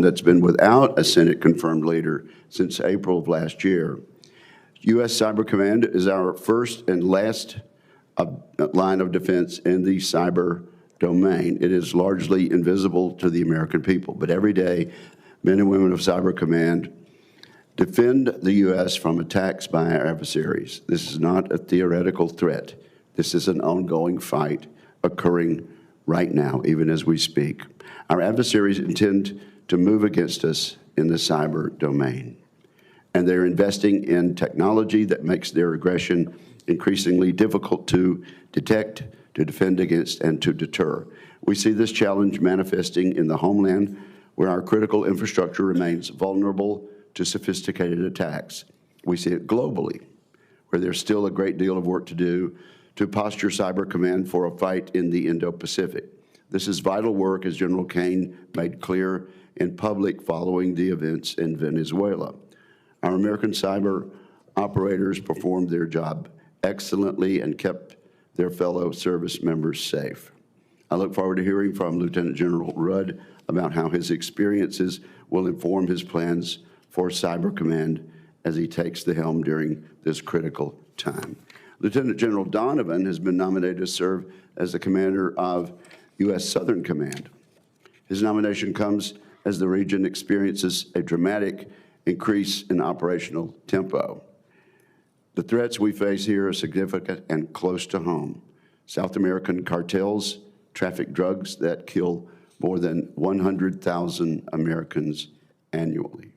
that's been without a Senate-confirmed leader since April of last year. U.S. Cyber Command is our first and last line of defense in the cyber domain. It is largely invisible to the American people, but every day, men and women of Cyber Command defend the U.S. from attacks by our adversaries. This is not a theoretical threat. This is an ongoing fight occurring right now, even as we speak. Our adversaries intend to move against us in the cyber domain, and they're investing in technology that makes their aggression increasingly difficult to detect, to defend against, and to deter. We see this challenge manifesting in the homeland, where our critical infrastructure remains vulnerable to sophisticated attacks. We see it globally, where there's still a great deal of work to do to posture Cyber Command for a fight in the Indo-Pacific. This is vital work, as General Kane made clear in public following the events in Venezuela. Our American cyber operators performed their job excellently and kept their fellow service members safe. I look forward to hearing from Lieutenant General Rudd about how his experiences will inform his plans for Cyber Command as he takes the helm during this critical time. Lieutenant General Donovan has been nominated to serve as the commander of U.S. Southern Command. His nomination comes as the region experiences a dramatic increase in operational tempo. The threats we face here are significant and close to home. South American cartels traffic drugs that kill more than 100,000 Americans annually.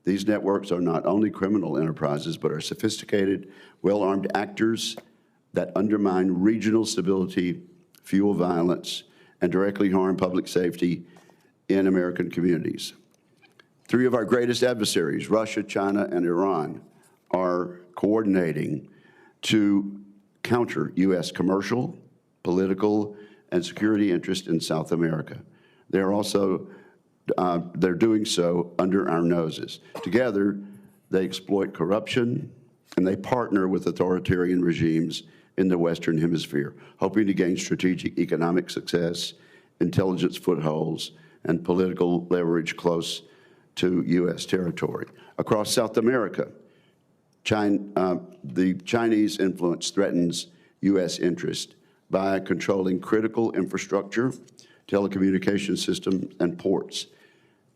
These networks are not only criminal enterprises, but are sophisticated, well-armed actors that undermine regional stability, fuel violence, and directly harm public safety in American communities. Three of our greatest adversaries, Russia, China, and Iran, are coordinating to counter U.S. commercial, political, and security interests in South America. They're also they're doing so under our noses. Together, they exploit corruption, and they partner with authoritarian regimes in the Western Hemisphere, hoping to gain strategic economic success, intelligence footholds, and political leverage close to U.S. territory. Across South America, the Chinese influence threatens U.S. interest by controlling critical infrastructure, telecommunication systems, and ports.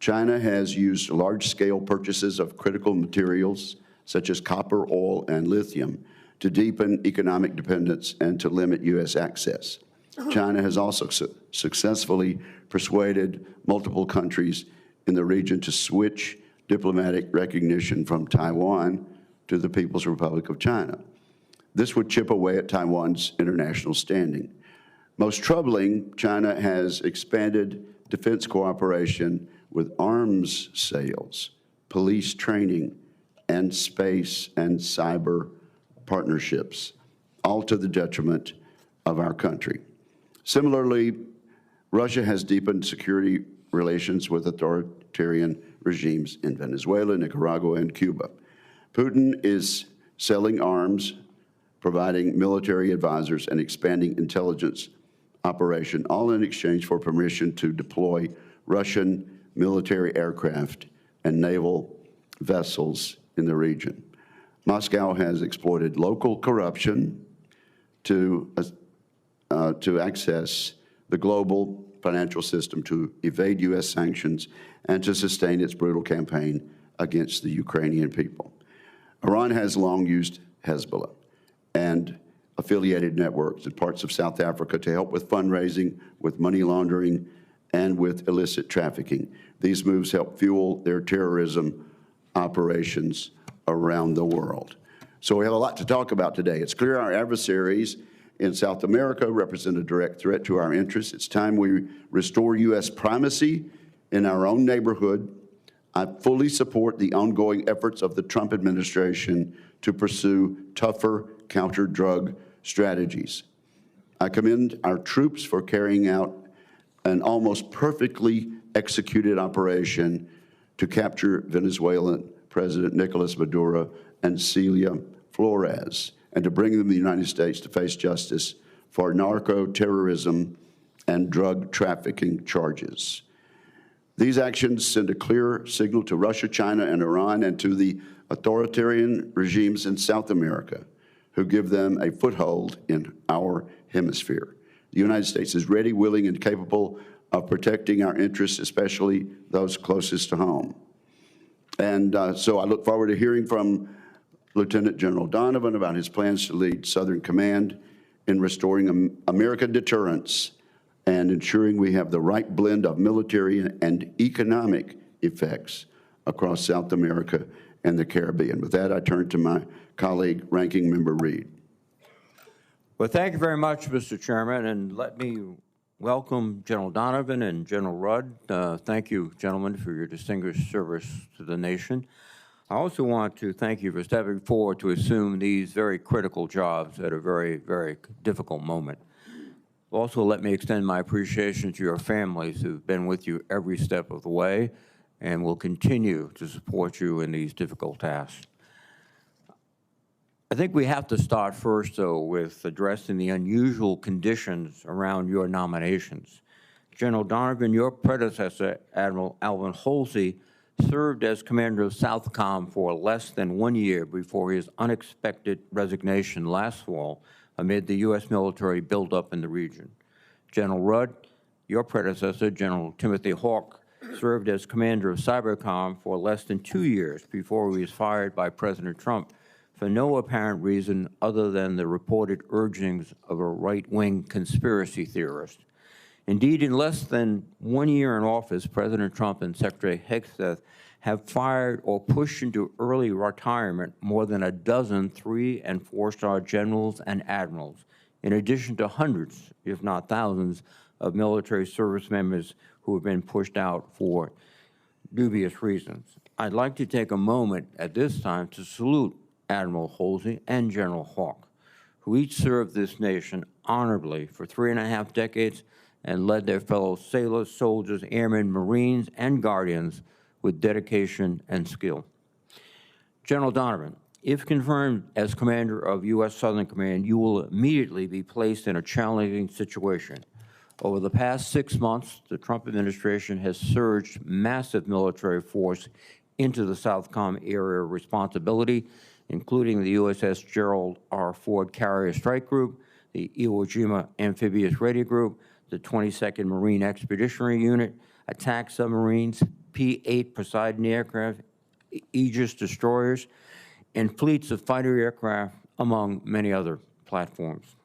China has used large-scale purchases of critical materials, such as copper, oil, and lithium, to deepen economic dependence and to limit U.S. access. China has also successfully persuaded multiple countries in the region to switch diplomatic recognition from Taiwan to the People's Republic of China. This would chip away at Taiwan's international standing. Most troubling, China has expanded defense cooperation with arms sales, police training, and space and cyber partnerships, all to the detriment of our country. Similarly, Russia has deepened security relations with authoritarian regimes in Venezuela, Nicaragua, and Cuba. Putin is selling arms, providing military advisors, and expanding intelligence operation, all in exchange for permission to deploy Russian military aircraft and naval vessels in the region. Moscow has exploited local corruption to access the global financial system, to evade U.S. sanctions, and to sustain its brutal campaign against the Ukrainian people. Iran has long used Hezbollah and affiliated networks in parts of South Africa to help with fundraising, with money laundering, and with illicit trafficking. These moves help fuel their terrorism operations around the world. So we have a lot to talk about today. It's clear our adversaries in South America represent a direct threat to our interests. It's time we restore U.S. primacy in our own neighborhood. I fully support the ongoing efforts of the Trump administration to pursue tougher counter-drug strategies. I commend our troops for carrying out an almost perfectly executed operation to capture Venezuelan President Nicolas Maduro and Celia Flores, and to bring them to the United States to face justice for narco-terrorism and drug trafficking charges. These actions send a clear signal to Russia, China, and Iran, and to the authoritarian regimes in South America who give them a foothold in our hemisphere. The United States is ready, willing, and capable of protecting our interests, especially those closest to home. And so I look forward to hearing from Lieutenant General Donovan about his plans to lead Southern Command in restoring American deterrence and ensuring we have the right blend of military and economic effects across South America and the Caribbean. With that, I turn to my colleague, Ranking Member Reed. Well, thank you very much, Mr. Chairman, and let me welcome General Donovan and General Rudd. Thank you, gentlemen, for your distinguished service to the nation. I also want to thank you for stepping forward to assume these very critical jobs at a very, very difficult moment. Also, let me extend my appreciation to your families who've been with you every step of the way and will continue to support you in these difficult tasks. I think we have to start first, though, with addressing the unusual conditions around your nominations. General Donovan, your predecessor, Admiral Alvin Halsey, served as commander of Southcom for less than 1 year before his unexpected resignation last fall amid the U.S. military buildup in the region. General Rudd, your predecessor, General Timothy Hawk, served as commander of Cybercom for less than 2 years before he was fired by President Trump for no apparent reason other than the reported urgings of a right-wing conspiracy theorist. Indeed, in less than 1 year in office, President Trump and Secretary Hegseth have fired or pushed into early retirement more than a dozen 3- and 4-star generals and admirals, in addition to hundreds, if not thousands, of military service members who have been pushed out for dubious reasons. I'd like to take a moment at this time to salute Admiral Halsey and General Hawk, who each served this nation honorably for 3.5 decades and led their fellow sailors, soldiers, airmen, Marines, and Guardians with dedication and skill. General Donovan, if confirmed as commander of U.S. Southern Command, you will immediately be placed in a challenging situation. Over the past 6 months, the Trump administration has surged massive military force into the Southcom area of responsibility, including the USS Gerald R. Ford Carrier Strike Group, the Iwo Jima Amphibious Radio Group, the 22nd Marine Expeditionary Unit, attack submarines, P-8 Poseidon aircraft, Aegis destroyers, and fleets of fighter aircraft, among many other platforms.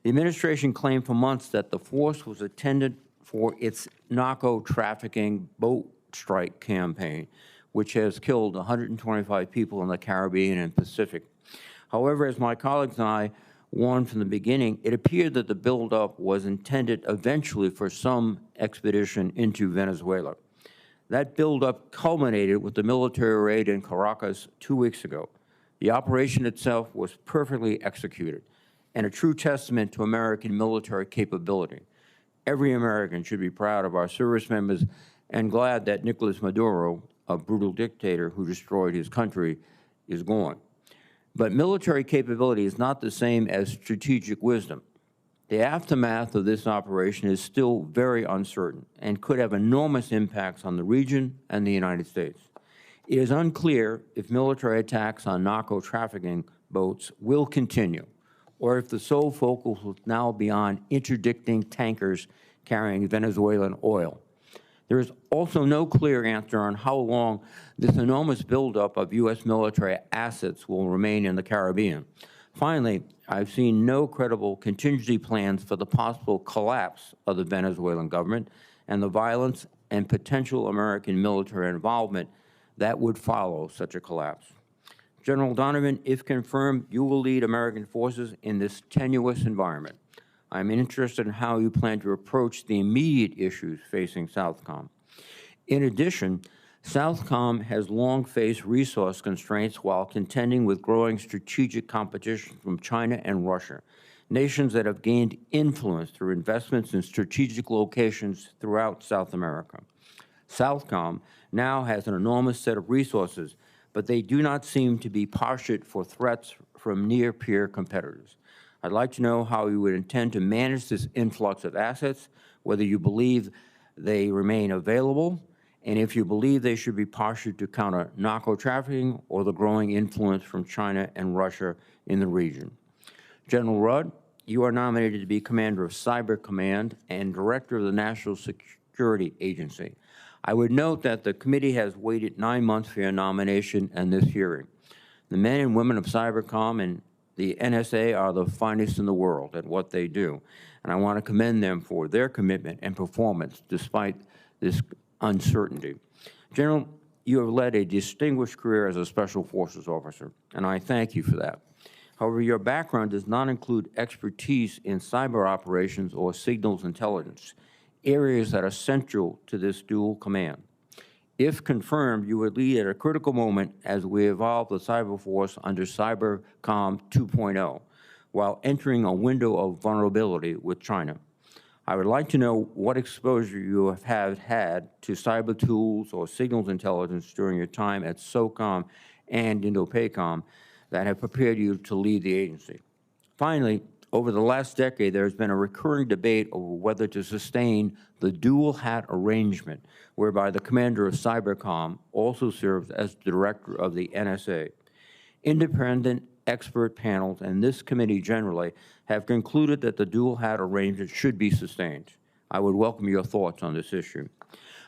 The administration claimed for months that the force was intended for its narco-trafficking boat strike campaign, which has killed 125 people in the Caribbean and Pacific. However, as my colleagues and I warned from the beginning, it appeared that the buildup was intended eventually for some expedition into Venezuela. That buildup culminated with the military raid in Caracas 2 weeks ago. The operation itself was perfectly executed and a true testament to American military capability. Every American should be proud of our service members and glad that Nicolas Maduro, a brutal dictator who destroyed his country, is gone. But military capability is not the same as strategic wisdom. The aftermath of this operation is still very uncertain and could have enormous impacts on the region and the United States. It is unclear if military attacks on narco-trafficking boats will continue, or if the sole focus will now be on interdicting tankers carrying Venezuelan oil. There is also no clear answer on how long this enormous buildup of U.S. military assets will remain in the Caribbean. Finally, I've seen no credible contingency plans for the possible collapse of the Venezuelan government and the violence and potential American military involvement that would follow such a collapse. General Donovan, if confirmed, you will lead American forces in this tenuous environment. I'm interested in how you plan to approach the immediate issues facing Southcom. In addition, Southcom has long faced resource constraints while contending with growing strategic competition from China and Russia, nations that have gained influence through investments in strategic locations throughout South America. Southcom now has an enormous set of resources, but they do not seem to be postured for threats from near-peer competitors. I'd like to know how you would intend to manage this influx of assets, whether you believe they remain available, and if you believe they should be postured to counter narco-trafficking or the growing influence from China and Russia in the region. General Rudd, you are nominated to be Commander of Cyber Command and Director of the National Security Agency. I would note that the committee has waited 9 months for your nomination and this hearing. The men and women of Cybercom and the NSA are the finest in the world at what they do, and I want to commend them for their commitment and performance despite this uncertainty. General, you have led a distinguished career as a Special Forces officer, and I thank you for that. However, your background does not include expertise in cyber operations or signals intelligence, areas that are central to this dual command. If confirmed, you would lead at a critical moment as we evolve the cyber force under Cybercom 2.0, while entering a window of vulnerability with China. I would like to know what exposure you have had to cyber tools or signals intelligence during your time at SOCOM and INDOPACOM that have prepared you to lead the agency. Finally, over the last decade, there has been a recurring debate over whether to sustain the dual hat arrangement, whereby the commander of Cybercom also serves as director of the NSA. Independent expert panels and this committee generally have concluded that the dual hat arrangement should be sustained. I would welcome your thoughts on this issue.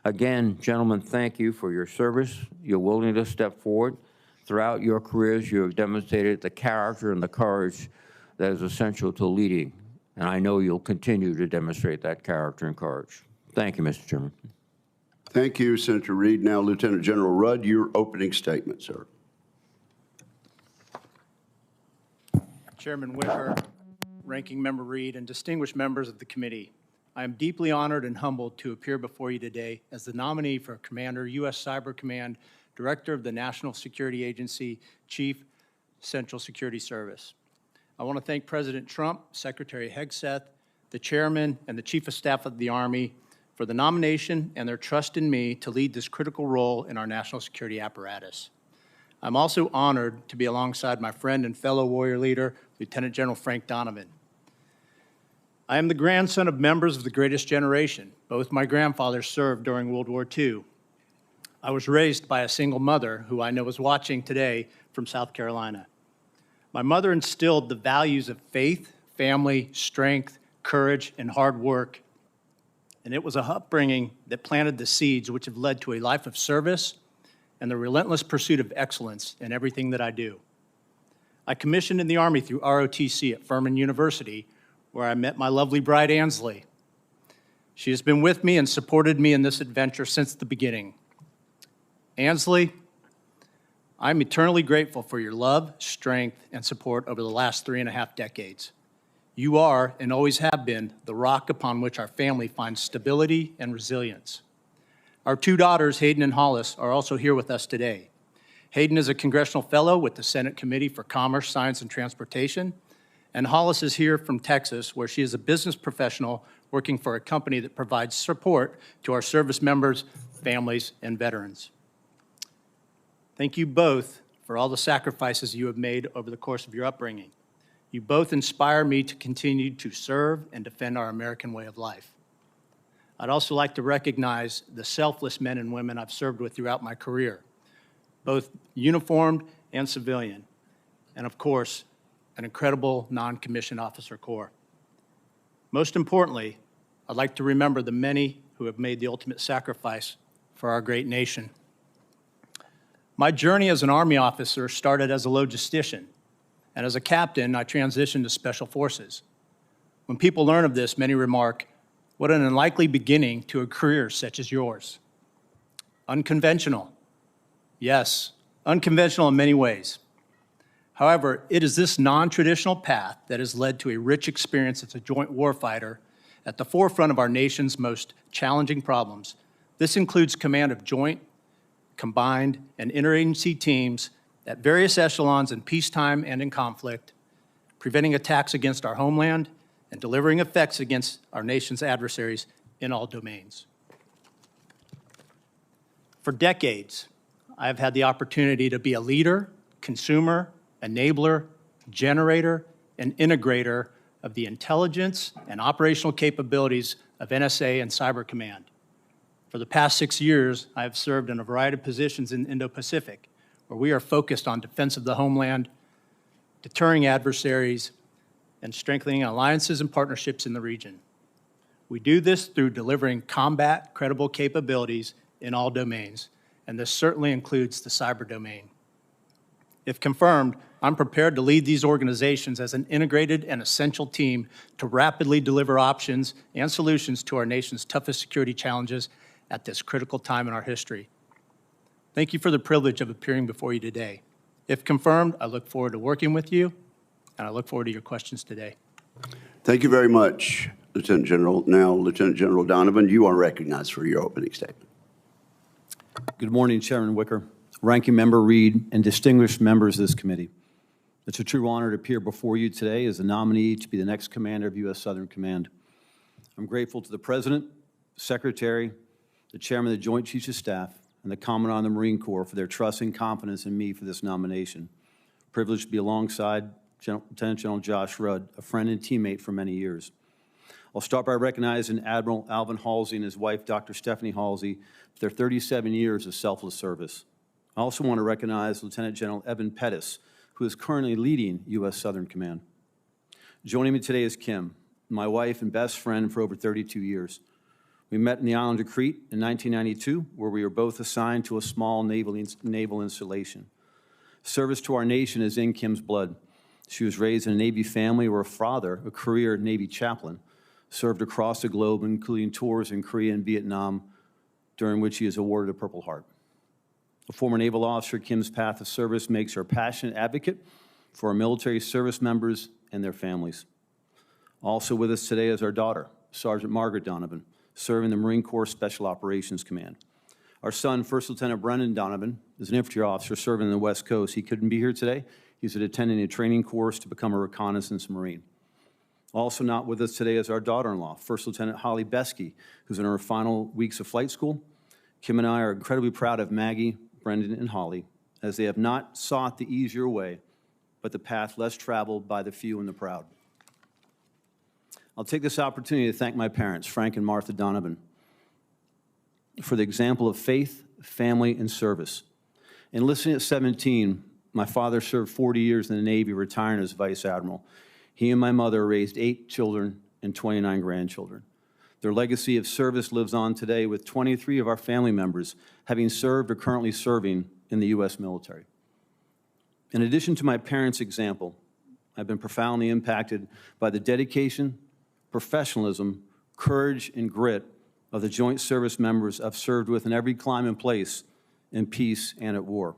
Again, gentlemen, thank you for your service, your willingness to step forward. Throughout your careers, you have demonstrated the character and the courage that is essential to leading, and I know you'll continue to demonstrate that character and courage. Thank you, Mr. Chairman. Thank you, Senator Reed. Now, Lieutenant General Rudd, your opening statement, sir. Chairman Wicker, Ranking Member Reed, and distinguished members of the committee, I am deeply honored and humbled to appear before you today as the nominee for Commander, U.S. Cyber Command, Director of the National Security Agency, Chief Central Security Service. I want to thank President Trump, Secretary Hegseth, the Chairman, and the Chief of Staff of the Army for the nomination and their trust in me to lead this critical role in our national security apparatus. I'm also honored to be alongside my friend and fellow warrior leader, Lieutenant General Frank Donovan. I am the grandson of members of the greatest generation. Both my grandfathers served during World War II. I was raised by a single mother who I know is watching today from South Carolina. My mother instilled the values of faith, family, strength, courage, and hard work. And it was a upbringing that planted the seeds which have led to a life of service and the relentless pursuit of excellence in everything that I do. I commissioned in the Army through ROTC at Furman University, where I met my lovely bride, Ansley. She has been with me and supported me in this adventure since the beginning. Ansley, I'm eternally grateful for your love, strength, and support over the last 3.5 decades. You are, and always have been, the rock upon which our family finds stability and resilience. Our 2 daughters, Hayden and Hollis, are also here with us today. Hayden is a congressional fellow with the Senate Committee for Commerce, Science, and Transportation, and Hollis is here from Texas, where she is a business professional working for a company that provides support to our service members, families, and veterans. Thank you both for all the sacrifices you have made over the course of your upbringing. You both inspire me to continue to serve and defend our American way of life. I'd also like to recognize the selfless men and women I've served with throughout my career, both uniformed and civilian, and of course, an incredible non-commissioned officer corps. Most importantly, I'd like to remember the many who have made the ultimate sacrifice for our great nation. My journey as an Army officer started as a logistician, and as a captain, I transitioned to Special Forces. When people learn of this, many remark, "What an unlikely beginning to a career such as yours." Unconventional. Yes, unconventional in many ways. However, it is this non-traditional path that has led to a rich experience as a joint warfighter at the forefront of our nation's most challenging problems. This includes command of joint, combined, and interagency teams at various echelons in peacetime and in conflict, preventing attacks against our homeland, and delivering effects against our nation's adversaries in all domains. For decades, I have had the opportunity to be a leader, consumer, enabler, generator, and integrator of the intelligence and operational capabilities of NSA and Cyber Command. For the past 6 years, I have served in a variety of positions in Indo-Pacific, where we are focused on defense of the homeland, deterring adversaries, and strengthening alliances and partnerships in the region. We do this through delivering combat credible capabilities in all domains, and this certainly includes the cyber domain. If confirmed, I'm prepared to lead these organizations as an integrated and essential team to rapidly deliver options and solutions to our nation's toughest security challenges at this critical time in our history. Thank you for the privilege of appearing before you today. If confirmed, I look forward to working with you, and I look forward to your questions today. Thank you very much, Lieutenant General. Now, Lieutenant General Donovan, you are recognized for your opening statement. Good morning, Chairman Wicker, Ranking Member Reed, and distinguished members of this committee. It's a true honor to appear before you today as a nominee to be the next commander of U.S. Southern Command. I'm grateful to the President, Secretary, the Chairman of the Joint Chiefs of Staff, and the Commandant of the Marine Corps for their trust and confidence in me for this nomination. Privileged to be alongside Lieutenant General Josh Rudd, a friend and teammate for many years. I'll start by recognizing Admiral Alvin Halsey and his wife, Dr. Stephanie Halsey, for their 37 years of selfless service. I also want to recognize Lieutenant General Evan Pettis, who is currently leading U.S. Southern Command. Joining me today is Kim, my wife and best friend for over 32 years. We met in the island of Crete in 1992, where we were both assigned to a small naval installation. Service to our nation is in Kim's blood. She was raised in a Navy family where her father, a career Navy chaplain, served across the globe, including tours in Korea and Vietnam, during which he is awarded a Purple Heart. A former naval officer, Kim's path of service makes her a passionate advocate for our military service members and their families. Also with us today is our daughter, Sergeant Margaret Donovan, serving the Marine Corps Special Operations Command. Our son, First Lieutenant Brendan Donovan, is an infantry officer serving on the West Coast. He couldn't be here today. He's attending a training course to become a reconnaissance Marine. Also not with us today is our daughter-in-law, First Lieutenant Holly Beskey, who's in her final weeks of flight school. Kim and I are incredibly proud of Maggie, Brendan, and Holly, as they have not sought the easier way, but the path less traveled by the few and the proud. I'll take this opportunity to thank my parents, Frank and Martha Donovan, for the example of faith, family, and service. Enlisting at 17, my father served 40 years in the Navy, retiring as Vice Admiral. He and my mother raised 8 children and 29 grandchildren. Their legacy of service lives on today, with 23 of our family members having served or currently serving in the U.S. military. In addition to my parents' example, I've been profoundly impacted by the dedication, professionalism, courage, and grit of the joint service members I've served with in every climate and place, in peace and at war.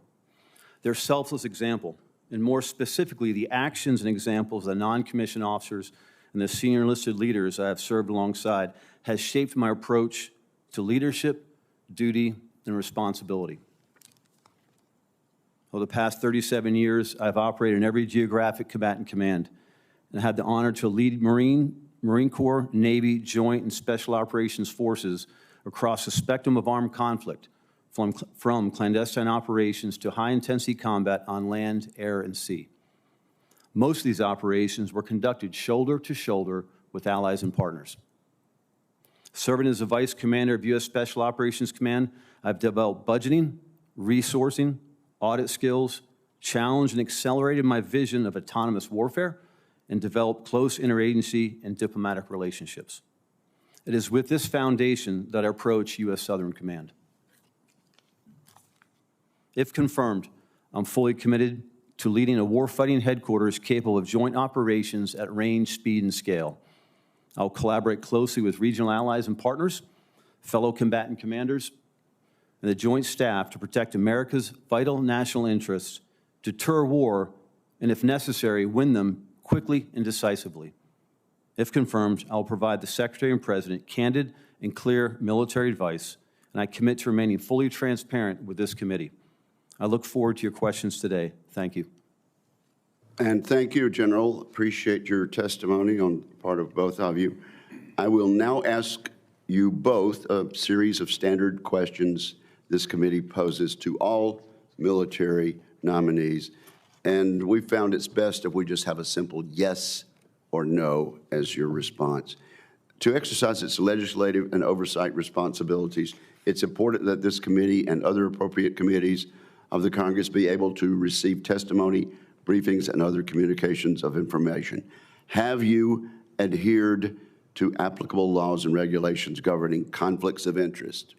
Their selfless example, and more specifically, the actions and examples of the non-commissioned officers and the senior enlisted leaders I have served alongside, has shaped my approach to leadership, duty, and responsibility. Over the past 37 years, I've operated in every geographic combatant command and had the honor to lead Marine Corps, Navy, Joint, and Special Operations Forces across the spectrum of armed conflict, from clandestine operations to high-intensity combat on land, air, and sea. Most of these operations were conducted shoulder to shoulder with allies and partners. Serving as the Vice Commander of U.S. Special Operations Command, I've developed budgeting, resourcing, audit skills, challenged and accelerated my vision of autonomous warfare, and developed close interagency and diplomatic relationships. It is with this foundation that I approach U.S. Southern Command. If confirmed, I'm fully committed to leading a warfighting headquarters capable of joint operations at range, speed, and scale. I'll collaborate closely with regional allies and partners, fellow combatant commanders, and the joint staff to protect America's vital national interests, deter war, and if necessary, win them quickly and decisively. If confirmed, I'll provide the Secretary and President candid and clear military advice, and I commit to remaining fully transparent with this committee. I look forward to your questions today. Thank you. And thank you, General. Appreciate your testimony on the part of both of you. I will now ask you both a series of standard questions this committee poses to all military nominees. And we found it's best if we just have a simple yes or no as your response. To exercise its legislative and oversight responsibilities, It's important that this committee and other appropriate committees of the Congress be able to receive testimony, briefings, and other communications of information. Have you adhered to applicable laws and regulations governing conflicts of interest?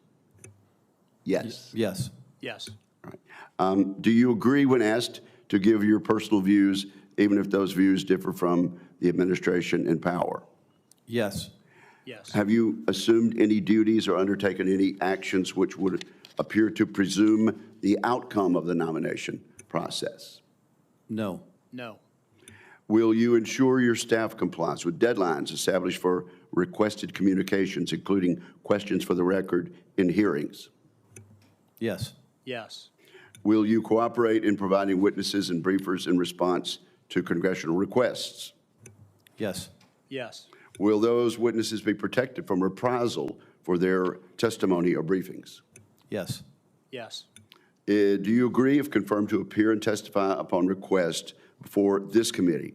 Yes. Yes. Yes. All right. Do you agree when asked to give your personal views, even if those views differ from the administration in power? Yes. Yes. Have you assumed any duties or undertaken any actions which would appear to presume the outcome of the nomination process? No. No. Will you ensure your staff complies with deadlines established for requested communications, including questions for the record in hearings? Yes. Yes. Will you cooperate in providing witnesses and briefers in response to congressional requests? Yes. Yes. Will those witnesses be protected from reprisal for their testimony or briefings? Yes. Yes. Do you agree, if confirmed, to appear and testify upon request before this committee?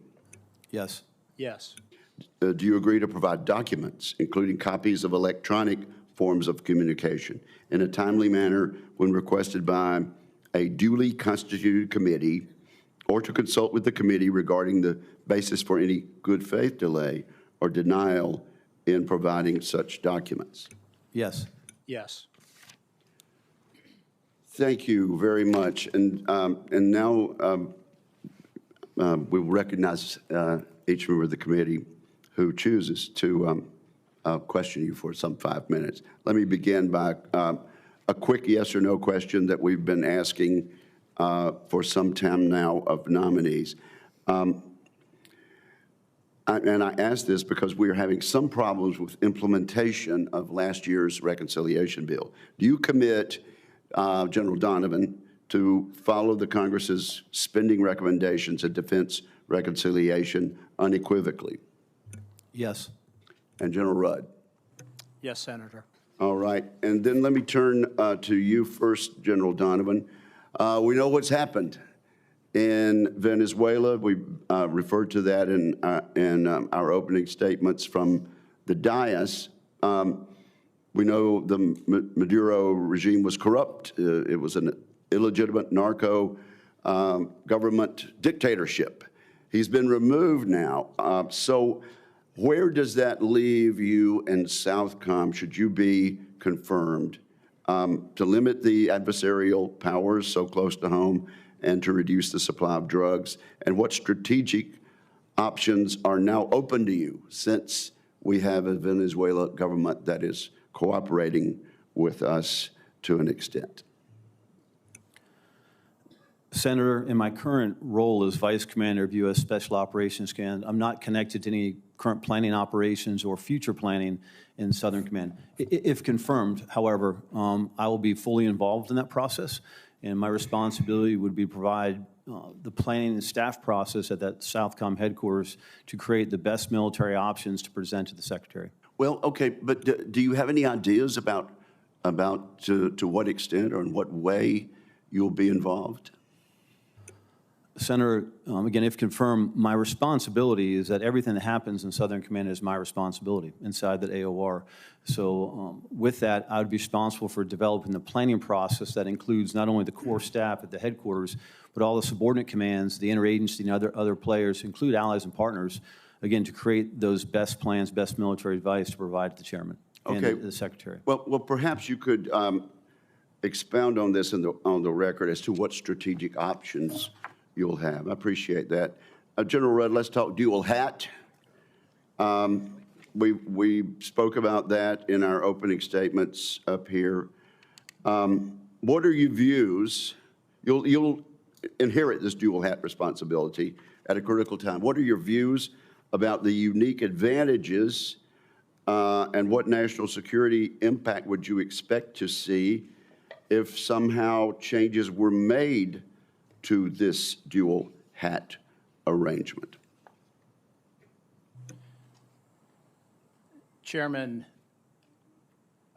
Yes. Yes. Do you agree to provide documents, including copies of electronic forms of communication, in a timely manner when requested by a duly constituted committee, or to consult with the committee regarding the basis for any good faith delay or denial in providing such documents? Yes. Yes. Thank you very much. And now we will recognize each member of the committee who chooses to question you for some 5 minutes. Let me begin by a quick yes or no question that we've been asking for some time now of nominees. And I ask this because we are having some problems with implementation of last year's reconciliation bill. Do you commit, General Donovan, to follow the Congress's spending recommendations and defense reconciliation unequivocally? Yes. And General Rudd? Yes, Senator. All right. And then let me turn to you first, General Donovan. We know what's happened in Venezuela. We referred to that in our opening statements from the dais. We know the Maduro regime was corrupt. It was an illegitimate narco government dictatorship. He's been removed now. So where does that leave you and Southcom, should you be confirmed, to limit the adversarial powers so close to home and to reduce the supply of drugs? And what strategic options are now open to you since we have a Venezuela government that is cooperating with us to an extent? Senator, in my current role as Vice Commander of U.S. Special Operations Command, I'm not connected to any current planning operations or future planning in Southern Command. If confirmed, however, I will be fully involved in that process, and my responsibility would be to provide the planning and staff process at that Southcom headquarters to create the best military options to present to the Secretary. Well, okay, but do you have any ideas about to what extent or in what way you'll be involved? Senator, again, if confirmed, my responsibility is that everything that happens in Southern Command is my responsibility inside that AOR. So with that, I would be responsible for developing the planning process that includes not only the core staff at the headquarters, but all the subordinate commands, the interagency and other players, include allies and partners, again, to create those best plans, best military advice to provide to the chairman and the Secretary. Well, perhaps you could expound on this on the record as to what strategic options you'll have. I appreciate that. General Rudd, let's talk dual hat. We spoke about that in our opening statements up here. What are your views? You'll inherit this dual hat responsibility at a critical time. What are your views about the unique advantages and what national security impact would you expect to see if somehow changes were made to this dual hat arrangement? Chairman,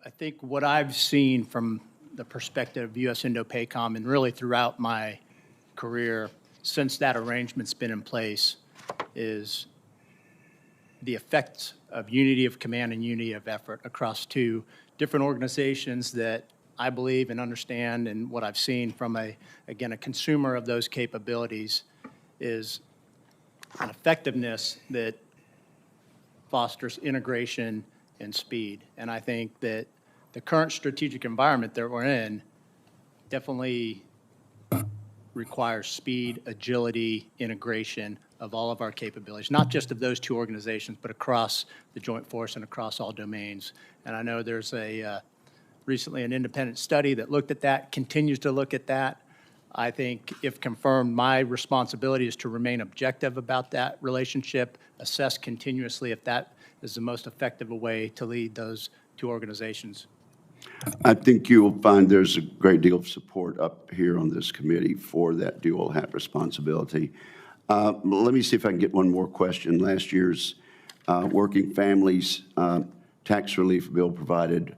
I think what I've seen from the perspective of U.S. Indo-PACOM and really throughout my career since that arrangement's been in place is the effects of unity of command and unity of effort across two different organizations that I believe and understand, and what I've seen from again, a consumer of those capabilities is an effectiveness that fosters integration and speed. And I think that the current strategic environment that we're in definitely requires speed, agility, integration of all of our capabilities, not just of those two organizations, but across the joint force and across all domains. And I know there's recently an independent study that looked at that, continues to look at that. I think if confirmed, my responsibility is to remain objective about that relationship, assess continuously if that is the most effective way to lead those two organizations. I think you will find there's a great deal of support up here on this committee for that dual hat responsibility. Let me see if I can get one more question. Last year's Working Families Tax Relief Bill provided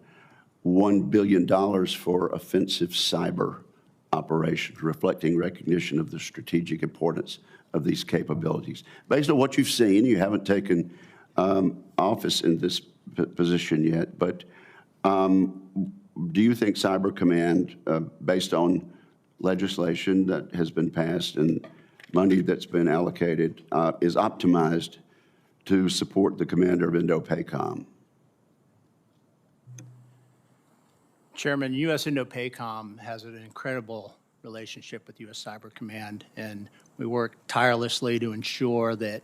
$1 billion for offensive cyber operations, reflecting recognition of the strategic importance of these capabilities. Based on what you've seen, you haven't taken office in this position yet, but do you think Cyber Command, based on legislation that has been passed and money that's been allocated, is optimized to support the commander of INDOPACOM? Chairman, U.S. INDOPACOM has an incredible relationship with U.S. Cyber Command, and we work tirelessly to ensure that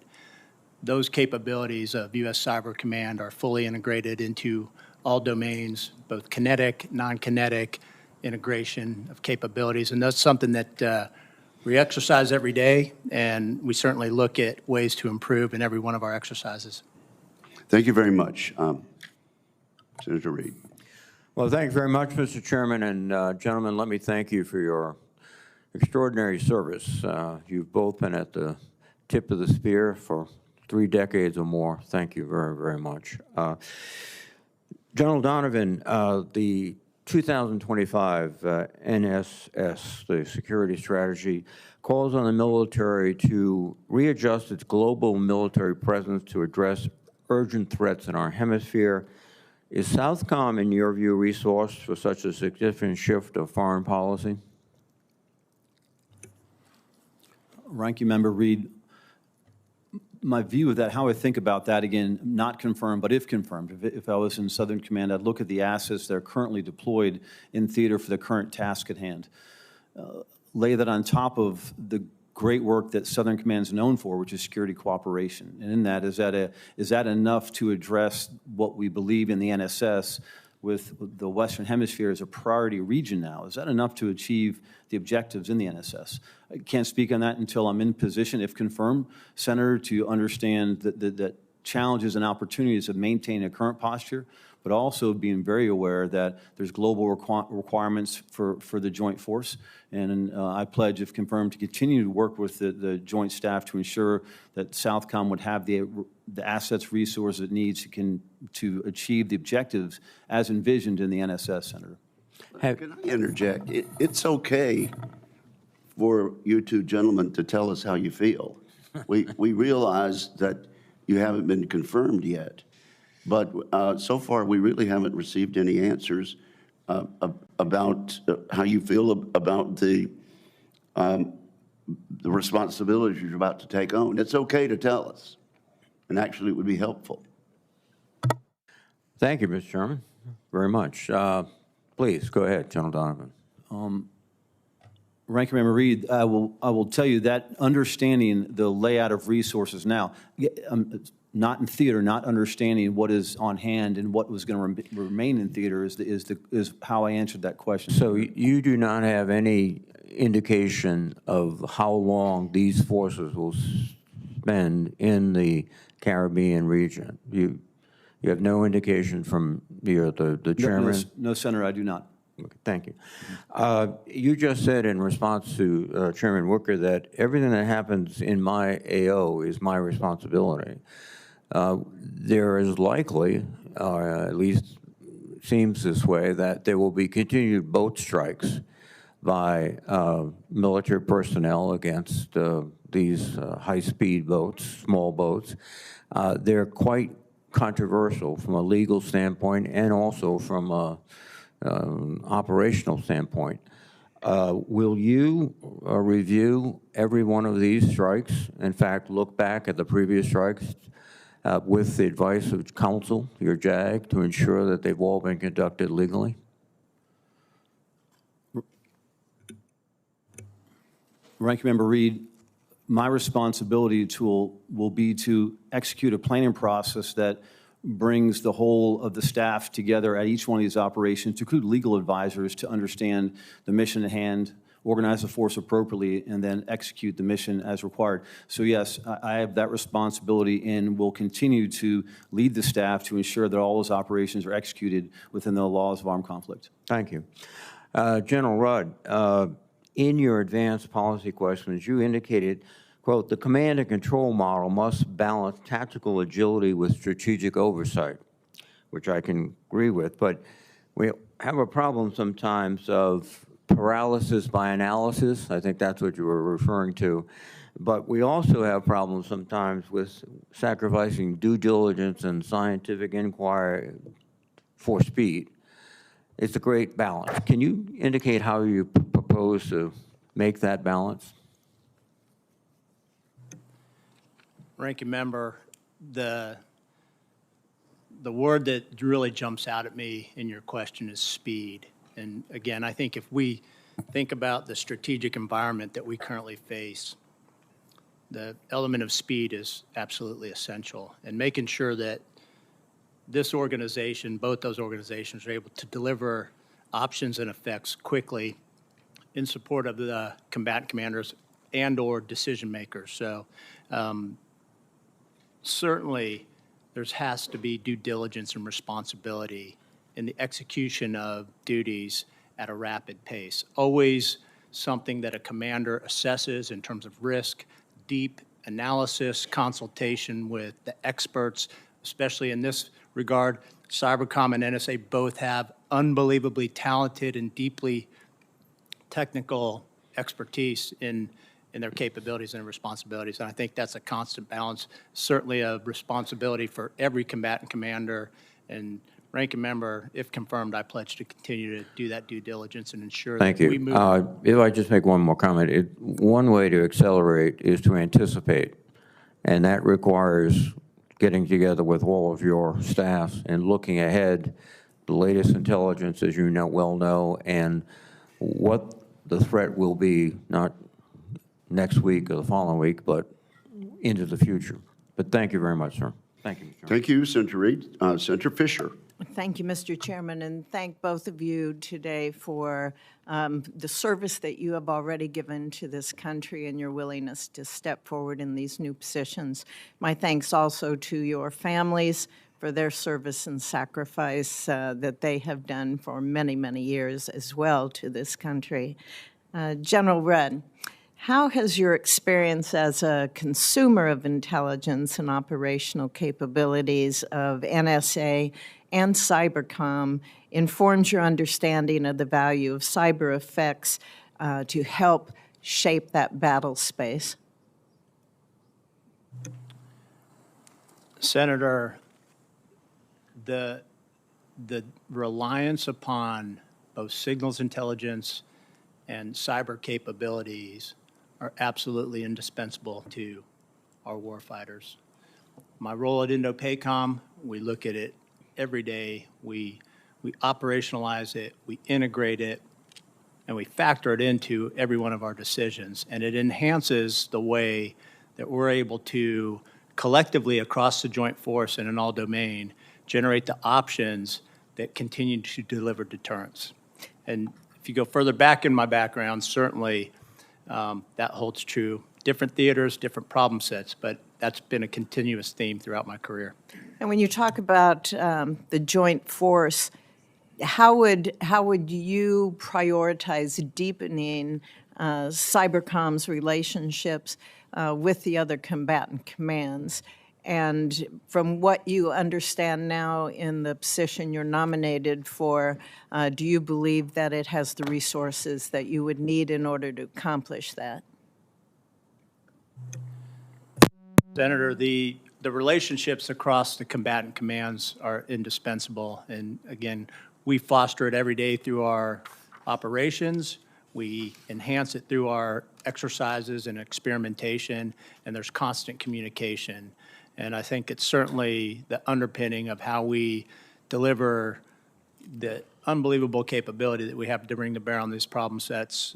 those capabilities of U.S. Cyber Command are fully integrated into all domains, both kinetic, non-kinetic integration of capabilities. And that's something that we exercise every day, and we certainly look at ways to improve in every one of our exercises. Thank you very much. Senator Reid. Well, thank you very much, Mr. Chairman. And gentlemen, let me thank you for your extraordinary service. You've both been at the tip of the spear for 3 decades or more. Thank you very, very much. General Donovan, the 2025 NSS, the security strategy, calls on the military to readjust its global military presence to address urgent threats in our hemisphere. Is Southcom, in your view, resourced for such a significant shift of foreign policy? Ranking Member Reid, my view of that, how I think about that, again, not confirmed, but if confirmed, if I was in Southern Command, I'd look at the assets that are currently deployed in theater for the current task at hand. Lay that on top of the great work that Southern Command is known for, which is security cooperation. And in that, is that enough to address what we believe in the NSS with the Western Hemisphere as a priority region now? Is that enough to achieve the objectives in the NSS? I can't speak on that until I'm in position, if confirmed, Senator, to understand that challenges and opportunities of maintaining a current posture, but also being very aware that there's global requirements for the joint force. And I pledge, if confirmed, to continue to work with the joint staff to ensure that Southcom would have the assets, resources it needs to achieve the objectives as envisioned in the NSS, Senator. Can I interject? It's okay for you two gentlemen to tell us how you feel. We realize that you haven't been confirmed yet, but so far we really haven't received any answers about how you feel about the responsibilities you're about to take on. It's okay to tell us, and actually it would be helpful. Thank you, Mr. Chairman, very much. Please, go ahead, General Donovan. Ranking Member Reid, I will tell you that understanding the layout of resources now, not in theater, not understanding what is on hand and what was going to remain in theater is how I answered that question. So you do not have any indication of how long these forces will spend in the Caribbean region? You have no indication from the chairman? No, Senator, I do not. Okay, thank you. You just said in response to Chairman Wicker that everything that happens in my AO is my responsibility. There is likely, or at least seems this way, that there will be continued boat strikes by military personnel against these high-speed boats, small boats. They're quite controversial from a legal standpoint and also from a operational standpoint. Will you review every one of these strikes? In fact, look back at the previous strikes with the advice of counsel, your JAG, to ensure that they've all been conducted legally? Ranking Member Reed, my responsibility will be to execute a planning process that brings the whole of the staff together at each one of these operations, to include legal advisors, to understand the mission at hand, organize the force appropriately, and then execute the mission as required. So yes, I have that responsibility and will continue to lead the staff to ensure that all those operations are executed within the laws of armed conflict. Thank you. General Rudd, in your advanced policy questions, you indicated, quote, the command and control model must balance tactical agility with strategic oversight, which I can agree with, but we have a problem sometimes of paralysis by analysis. I think that's what you were referring to. But we also have problems sometimes with sacrificing due diligence and scientific inquiry for speed. It's a great balance. Can you indicate how you propose to make that balance? Ranking Member, the word that really jumps out at me in your question is speed. And again, I think if we think about the strategic environment that we currently face, the element of speed is absolutely essential. And making sure that this organization, both those organizations, are able to deliver options and effects quickly in support of the combatant commanders and or decision makers. So certainly there has to be due diligence and responsibility in the execution of duties at a rapid pace. Always something that a commander assesses in terms of risk, deep analysis, consultation with the experts, especially in this regard. Cybercom and NSA both have unbelievably talented and deeply technical expertise in their capabilities and responsibilities. And I think that's a constant balance, certainly a responsibility for every combatant commander. And Ranking Member, if confirmed, I pledge to continue to do that due diligence and ensure Thank that you. we move. If I just make one more comment, one way to accelerate is to anticipate, and that requires getting together with all of your staff and looking ahead, the latest intelligence, as you well know, and what the threat will be, not next week or the following week, but into the future. But thank you very much, sir. Thank you, Mr. Chairman. Thank you, Senator Reed. Senator Fisher. Thank you, Mr. Chairman, and thank both of you today for the service that you have already given to this country and your willingness to step forward in these new positions. My thanks also to your families for their service and sacrifice that they have done for many, many years as well to this country. General Rudd, how has your experience as a consumer of intelligence and operational capabilities of NSA and Cybercom informed your understanding of the value of cyber effects to help shape that battle space? Senator, the reliance upon both signals intelligence and cyber capabilities are absolutely indispensable to our warfighters. My role at INDOPACOM, we look at it every day. We operationalize it, we integrate it, and we factor it into every one of our decisions. And it enhances the way that we're able to collectively across the joint force and in all domain generate the options that continue to deliver deterrence. And if you go further back in my background, certainly that holds true. Different theaters, different problem sets, but that's been a continuous theme throughout my career. And when you talk about the joint force, how would you prioritize deepening Cybercom's relationships with the other combatant commands? And from what you understand now in the position you're nominated for, do you believe that it has the resources that you would need in order to accomplish that? Senator, the the relationships across the combatant commands are indispensable. And again, we foster it every day through our operations. We enhance it through our exercises and experimentation, and there's constant communication. And I think it's certainly the underpinning of how we deliver the unbelievable capability that we have to bring to bear on these problem sets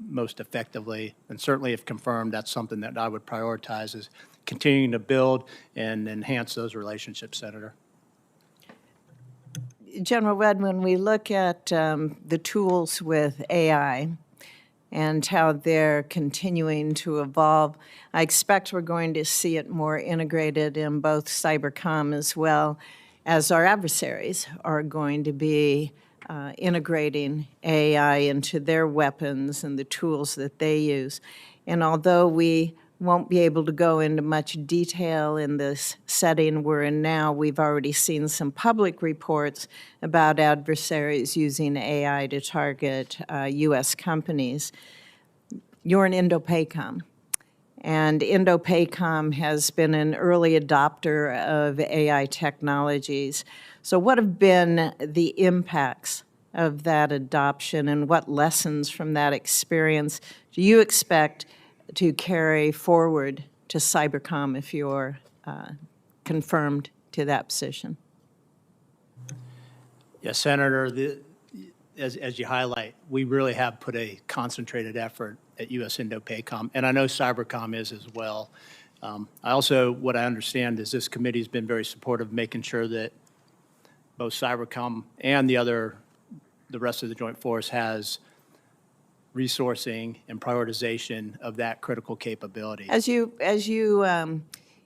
most effectively. And certainly, if confirmed, that's something that I would prioritize, is continuing to build and enhance those relationships, Senator. General Rudd, when we look at the tools with AI and how they're continuing to evolve, I expect we're going to see it more integrated in both cybercom as well as our adversaries are going to be integrating AI into their weapons and the tools that they use. And although we won't be able to go into much detail in this setting we're in now, we've already seen some public reports about adversaries using AI to target U.S. companies. You're an INDOPACOM, and INDOPACOM has been an early adopter of AI technologies. So what have been the impacts of that adoption, and what lessons from that experience do you expect to carry forward to cybercom if you're confirmed to that position? Yes, Senator, as you highlight, we really have put a concentrated effort at U.S. INDOPACOM, and I know cybercom is as well. What I understand is this committee has been very supportive of making sure that both cybercom and the rest of the joint force has resourcing and prioritization of that critical capability. As you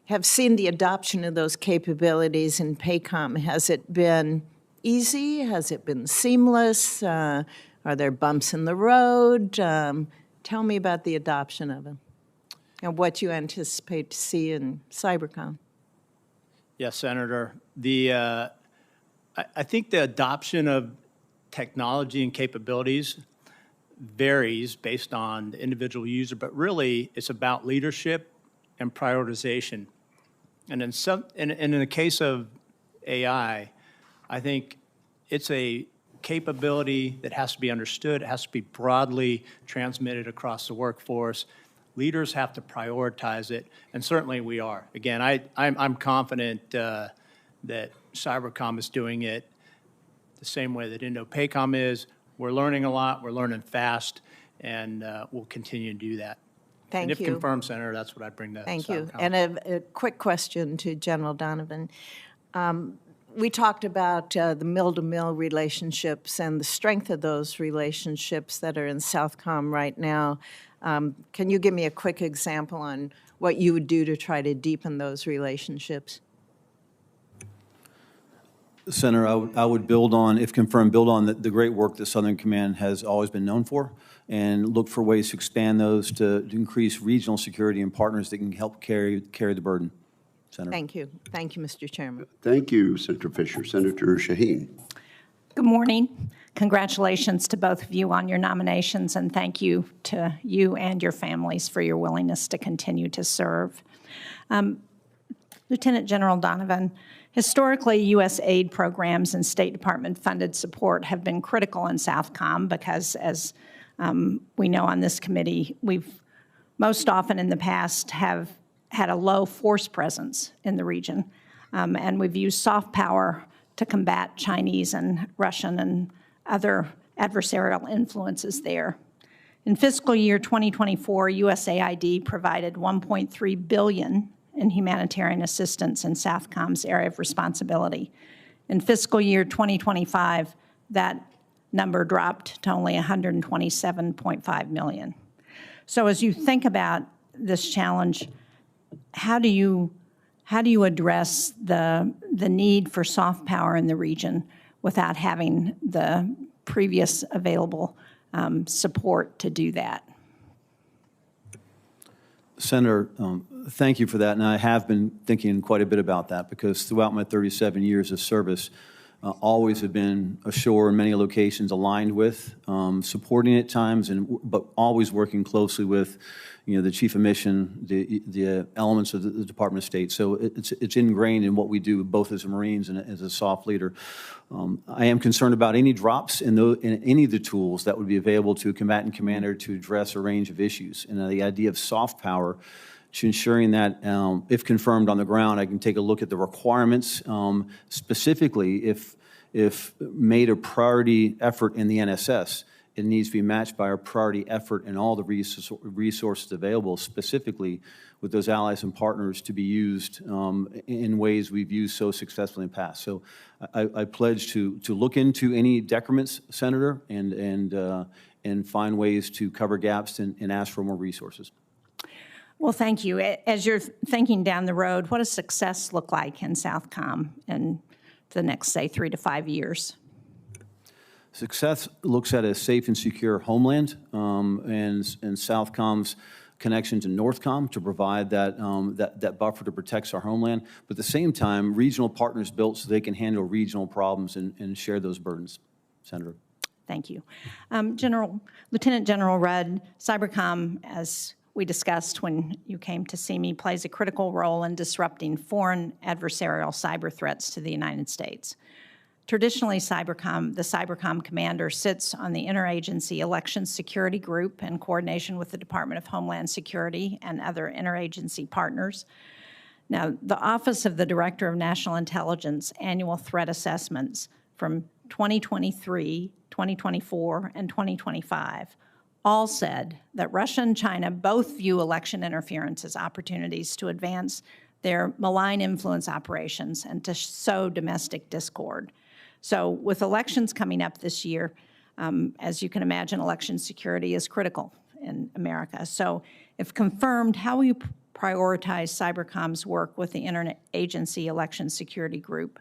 have seen the adoption of those capabilities in PACOM, has it been easy? Has it been seamless? Are there bumps in the road? Tell me about the adoption of it and what you anticipate to see in cybercom. Yes, Senator. I think the adoption of technology and capabilities varies based on the individual user, but really it's about leadership and prioritization. And in the case of AI, I think it's a capability that has to be understood. It has to be broadly transmitted across the workforce. Leaders have to prioritize it, and certainly we are. Again, I'm confident that cybercom is doing it the same way that INDOPACOM is. We're learning a lot, we're learning fast, and we'll continue to do that. Thank you. And if you. confirmed, Senator, that's what I'd bring to Thank you. Southcom. And a quick question to General Donovan. We talked about the mill-to-mill relationships and the strength of those relationships that are in Southcom right now. Can you give me a quick example on what you would do to try to deepen those relationships? Senator, I would build on, if confirmed, build on the great work that Southern Command has always been known for, and look for ways to expand those to increase regional security and partners that can help carry the burden. Senator. Thank you. Thank you, Mr. Chairman. Thank you, Senator Fisher. Senator Shaheen. Good morning. Congratulations to both of you on your nominations, and thank you to you and your families for your willingness to continue to serve. Lieutenant General Donovan, historically, U.S. aid programs and State Department-funded support have been critical in Southcom because, as we know on this committee, we've most often in the past have had a low force presence in the region, and we've used soft power to combat Chinese and Russian and other adversarial influences there. In fiscal year 2024, USAID provided $1.3 billion in humanitarian assistance in Southcom's area of responsibility. In fiscal year 2025, that number dropped to only $127.5 million. So as you think about this challenge, how do you address the need for soft power in the region without having the previous available support to do that? Senator, thank you for that, and I have been thinking quite a bit about that because throughout my 37 years of service, always have been ashore in many locations, aligned with, supporting at times, but always working closely with, the chief of mission, the elements of the Department of State. So it's ingrained in what we do, both as Marines and as a SOF leader. I am concerned about any drops in any of the tools that would be available to a combatant commander to address a range of issues. And the idea of soft power, to ensuring that, if confirmed on the ground, I can take a look at the requirements, specifically if made a priority effort in the NSS, it needs to be matched by a priority effort in all the resources available, specifically with those allies and partners to be used in ways we've used so successfully in the past. So I pledge to look into any decrements, Senator, and find ways to cover gaps and ask for more resources. Well, thank you. As you're thinking down the road, what does success look like in Southcom in the next, say, 3 to 5 years? Success looks at a safe and secure homeland, and Southcom's connection to Northcom to provide that buffer to protect our homeland. But at the same time, regional partners built so they can handle regional problems and share those burdens. Senator. Thank you. Lieutenant General Rudd, Cybercom, as we discussed when you came to see me, plays a critical role in disrupting foreign adversarial cyber threats to the United States. Traditionally, the Cybercom commander sits on the Interagency Elections Security Group in coordination with the Department of Homeland Security and other interagency partners. Now, the Office of the Director of National Intelligence annual threat assessments from 2023, 2024, and 2025 all said that Russia and China both view election interference as opportunities to advance their malign influence operations and to sow domestic discord. So with elections coming up this year, as you can imagine, election security is critical in America. So if confirmed, how will you prioritize Cybercom's work with the Interagency Election Security Group?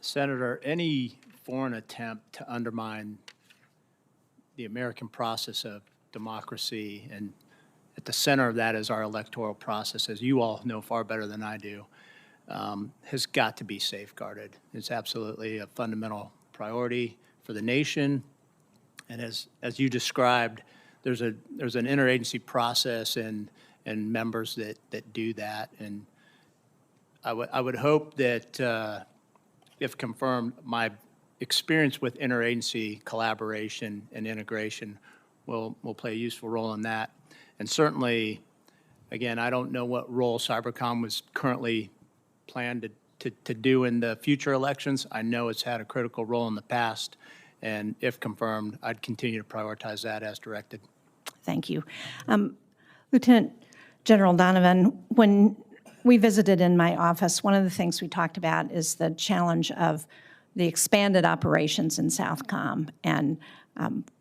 Senator, any foreign attempt to undermine the American process of democracy, and at the center of that is our electoral process, as you all know far better than I do, has got to be safeguarded. It's absolutely a fundamental priority for the nation. And as you described, there's an interagency process and members that do that. And I would hope that if confirmed, my experience with interagency collaboration and integration will play a useful role in that. And certainly, again, I don't know what role Cybercom was currently planned to do in the future elections. I know it's had a critical role in the past, and if confirmed, I'd continue to prioritize that as directed. Thank you. Lieutenant General Donovan, when we visited in my office, one of the things we talked about is the challenge of the expanded operations in Southcom and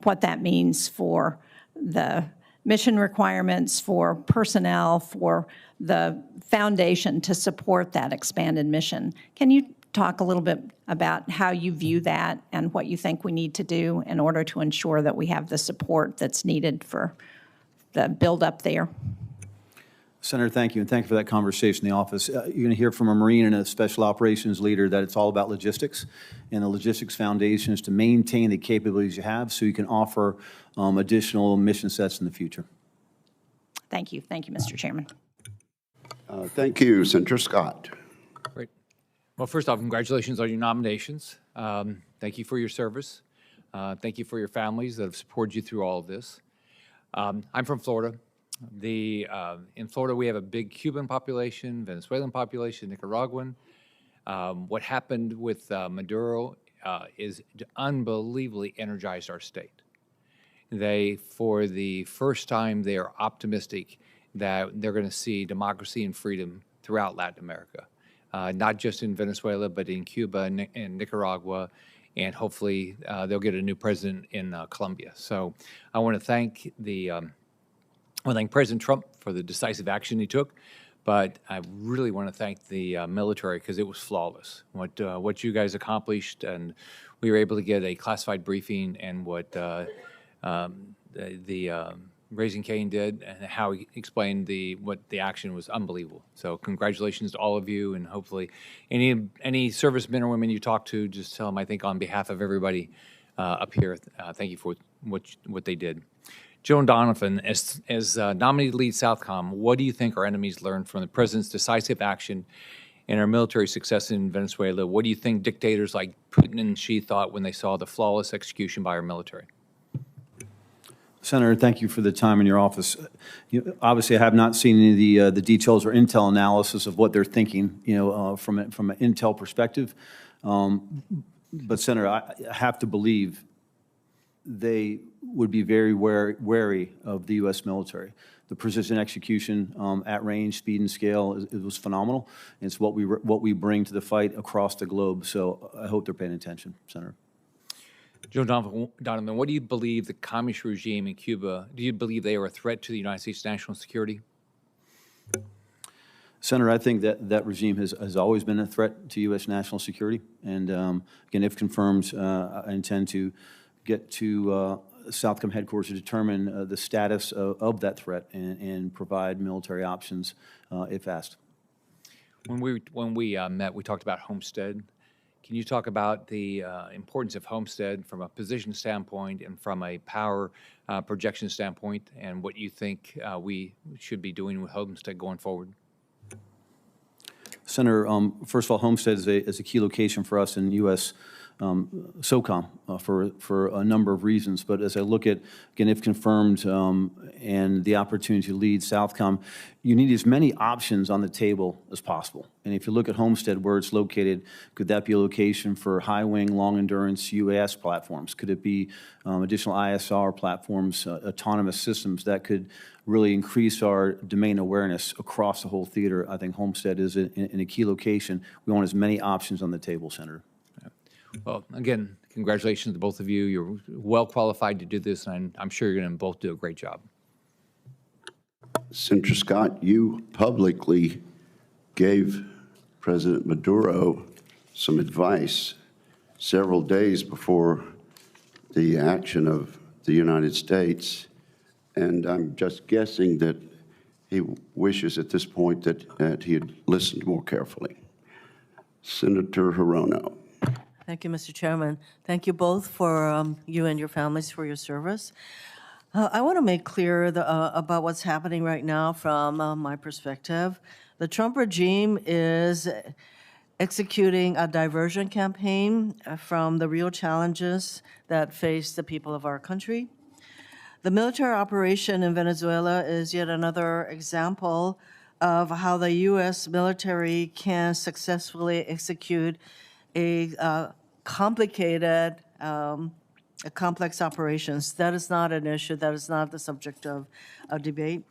what that means for the mission requirements, for personnel, for the foundation to support that expanded mission. Can you talk a little bit about how you view that and what you think we need to do in order to ensure that we have the support that's needed for the build-up there? Senator, thank you, and thank you for that conversation in the office. You're going to hear from a Marine and a Special Operations leader that it's all about logistics, and the logistics foundation is to maintain the capabilities you have so you can offer additional mission sets in the future. Thank you. Thank you, Mr. Chairman. Thank you, Senator Scott. Great. Well, first off, congratulations on your nominations. Thank you for your service. Thank you for your families that have supported you through all of this. I'm from Florida. In Florida, we have a big Cuban population, Venezuelan population, Nicaraguan. What happened with Maduro is unbelievably energized our state. For the first time, they are optimistic that they're going to see democracy and freedom throughout Latin America, not just in Venezuela, but in Cuba and Nicaragua, and hopefully they'll get a new president in Colombia. So I want to thank President Trump for the decisive action he took, but I really want to thank the military because it was flawless. What you guys accomplished, and we were able to get a classified briefing, and what the Raising Cane did and how he explained what the action was unbelievable. So congratulations to all of you, and hopefully any servicemen or women you talk to, just tell them I think on behalf of everybody up here, thank you for what they did. General Donovan, as nominee to lead Southcom, what do you think our enemies learned from the president's decisive action and our military success in Venezuela? What do you think dictators like Putin and Xi thought when they saw the flawless execution by our military? Senator, thank you for the time in your office. Obviously, I have not seen any of the details or intel analysis of what they're thinking, from an intel perspective. But Senator, I have to believe they would be very wary of the U.S. military. The precision execution at range, speed, and scale it was phenomenal. It's what we bring to the fight across the globe. So I hope they're paying attention, Senator. General Donovan, what do you believe the communist regime in Cuba, do you believe they are a threat to the United States national security? Senator, I think that regime has always been a threat to U.S. national security. And again, if confirmed, I intend to get to Southcom headquarters to determine the status of that threat and provide military options if asked. When we met, we talked about Homestead. Can you talk about the importance of Homestead from a position standpoint and from a power projection standpoint, and what you think we should be doing with Homestead going forward? Senator, first of all, Homestead is a key location for us in U.S. Southcom for a number of reasons. But as I look at, again, if confirmed, and the opportunity to lead Southcom, you need as many options on the table as possible. And if you look at Homestead, where it's located, could that be a location for high-wing, long-endurance UAS platforms? Could it be additional ISR platforms, autonomous systems that could really increase our domain awareness across the whole theater? I think Homestead is in a key location. We want as many options on the table, Senator. Well, again, congratulations to both of you. You're well qualified to do this, and I'm sure you're going to both do a great job. Senator Scott, you publicly gave President Maduro some advice several days before the action of the United States, and I'm just guessing that he wishes at this point that he had listened more carefully. Senator Hirono. Thank you, Mr. Chairman. Thank you both for you and your families for your service. I want to make clear about what's happening right now from my perspective. The Trump regime is executing a diversion campaign from the real challenges that face the people of our country. The military operation in Venezuela is yet another example of how the U.S. military can successfully execute a complicated, complex operations. That is not an issue. That is not the subject of debate.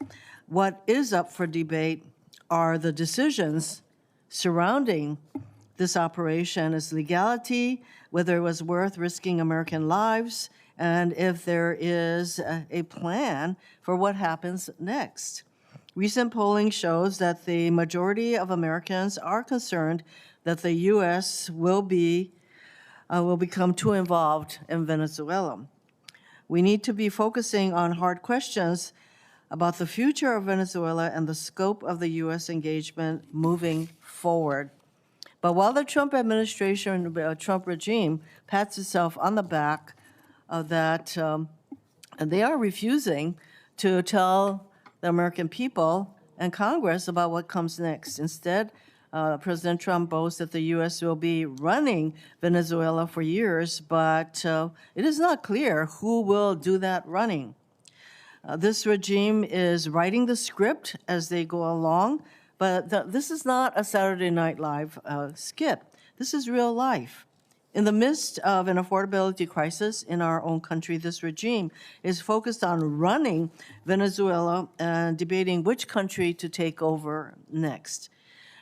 What is up for debate are the decisions surrounding this operation, its legality, whether it was worth risking American lives, and if there is a plan for what happens next. Recent polling shows that the majority of Americans are concerned that the U.S. will become too involved in Venezuela. We need to be focusing on hard questions about the future of Venezuela and the scope of the U.S. engagement moving forward. But while the Trump administration, Trump regime, pats itself on the back that they are refusing to tell the American people and Congress about what comes next. Instead, President Trump boasts that the U.S. will be running Venezuela for years, but it is not clear who will do that running. This regime is writing the script as they go along, but this is not a Saturday Night Live skit. This is real life. In the midst of an affordability crisis in our own country, this regime is focused on running Venezuela and debating which country to take over next.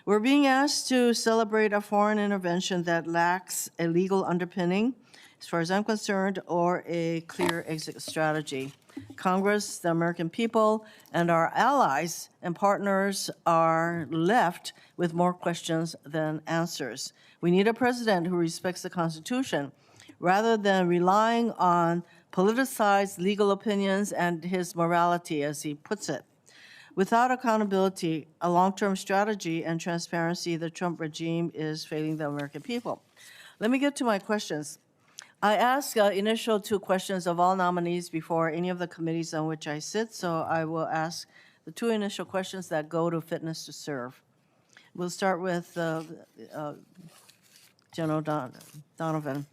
We're being asked to celebrate a foreign intervention that lacks a legal underpinning, as far as I'm concerned, or a clear exit strategy. Congress, the American people, and our allies and partners are left with more questions than answers. We need a president who respects the Constitution rather than relying on politicized legal opinions, and his morality, as he puts it. Without accountability, a long-term strategy, and transparency, the Trump regime is failing the American people. Let me get to my questions. I ask initial 2 questions of all nominees before any of the committees on which I sit, so I will ask the 2 initial questions that go to fitness to serve. We'll start with General Donovan.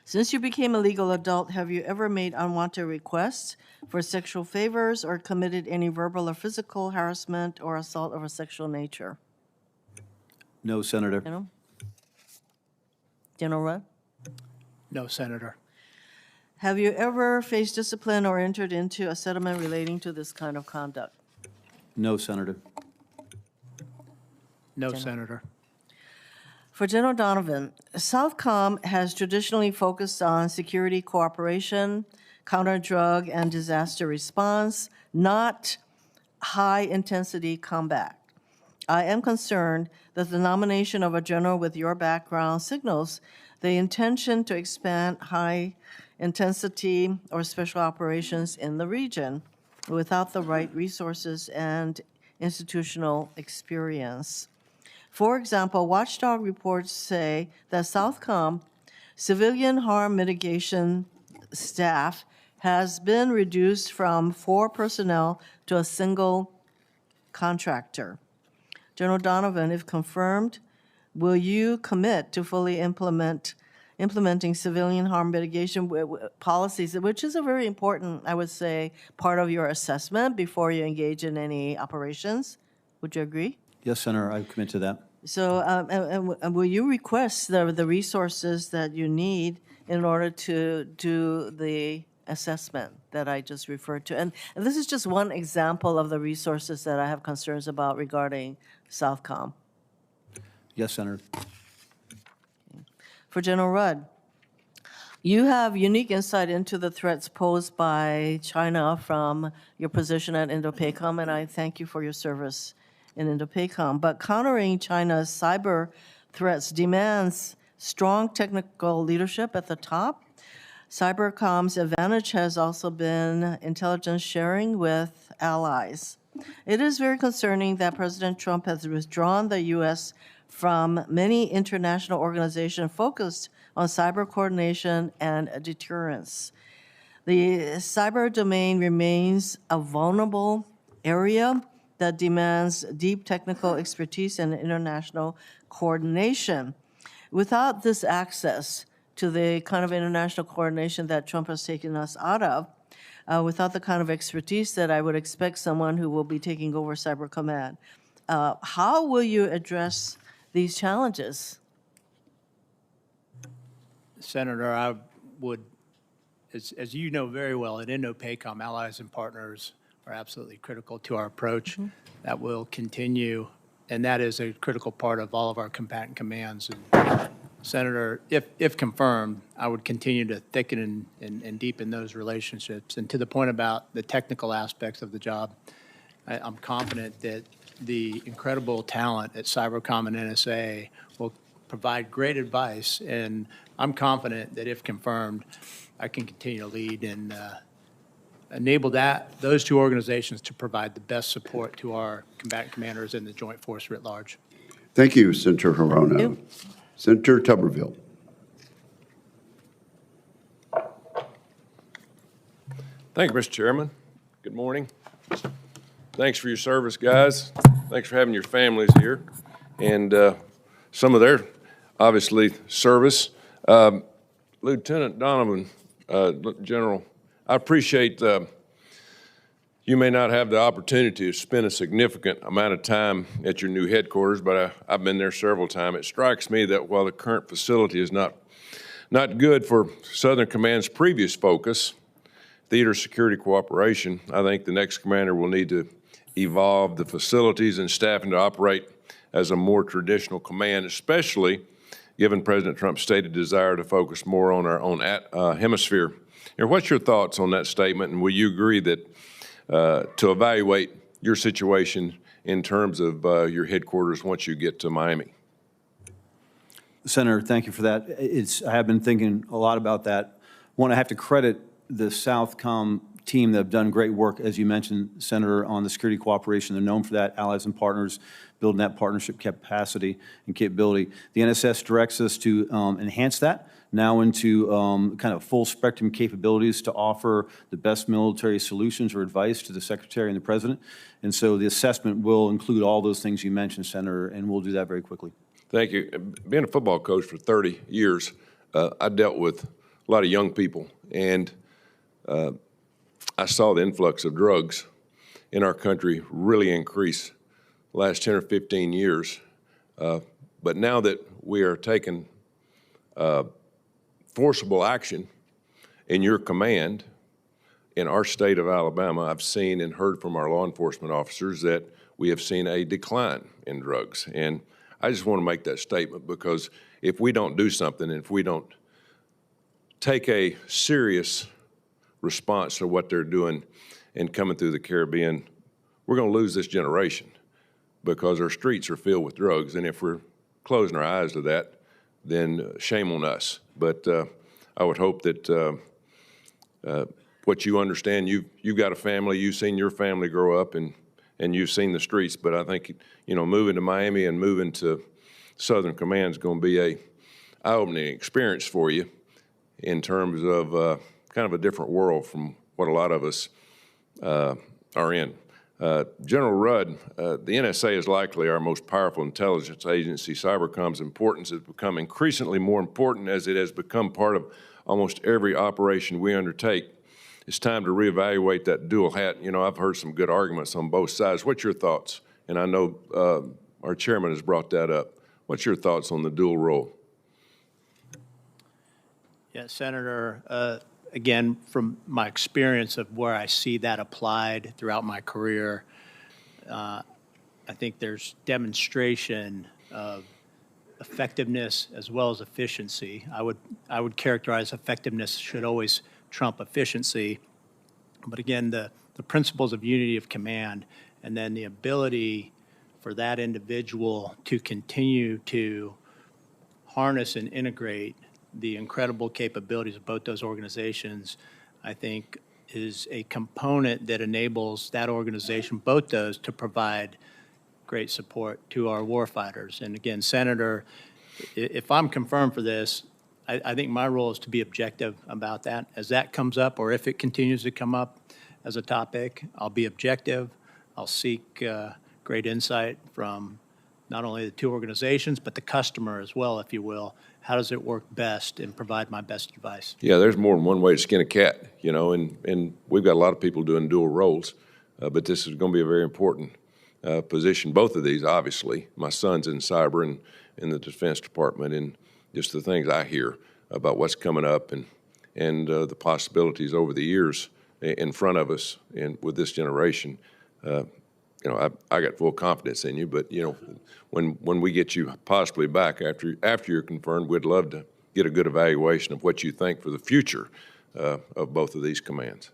Since you became a legal adult, have you ever made unwanted requests for sexual favors or committed any verbal or physical harassment or assault of a sexual nature? No, Senator. General Rudd? No, Senator. Have you ever faced discipline or entered into a settlement relating to this kind of conduct? No, Senator. No, Senator. For General Donovan, Southcom has traditionally focused on security cooperation, counter-drug and disaster response, not high-intensity combat. I am concerned that the nomination of a general with your background signals the intention to expand high-intensity or special operations in the region without the right resources and institutional experience. For example, watchdog reports say that Southcom civilian harm mitigation staff has been reduced from 4 personnel to a single contractor. General Donovan, if confirmed, will you commit to fully implementing civilian harm mitigation policies, which is a very important, I would say, part of your assessment before you engage in any operations? Would you agree? Yes, Senator, I commit to that. So, and will you request the resources that you need in order to do the assessment that I just referred to? And this is just one example of the resources that I have concerns about regarding Southcom. Yes, Senator. For General Rudd, you have unique insight into the threats posed by China from your position at INDOPACOM, and I thank you for your service in INDOPACOM. But countering China's cyber threats demands strong technical leadership at the top. Cybercom's advantage has also been intelligence sharing with allies. It is very concerning that President Trump has withdrawn the U.S. from many international organizations focused on cyber coordination and deterrence. The cyber domain remains a vulnerable area that demands deep technical expertise and international coordination. Without this access to the kind of international coordination that Trump has taken us out of, without the kind of expertise that I would expect someone who will be taking over Cyber Command, how will you address these challenges? Senator, I would, as you know very well, at INDOPACOM, allies and partners are absolutely critical to our approach. Mm-hmm. That will continue, and that is a critical part of all of our combatant commands. And Senator, if confirmed, I would continue to thicken and deepen those relationships. And to the point about the technical aspects of the job, I'm confident that the incredible talent at Cybercom and NSA will provide great advice, and I'm confident that if confirmed, I can continue to lead and enable those 2 organizations to provide the best support to our combatant commanders and the Joint Force writ large. Thank you, Senator Hirono. Senator Tuberville. Thank you, Mr. Chairman. Good morning. Thanks for your service, guys. Thanks for having your families here and some of their, obviously, service. Lieutenant Donovan, General, I appreciate you may not have the opportunity to spend a significant amount of time at your new headquarters, but I've been there several times. It strikes me that while the current facility is not good for Southern Command's previous focus, theater security cooperation, I think the next commander will need to evolve the facilities and staffing to operate as a more traditional command, especially given President Trump's stated desire to focus more on our own hemisphere. What's your thoughts on that statement, and will you agree that to evaluate your situation in terms of your headquarters once you get to Miami? Senator, thank you for that. I have been thinking a lot about that. One, I have to credit the Southcom team that have done great work, as you mentioned, Senator, on the security cooperation. They're known for that, allies and partners, building that partnership capacity and capability. The NSS directs us to enhance that now into kind of full spectrum capabilities to offer the best military solutions or advice to the Secretary and the President. And so the assessment will include all those things you mentioned, Senator, and we'll do that very quickly. Thank you. Being a football coach for 30 years, I dealt with a lot of young people, and I saw the influx of drugs in our country really increase the last 10 or 15 years. But now that we are taking forcible action in your command, in our state of Alabama, I've seen and heard from our law enforcement officers that we have seen a decline in drugs. And I just want to make that statement because if we don't do something, and if we don't take a serious response to what they're doing and coming through the Caribbean, we're going to lose this generation because our streets are filled with drugs. And if we're closing our eyes to that, then shame on us. But I would hope that what you understand, you've got a family, you've seen your family grow up, and you've seen the streets. But I think, moving to Miami and moving to Southern Command is going to be a eye-opening experience for you in terms of kind of a different world from what a lot of us are in. General Rudd, the NSA is likely our most powerful intelligence agency. Cybercom's importance has become increasingly more important as it has become part of almost every operation we undertake. It's time to reevaluate that dual hat. I've heard some good arguments on both sides. What's your thoughts? And I know our chairman has brought that up. What's your thoughts on the dual role? Yeah, Senator, again, from my experience of where I see that applied throughout my career, I think there's demonstration of effectiveness as well as efficiency. I would characterize effectiveness should always trump efficiency. But again, the principles of unity of command and then the ability for that individual to continue to harness and integrate the incredible capabilities of both those organizations, I think, is a component that enables that organization, both those, to provide great support to our warfighters. And again, Senator, if I'm confirmed for this, I think my role is to be objective about that. As that comes up, or if it continues to come up as a topic, I'll be objective. I'll seek great insight from not only the two organizations, but the customer as well, if you will. How does it work best and provide my best advice? Yeah, there's more than one way to skin a cat, and we've got a lot of people doing dual roles, but this is going to be a very important position. Both of these, obviously. My son's in cyber and in the Defense Department, and just the things I hear about what's coming up and the possibilities over the years in front of us and with this generation. I got full confidence in you, but when we get you possibly back after you're confirmed, we'd love to get a good evaluation of what you think for the future of both of these commands.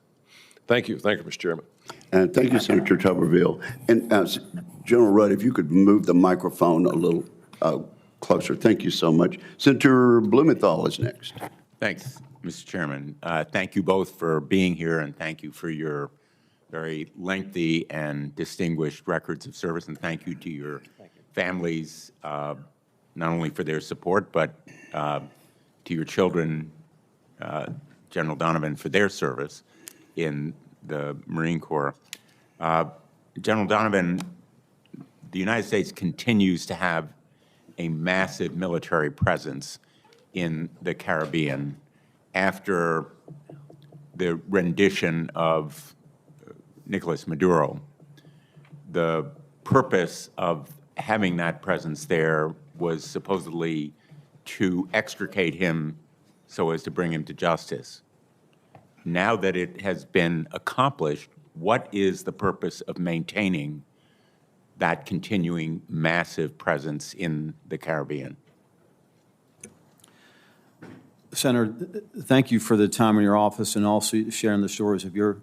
Thank you, Mr. Chairman. And thank you, Senator Tuberville. And General Rudd, if you could move the microphone a little closer. Thank you so much. Senator Blumenthal is next. Thanks, Mr. Chairman. Thank you both for being here, and thank you for your very lengthy and distinguished records of service, and thank you to your families, not only for their support, but to your children, General Donovan, for their service in the Marine Corps. General Donovan, the United States continues to have a massive military presence in the Caribbean after the rendition of Nicolas Maduro. The purpose of having that presence there was supposedly to extricate him so as to bring him to justice. Now that it has been accomplished, what is the purpose of maintaining that continuing massive presence in the Caribbean? Senator, thank you for the time in your office and also sharing the stories of your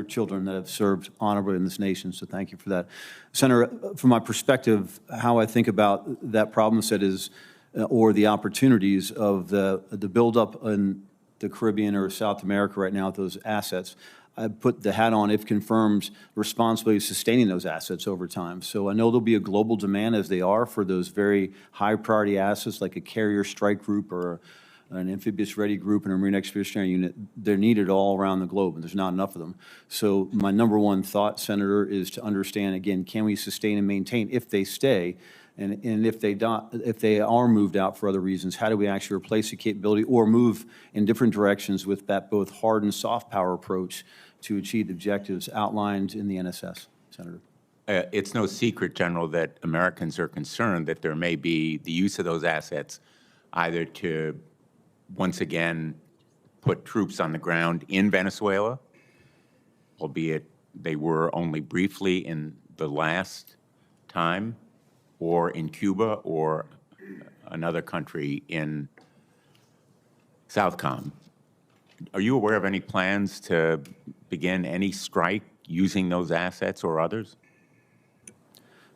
children that have served honorably in this nation, so thank you for that. Senator, from my perspective, how I think about that problem set is, or the opportunities of the buildup and the Caribbean or South America right now with those assets. I put the hat on, if confirmed, responsibility of sustaining those assets over time. So I know there'll be a global demand, as they are, for those very high-priority assets like a carrier strike group or an amphibious ready group and a marine expeditionary unit. They're needed all around the globe, and there's not enough of them. So my number one thought, Senator, is to understand, again, can we sustain and maintain if they stay? And if they are moved out for other reasons, how do we actually replace the capability or move in different directions with that both hard and soft power approach to achieve the objectives outlined in the NSS, Senator? It's no secret, General, that Americans are concerned that there may be the use of those assets either to, once again, put troops on the ground in Venezuela, albeit they were only briefly in the last time, or in Cuba, or another country in Southcom. Are you aware of any plans to begin any strike using those assets or others?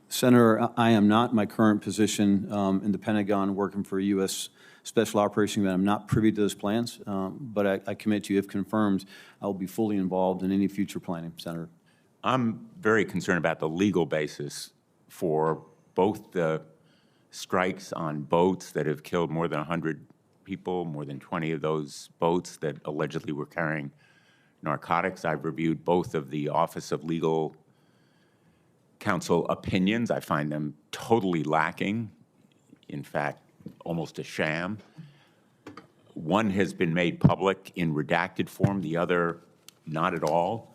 Senator, I am not in my current position in the Pentagon working for a U.S. Special Operations Command. I'm not privy to those plans, but I commit to you, if confirmed, I will be fully involved in any future planning, Senator. I'm very concerned about the legal basis for both the strikes on boats that have killed more than 100 people, more than 20 of those boats that allegedly were carrying narcotics. I've reviewed both of the Office of Legal Counsel opinions. I find them totally lacking, in fact, almost a sham. One has been made public in redacted form, the other not at all.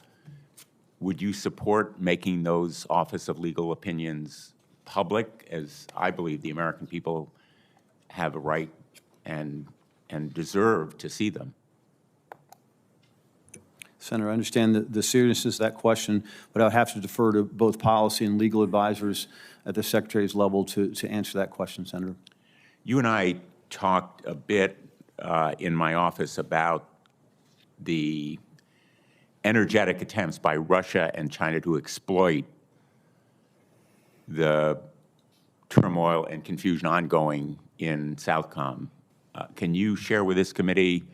Would you support making those Office of Legal opinions public, as I believe the American people have a right and deserve to see them? Senator, I understand the seriousness of that question, but I'll have to defer to both policy and legal advisors at the Secretary's level to answer that question, Senator. You and I talked a bit in my office about the energetic attempts by Russia and China to exploit the turmoil and confusion ongoing in Southcom. Can you share with this committee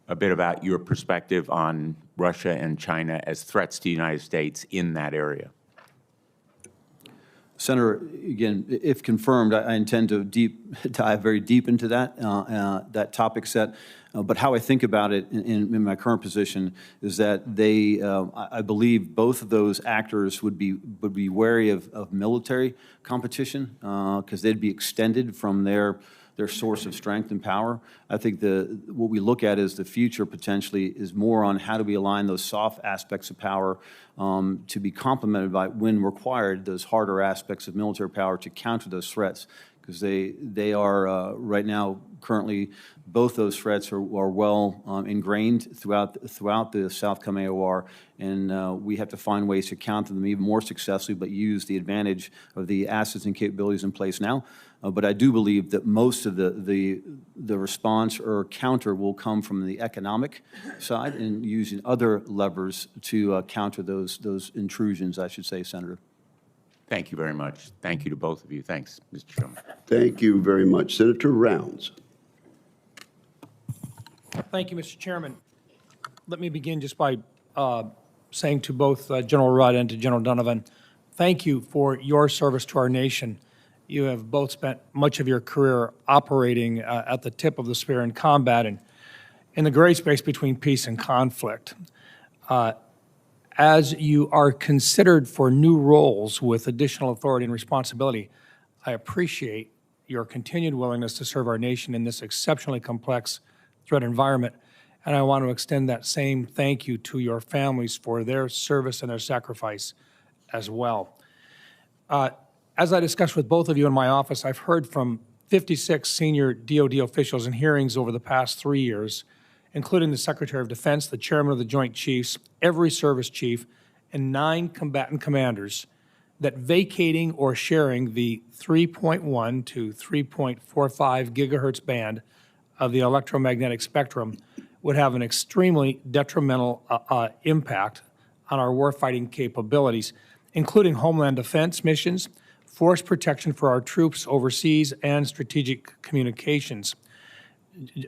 a bit about your perspective on Russia and China as threats to the United States in that area? Senator, again, if confirmed, I intend to dive very deep into that topic set. But how I think about it in my current position is that I believe both of those actors would be wary of military competition because they'd be extended from their source of strength and power. I think what we look at as the future potentially is more on how do we align those soft aspects of power to be complemented by, when required, those harder aspects of military power to counter those threats, because they are right now currently both those threats are well ingrained throughout the Southcom AOR, and we have to find ways to counter them even more successfully, but use the advantage of the assets and capabilities in place now. But I do believe that most of the response or counter will come from the economic side and using other levers to counter those intrusions, I should say, Senator. Thank you very much. Thank you to both of you. Thanks, Mr. Chairman. Thank you very much. Senator Rounds. Thank you, Mr. Chairman. Let me begin just by saying to both General Rudd and to General Donovan, thank you for your service to our nation. You have both spent much of your career operating at the tip of the spear in combat and in the gray space between peace and conflict. As you are considered for new roles with additional authority and responsibility, I appreciate your continued willingness to serve our nation in this exceptionally complex threat environment, and I want to extend that same thank you to your families for their service and their sacrifice as well. As I discussed with both of you in my office, I've heard from 56 senior DoD officials in hearings over the past 3 years, including the Secretary of Defense, the Chairman of the Joint Chiefs, every service chief, and 9 combatant commanders, that vacating or sharing the 3.1 to 3.45 gigahertz band of the electromagnetic spectrum would have an extremely detrimental impact on our warfighting capabilities, including homeland defense missions, force protection for our troops overseas, and strategic communications.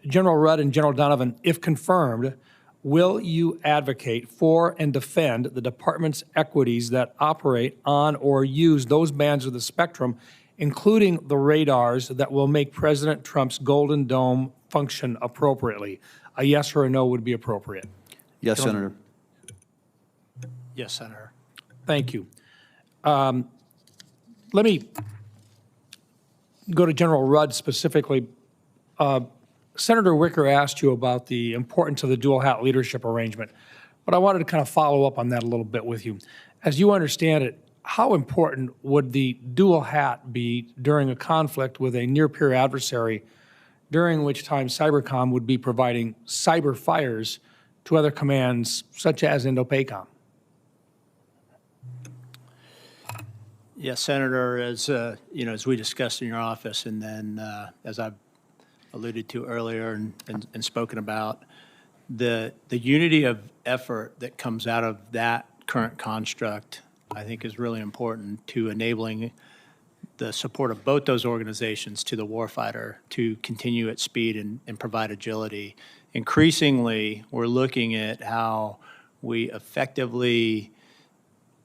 General Rudd and General Donovan, if confirmed, will you advocate for and defend the department's equities that operate on or use those bands of the spectrum, including the radars that will make President Trump's Golden Dome function appropriately? A yes or a no would be appropriate. Yes, Senator. Yes, Senator. Thank you. Let me go to General Rudd specifically. Senator Wicker asked you about the importance of the dual hat leadership arrangement, but I wanted to kind of follow up on that a little bit with you. As you understand it, how important would the dual hat be during a conflict with a near-peer adversary, during which time Cybercom would be providing cyber fires to other commands such as INDOPACOM? Yes, Senator, as as we discussed in your office, and then as I've alluded to earlier and spoken about, the unity of effort that comes out of that current construct, I think, is really important to enabling the support of both those organizations to the warfighter to continue at speed and provide agility. Increasingly, we're looking at how we effectively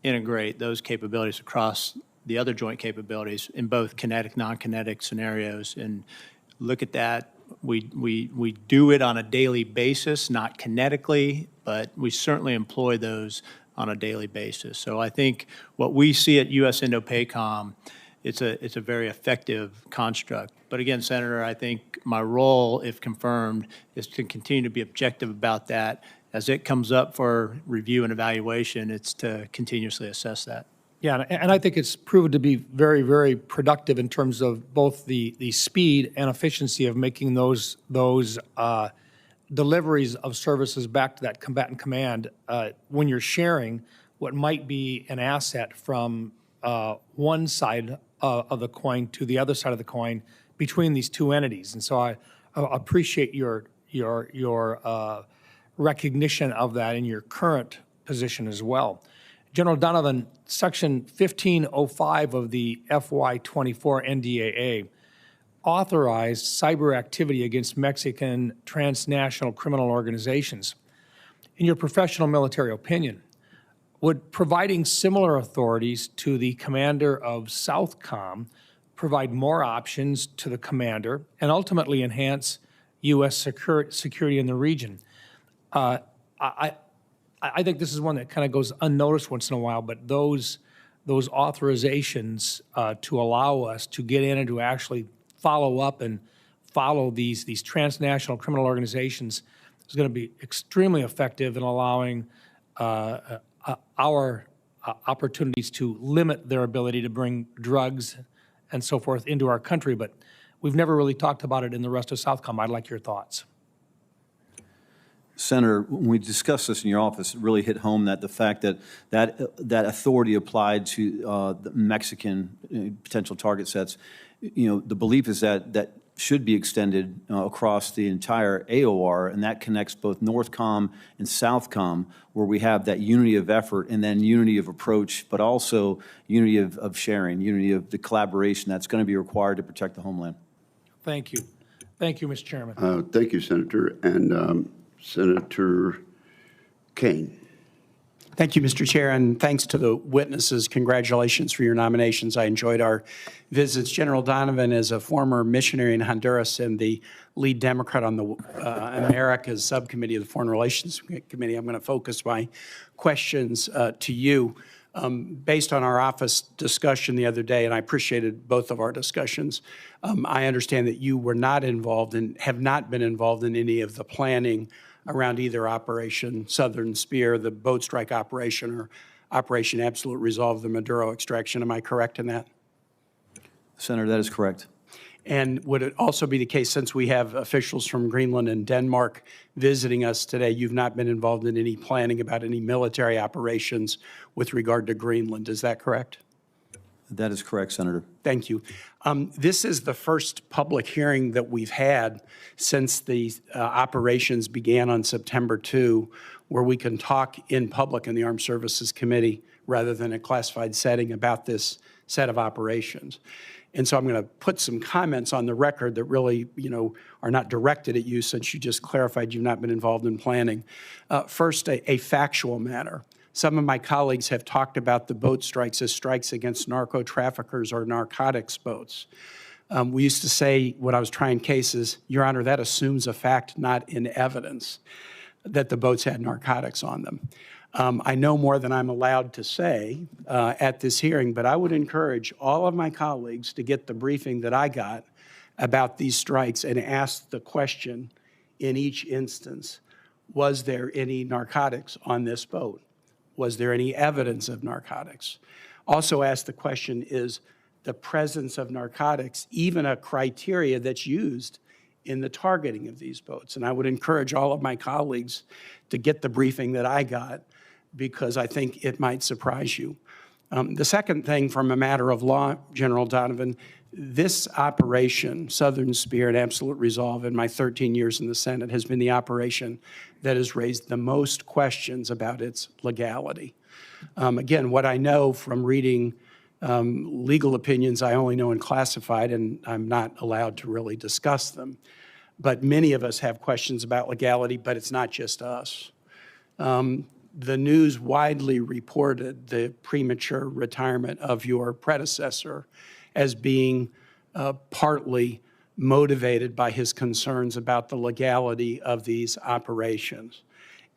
integrate those capabilities across the other joint capabilities in both kinetic, non-kinetic scenarios, and look at that. We do it on a daily basis, not kinetically, but we certainly employ those on a daily basis. So I think what we see at U.S. INDOPACOM, it's a very effective construct. But again, Senator, I think my role, if confirmed, is to continue to be objective about that. As it comes up for review and evaluation, it's to continuously assess that. Yeah, and I think it's proven to be very, very productive in terms of both the speed and efficiency of making those deliveries of services back to that combatant command when you're sharing what might be an asset from one side of the coin to the other side of the coin between these two entities. And so I appreciate your recognition of that in your current position as well. General Donovan, Section 1505 of the FY24 NDAA authorized cyber activity against Mexican transnational criminal organizations. In your professional military opinion, would providing similar authorities to the commander of Southcom provide more options to the commander and ultimately enhance U.S. security in the region? I think this is one that kind of goes unnoticed once in a while, but those authorizations to allow us to get in and to actually follow up and follow these transnational criminal organizations is going to be extremely effective in allowing our opportunities to limit their ability to bring drugs and so forth into our country. But we've never really talked about it in the rest of Southcom. I'd like your thoughts. Senator, when we discussed this in your office, it really hit home that the fact that authority applied to the Mexican potential target sets, the belief is that should be extended across the entire AOR, and that connects both Northcom and Southcom, where we have that unity of effort and then unity of approach, but also unity of sharing, unity of the collaboration that's going to be required to protect the homeland. Thank you. Thank you, Mr. Chairman. Thank you, Senator. And Senator Kane. Thank you, Mr. Chair, and thanks to the witnesses. Congratulations for your nominations. I enjoyed our visits. General Donovan is a former missionary in Honduras and the lead Democrat on the Americas Subcommittee of the Foreign Relations Committee. I'm going to focus my questions to you. Based on our office discussion the other day, and I appreciated both of our discussions, I understand that you were not involved and have not been involved in any of the planning around either Operation Southern Spear, the boat strike operation, or Operation Absolute Resolve, the Maduro extraction. Am I correct in that? Senator, that is correct. And would it also be the case, since we have officials from Greenland and Denmark visiting us today, you've not been involved in any planning about any military operations with regard to Greenland? Is that correct? That is correct, Senator. Thank you. This is the first public hearing that we've had since the operations began on September 2, where we can talk in public in the Armed Services Committee rather than a classified setting about this set of operations. And so I'm going to put some comments on the record that really, are not directed at you, since you just clarified you've not been involved in planning. First, a factual matter. Some of my colleagues have talked about the boat strikes as strikes against narco-traffickers or narcotics boats. We used to say when I was trying cases, Your Honor, that assumes a fact, not in evidence, that the boats had narcotics on them. I know more than I'm allowed to say at this hearing, but I would encourage all of my colleagues to get the briefing that I got about these strikes and ask the question in each instance, was there any narcotics on this boat? Was there any evidence of narcotics? Also ask the question, is the presence of narcotics even a criteria that's used in the targeting of these boats? And I would encourage all of my colleagues to get the briefing that I got, because I think it might surprise you. The second thing, from a matter of law, General Donovan, this operation, Southern Spear and Absolute Resolve, in my 13 years in the Senate, has been the operation that has raised the most questions about its legality. Again, what I know from reading legal opinions, I only know in classified, and I'm not allowed to really discuss them. But many of us have questions about legality, but it's not just us. The news widely reported the premature retirement of your predecessor as being partly motivated by his concerns about the legality of these operations.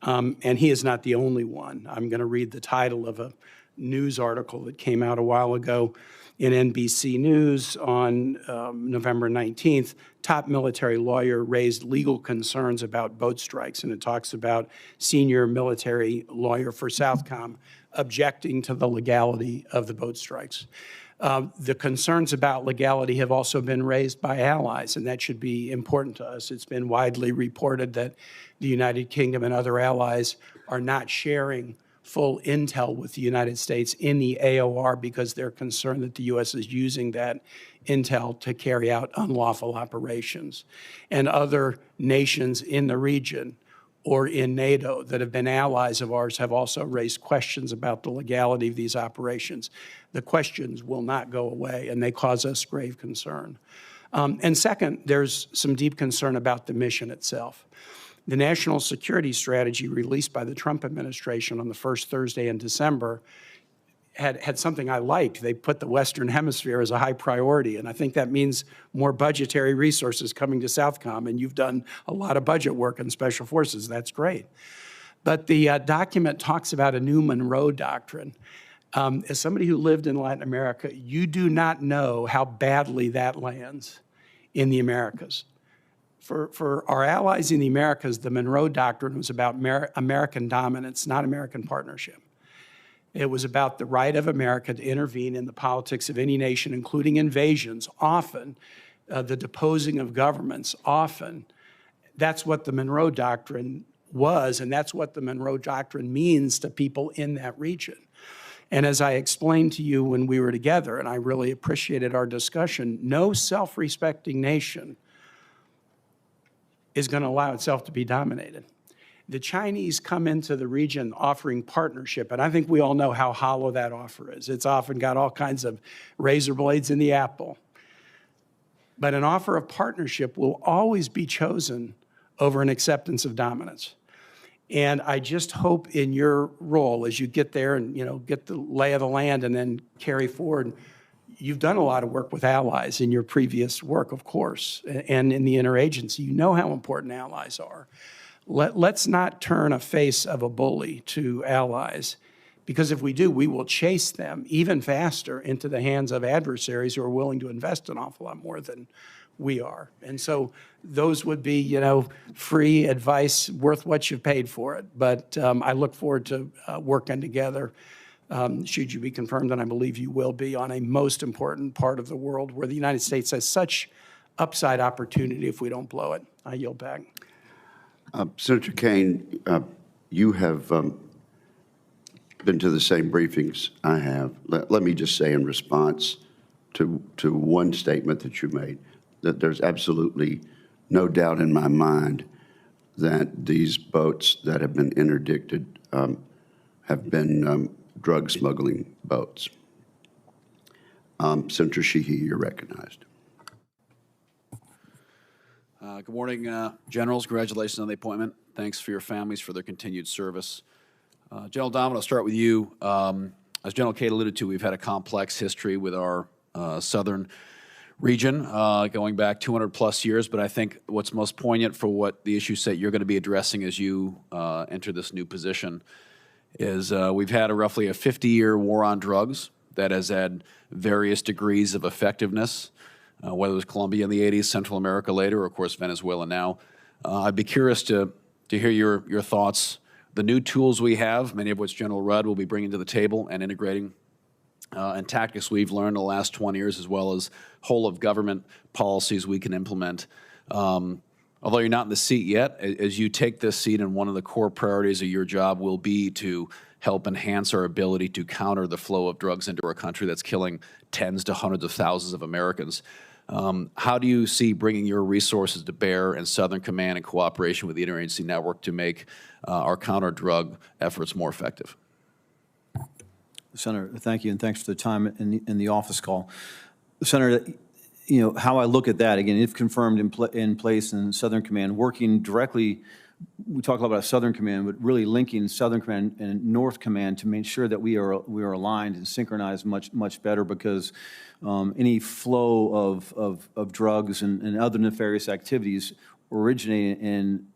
And he is not the only one. I'm going to read the title of a news article that came out a while ago in NBC News on November 19th. Top military lawyer raised legal concerns about boat strikes, and it talks about senior military lawyer for Southcom objecting to the legality of the boat strikes. The concerns about legality have also been raised by allies, and that should be important to us. It's been widely reported that the United Kingdom and other allies are not sharing full intel with the United States in the AOR because they're concerned that the U.S. is using that intel to carry out unlawful operations. And other nations in the region or in NATO that have been allies of ours have also raised questions about the legality of these operations. The questions will not go away, and they cause us grave concern. And second, there's some deep concern about the mission itself. The national security strategy released by the Trump administration on the first Thursday in December had something I liked. They put the Western Hemisphere as a high priority, and I think that means more budgetary resources coming to Southcom, and you've done a lot of budget work in Special Forces. That's great. But the document talks about a new Monroe Doctrine. As somebody who lived in Latin America, you do not know how badly that lands in the Americas. For our allies in the Americas, the Monroe Doctrine was about American dominance, not American partnership. It was about the right of America to intervene in the politics of any nation, including invasions, often the deposing of governments, often. That's what the Monroe Doctrine was, and that's what the Monroe Doctrine means to people in that region. And as I explained to you when we were together, and I really appreciated our discussion, no self-respecting nation is going to allow itself to be dominated. The Chinese come into the region offering partnership, and I think we all know how hollow that offer is. It's often got all kinds of razor blades in the apple. But an offer of partnership will always be chosen over an acceptance of dominance. And I just hope in your role, as you get there and get the lay of the land and then carry forward, you've done a lot of work with allies in your previous work, of course, and in the interagency. You know how important allies are. Let's not turn a face of a bully to allies, because if we do, we will chase them even faster into the hands of adversaries who are willing to invest an awful lot more than we are. And so those would be, free advice worth what you've paid for it. But I look forward to working together. Should you be confirmed, and I believe you will be, on a most important part of the world where the United States has such upside opportunity if we don't blow it. I yield back. Senator Kaine, you have been to the same briefings I have. Let me just say in response to one statement that you made, that there's absolutely no doubt in my mind that these boats that have been interdicted have been drug smuggling boats. Senator Sheehy, you're recognized. Good morning, Generals. Congratulations on the appointment. Thanks for your families for their continued service. General Donovan, I'll start with you. As General Kate alluded to, we've had a complex history with our southern region going back 200-plus years, but I think what's most poignant for what the issue set you're going to be addressing as you enter this new position is we've had roughly a 50-year war on drugs that has had various degrees of effectiveness, whether it was Colombia in the 80s, Central America later, or of course Venezuela now. I'd be curious to hear your thoughts. The new tools we have, many of which General Rudd will be bringing to the table and integrating, and tactics we've learned in the last 20 years, as well as whole of government policies we can implement. Although you're not in the seat yet, as you take this seat, and one of the core priorities of your job will be to help enhance our ability to counter the flow of drugs into our country that's killing tens to hundreds of thousands of Americans. How do you see bringing your resources to bear in Southern Command in cooperation with the Interagency Network to make our counter-drug efforts more effective? Senator, thank you, and thanks for the time in the office call. Senator, you know, how I look at that, again, if confirmed in place in Southern Command, working directly, we talk a lot about Southern Command, but really linking Southern Command and North Command to make sure that we are aligned and synchronized much better, because any flow of drugs and other nefarious activities originating in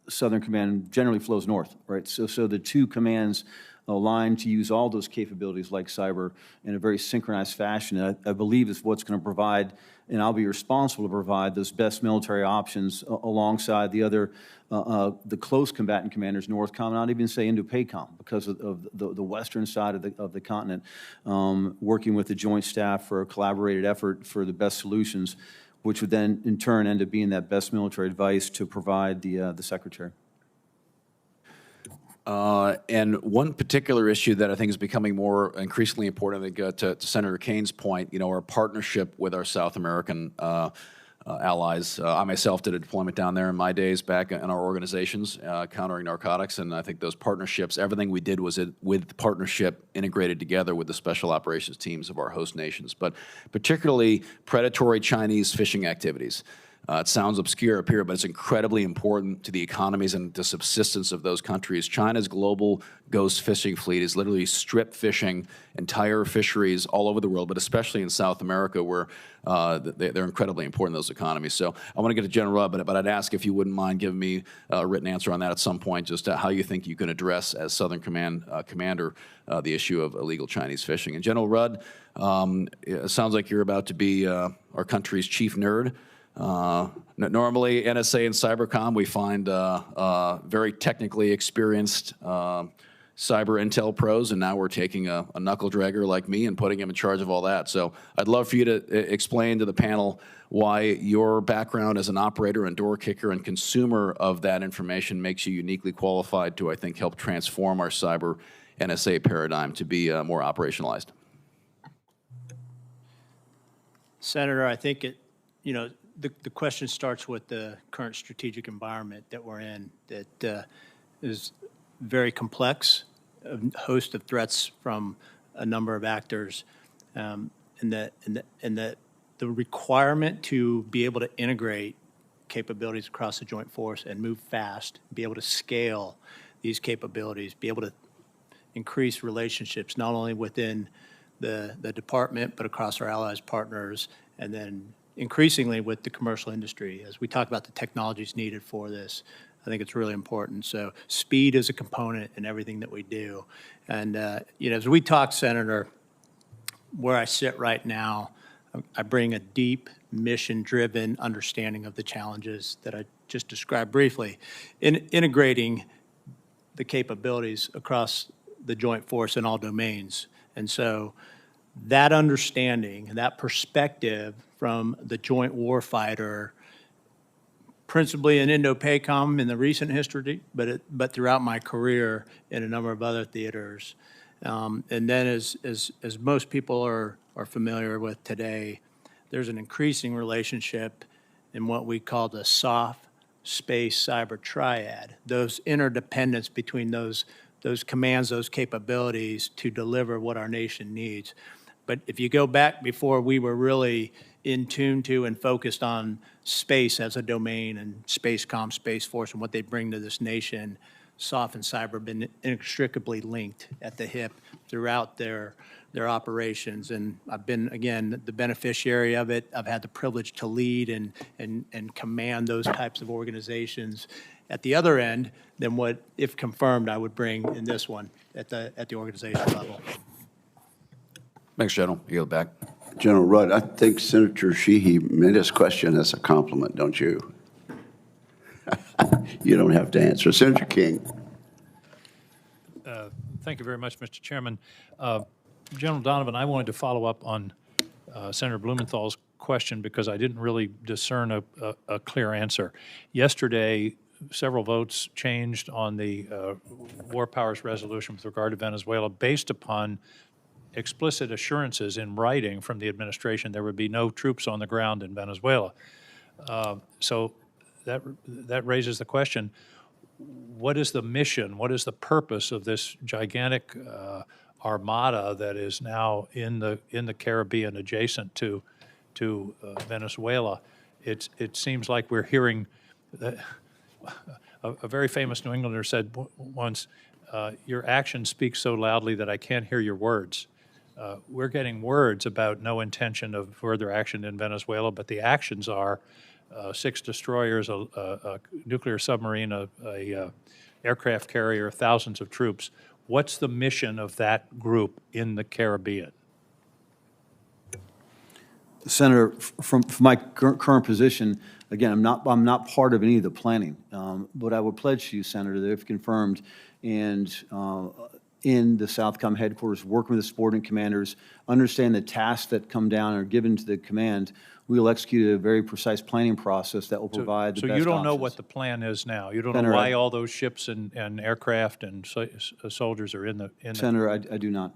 Southern Command generally flows north, right? So the two commands aligned to use all those capabilities like cyber in a very synchronized fashion, I believe is what's going to provide, and I'll be responsible to provide those best military options alongside the other, the close combatant commanders, NORTHCOM, and I'd even say Indo-PACOM, because of the western side of the continent, working with the Joint Staff for a collaborated effort for the best solutions, which would then in turn end up being that best military advice to provide the Secretary. And one particular issue that I think is becoming more increasingly important, I think, to Senator Kane's point, you know, our partnership with our South American allies. I myself did a deployment down there in my days back in our organizations, countering narcotics, and I think those partnerships, everything we did was with the partnership integrated together with the special operations teams of our host nations, but particularly predatory Chinese fishing activities. It sounds obscure up here, but it's incredibly important to the economies and the subsistence of those countries. China's global ghost fishing fleet is literally strip fishing entire fisheries all over the world, but especially in South America, where they're incredibly important in those economies. So I want to get to General Rudd, but I'd ask if you wouldn't mind giving me a written answer on that at some point, just how you think you can address, as Southern Command commander, the issue of illegal Chinese fishing. And General Rudd, it sounds like you're about to be our country's chief nerd. Normally, NSA and Cybercom, we find very technically experienced cyber intel pros, and now we're taking a knuckle dragger like me and putting him in charge of all that. So I'd love for you to explain to the panel why your background as an operator and door kicker and consumer of that information makes you uniquely qualified to, I think, help transform our cyber NSA paradigm to be more operationalized. Senator, I think the question starts with the current strategic environment that we're in, that is very complex, a host of threats from a number of actors, and that the requirement to be able to integrate capabilities across the joint force and move fast, be able to scale these capabilities, be able to increase relationships not only within the department but across our allies, partners, and then increasingly with the commercial industry. As we talk about the technologies needed for this, I think it's really important. So speed is a component in everything that we do. And, as we talk, Senator, where I sit right now, I bring a deep mission-driven understanding of the challenges that I just described briefly in integrating the capabilities across the joint force in all domains. And so that understanding, that perspective from the joint warfighter, principally in Indo-PACOM in the recent history, but throughout my career in a number of other theaters. And then as most people are familiar with today, there's an increasing relationship in what we call the soft space cyber triad, those interdependence between those commands, those capabilities to deliver what our nation needs. But if you go back before we were really in tune to and focused on space as a domain and Spacecom, Space Force, and what they bring to this nation, soft and cyber have been inextricably linked at the hip throughout their operations. And I've been, again, the beneficiary of it. I've had the privilege to lead and command those types of organizations at the other end than what, if confirmed, I would bring in this one at the organization level. Thanks, General. Yield back. General Rudd, I think Senator Sheehy meant his question as a compliment, don't you? You don't have to answer. Senator King. Thank you very much, Mr. Chairman. General Donovan, I wanted to follow up on Senator Blumenthal's question because I didn't really discern a clear answer. Yesterday, several votes changed on the War Powers Resolution with regard to Venezuela based upon explicit assurances in writing from the administration there would be no troops on the ground in Venezuela. So that raises the question, what is the mission, what is the purpose of this gigantic armada that is now in the Caribbean adjacent to Venezuela? It seems like we're hearing that a very famous New Englander said once, your actions speak so loudly that I can't hear your words. We're getting words about no intention of further action in Venezuela, but the actions are 6 destroyers, a nuclear submarine, a aircraft carrier, thousands of troops. What's the mission of that group in the Caribbean? Senator, from my current position, again, I'm not part of any of the planning. But I would pledge to you, Senator, that if confirmed, and in the Southcom headquarters, working with the subordinate commanders, understand the tasks that come down and are given to the command, we will execute a very precise planning process that will provide the best options. So you don't know what the plan is now? You don't know why all those ships and aircraft and soldiers are in the... Senator, I do not.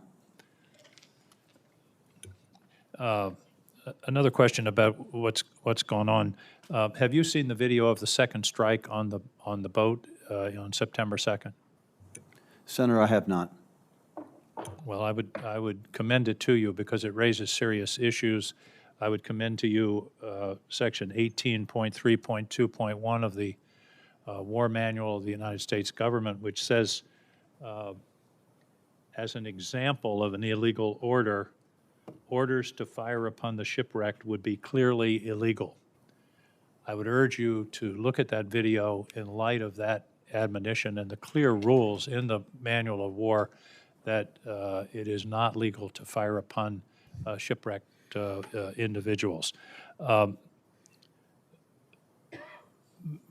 Another question about what's going on. Have you seen the video of the second strike on the boat on September 2nd? Senator, I have not. Well, I would commend it to you because it raises serious issues. I would commend to you Section 18.3.2.1 of the War Manual of the United States Government, which says, as an example of an illegal order, orders to fire upon the shipwrecked would be clearly illegal. I would urge you to look at that video in light of that admonition and the clear rules in the Manual of War that it is not legal to fire upon shipwrecked individuals.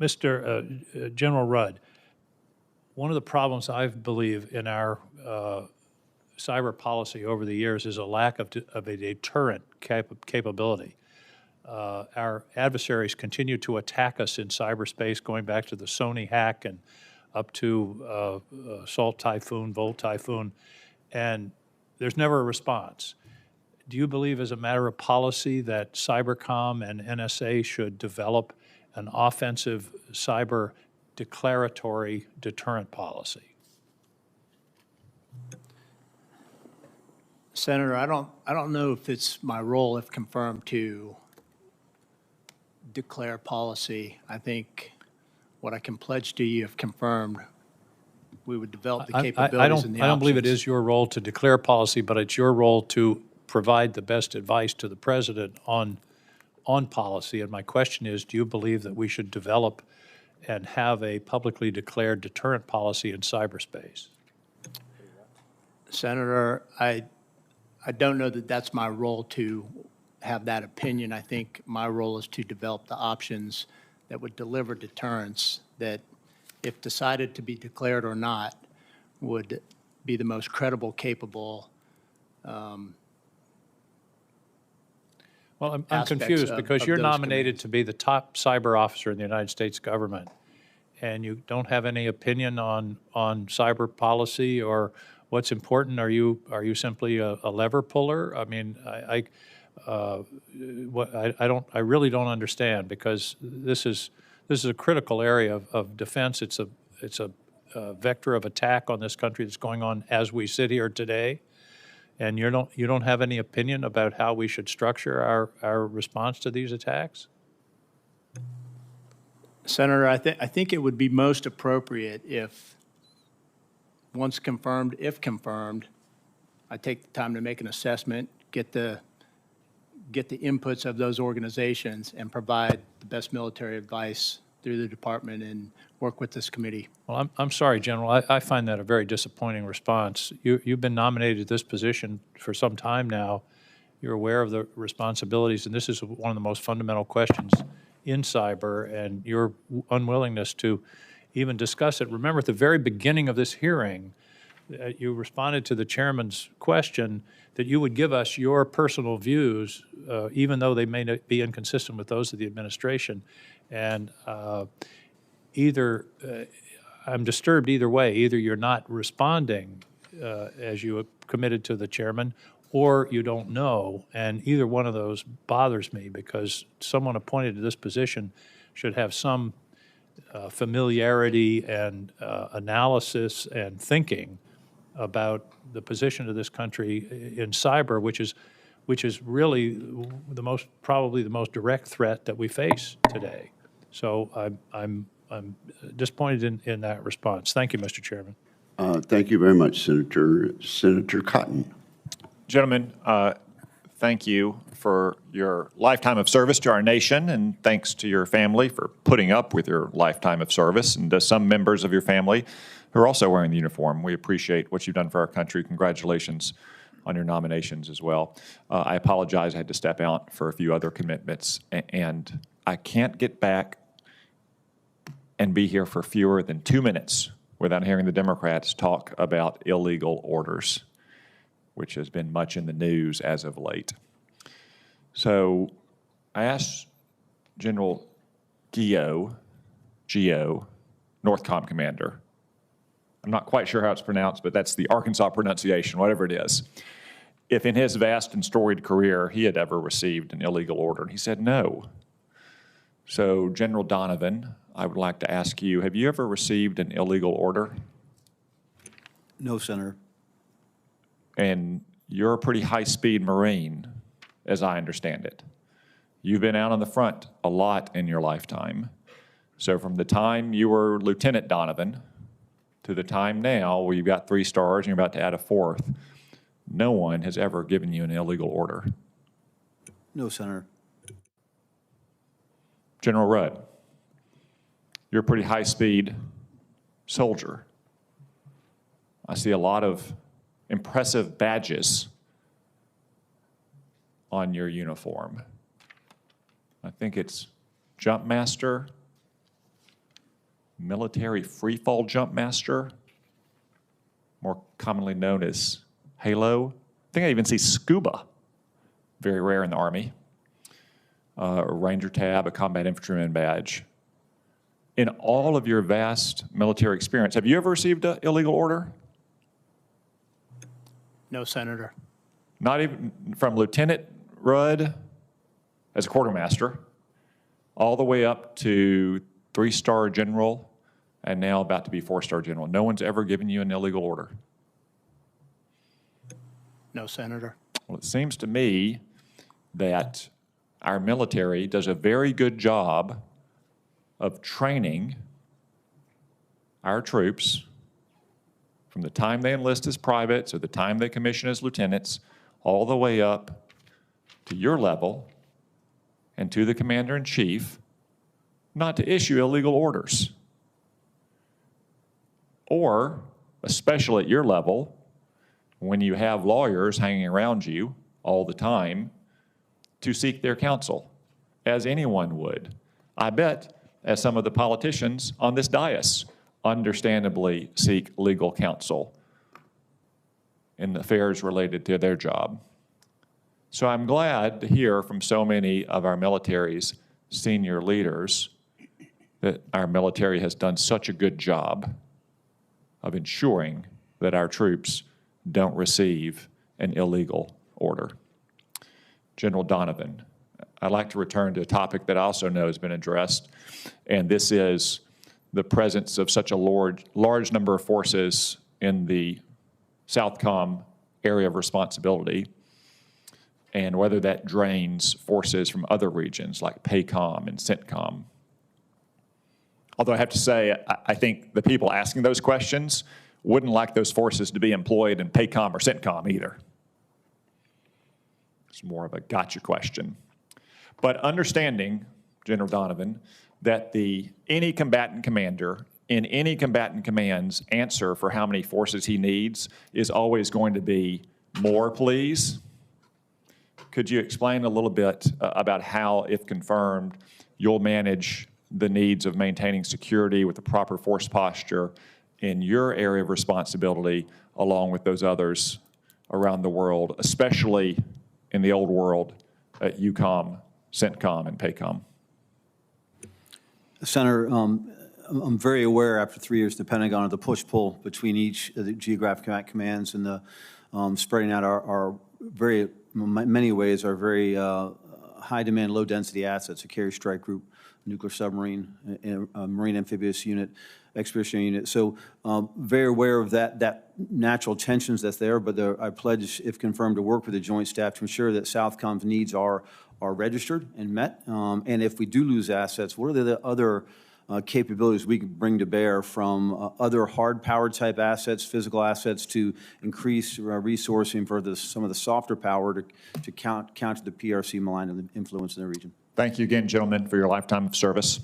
Mr. General Rudd, one of the problems I believe in our cyber policy over the years is a lack of a deterrent capability. Our adversaries continue to attack us in cyberspace, going back to the Sony hack and up to Salt Typhoon, Volt Typhoon, and there's never a response. Do you believe as a matter of policy that Cybercom and NSA should develop an offensive cyber declaratory deterrent policy? Senator, I don't know if it's my role, if confirmed, to declare policy. I think what I can pledge to you, if confirmed, we would develop the capabilities and the options. I don't believe it is your role to declare policy, but it's your role to provide the best advice to the president on policy. And my question is, do you believe that we should develop and have a publicly declared deterrent policy in cyberspace? Senator, I don't know that that's my role to have that opinion. I think my role is to develop the options that would deliver deterrence that, if decided to be declared or not, would be the most credible, capable. Well, I'm confused because you're nominated to be the top cyber officer in the United States government, and you don't have any opinion on cyber policy or what's important. Are you simply a lever puller? I mean, I really don't understand, because this is a critical area of defense. It's a vector of attack on this country that's going on as we sit here today. and you don't have any opinion about how we should structure our response to these attacks? Senator, I think it would be most appropriate if, once confirmed, if confirmed, I take the time to make an assessment, get the inputs of those organizations, and provide the best military advice through the department and work with this committee. Well, I'm sorry, General. I find that a very disappointing response. You've been nominated to this position for some time now. You're aware of the responsibilities, and this is one of the most fundamental questions in cyber, and your unwillingness to even discuss it. Remember, at the very beginning of this hearing, you responded to the chairman's question that you would give us your personal views, even though they may not be inconsistent with those of the administration. And I'm disturbed either way. Either you're not responding as you have committed to the chairman, or you don't know, and either one of those bothers me, because someone appointed to this position should have some familiarity and analysis and thinking about the position of this country in cyber, which is really probably the most direct threat that we face today. So I'm disappointed in that response. Thank you, Mr. Chairman. Thank you very much, Senator. Senator Cotton. Gentlemen, thank you for your lifetime of service to our nation, and thanks to your family for putting up with your lifetime of service, and to some members of your family who are also wearing the uniform. We appreciate what you've done for our country. Congratulations on your nominations as well. I apologize, I had to step out for a few other commitments, and I can't get back and be here for fewer than 2 minutes without hearing the Democrats talk about illegal orders, which has been much in the news as of late. So I asked General Gio, Northcom commander. I'm not quite sure how it's pronounced, but that's the Arkansas pronunciation, whatever it is, if in his vast and storied career he had ever received an illegal order. And he said no. So General Donovan, I would like to ask you, have you ever received an illegal order? No, Senator. And you're a pretty high-speed Marine, as I understand it. You've been out on the front a lot in your lifetime. So from the time you were Lieutenant Donovan to the time now where you've got 3 stars and you're about to add a 4th, no one has ever given you an illegal order. No, Senator. General Rudd, you're a pretty high-speed soldier. I see a lot of impressive badges on your uniform. I think it's Jump Master, Military Freefall Jump Master, more commonly known as Halo. I think I even see Scuba, very rare in the Army. A Ranger Tab, a Combat Infantryman badge. In all of your vast military experience, have you ever received an illegal order? No, Senator. Not even from Lieutenant Rudd as a quartermaster, all the way up to 3-star general, and now about to be 4-star general. No one's ever given you an illegal order. No, Senator. Well, it seems to me that our military does a very good job of training our troops from the time they enlist as privates or the time they commission as lieutenants, all the way up to your level and to the commander-in-chief, not to issue illegal orders. Or, especially at your level, when you have lawyers hanging around you all the time, to seek their counsel, as anyone would. I bet, as some of the politicians on this dais understandably seek legal counsel in affairs related to their job. So I'm glad to hear from so many of our military's senior leaders that our military has done such a good job of ensuring that our troops don't receive an illegal order. General Donovan, I'd like to return to a topic that I also know has been addressed, and this is the presence of such a large number of forces in the Southcom area of responsibility and whether that drains forces from other regions like PACOM and CENTCOM. Although I have to say, I think the people asking those questions wouldn't like those forces to be employed in PACOM or CENTCOM either. It's more of a gotcha question. But understanding, General Donovan, that any combatant commander in any combatant command's answer for how many forces he needs is always going to be more, please. Could you explain a little bit about how, if confirmed, you'll manage the needs of maintaining security with the proper force posture in your area of responsibility along with those others around the world, especially in the old world at EUCOM, CENTCOM, and PACOM? Senator, I'm very aware after 3 years in the Pentagon of the push-pull between each of the geographic commands and the spreading out our very, many ways, our very high-demand, low-density assets, a carrier strike group, nuclear submarine, marine amphibious unit, expeditionary unit. So very aware of that natural tensions that's there, but I pledge, if confirmed, to work with the Joint Staff to ensure that Southcom's needs are registered and met. And if we do lose assets, what are the other capabilities we can bring to bear from other hard power type assets, physical assets, to increase resourcing for some of the softer power to counter the PRC malign influence in the region? Thank you again, gentlemen, for your lifetime of service.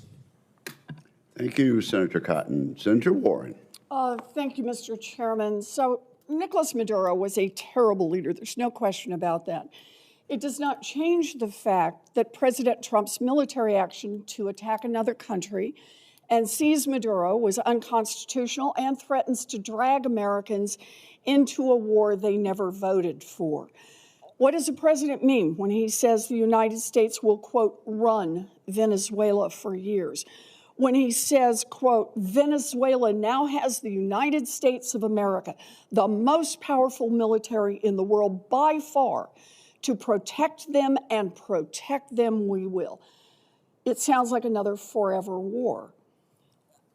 Thank you, Senator Cotton. Senator Warren. Thank you, Mr. Chairman. So Nicolas Maduro was a terrible leader. There's no question about that. It does not change the fact that President Trump's military action to attack another country and seize Maduro was unconstitutional and threatens to drag Americans into a war they never voted for. What does the president mean when he says the United States will, quote, run Venezuela for years? When he says, quote, Venezuela now has the United States of America, the most powerful military in the world by far, to protect them, and protect them we will. It sounds like another forever war.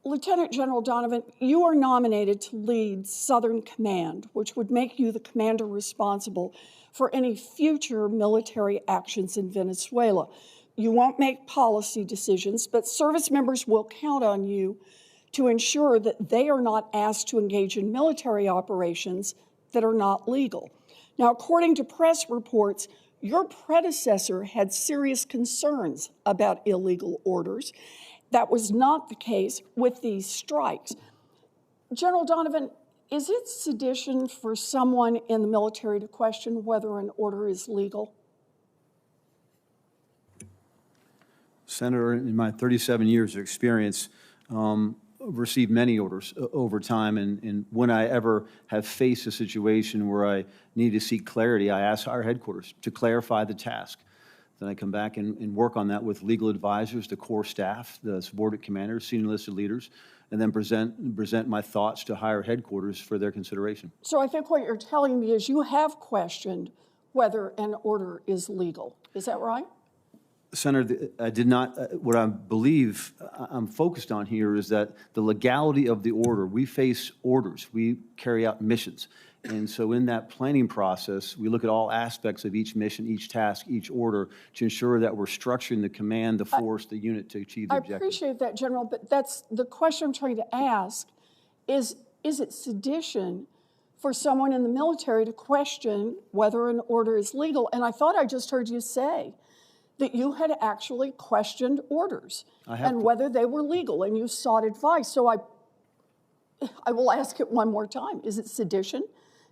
Lieutenant General Donovan, you are nominated to lead Southern Command, which would make you the commander responsible for any future military actions in Venezuela. You won't make policy decisions, but service members will count on you to ensure that they are not asked to engage in military operations that are not legal. Now, according to press reports, your predecessor had serious concerns about illegal orders. That was not the case with these strikes. General Donovan, is it sedition for someone in the military to question whether an order is legal? Senator, in my 37 years of experience, received many orders over time, and when I ever have faced a situation where I need to seek clarity, I ask our headquarters to clarify the task. Then I come back and work on that with legal advisors, the core staff, the subordinate commanders, senior enlisted leaders, and then present my thoughts to higher headquarters for their consideration. So I think what you're telling me is you have questioned whether an order is legal. Is that right? Senator, I did not, what I believe I'm focused on here is that the legality of the order, we face orders, we carry out missions. And so in that planning process, we look at all aspects of each mission, each task, each order to ensure that we're structuring the command, the force, the unit to achieve the objective. I appreciate that, General, but that's the question I'm trying to ask is it sedition for someone in the military to question whether an order is legal? And I thought I just heard you say that you had actually questioned orders and whether they were legal, and you sought advice. So I will ask it one more time. Is it sedition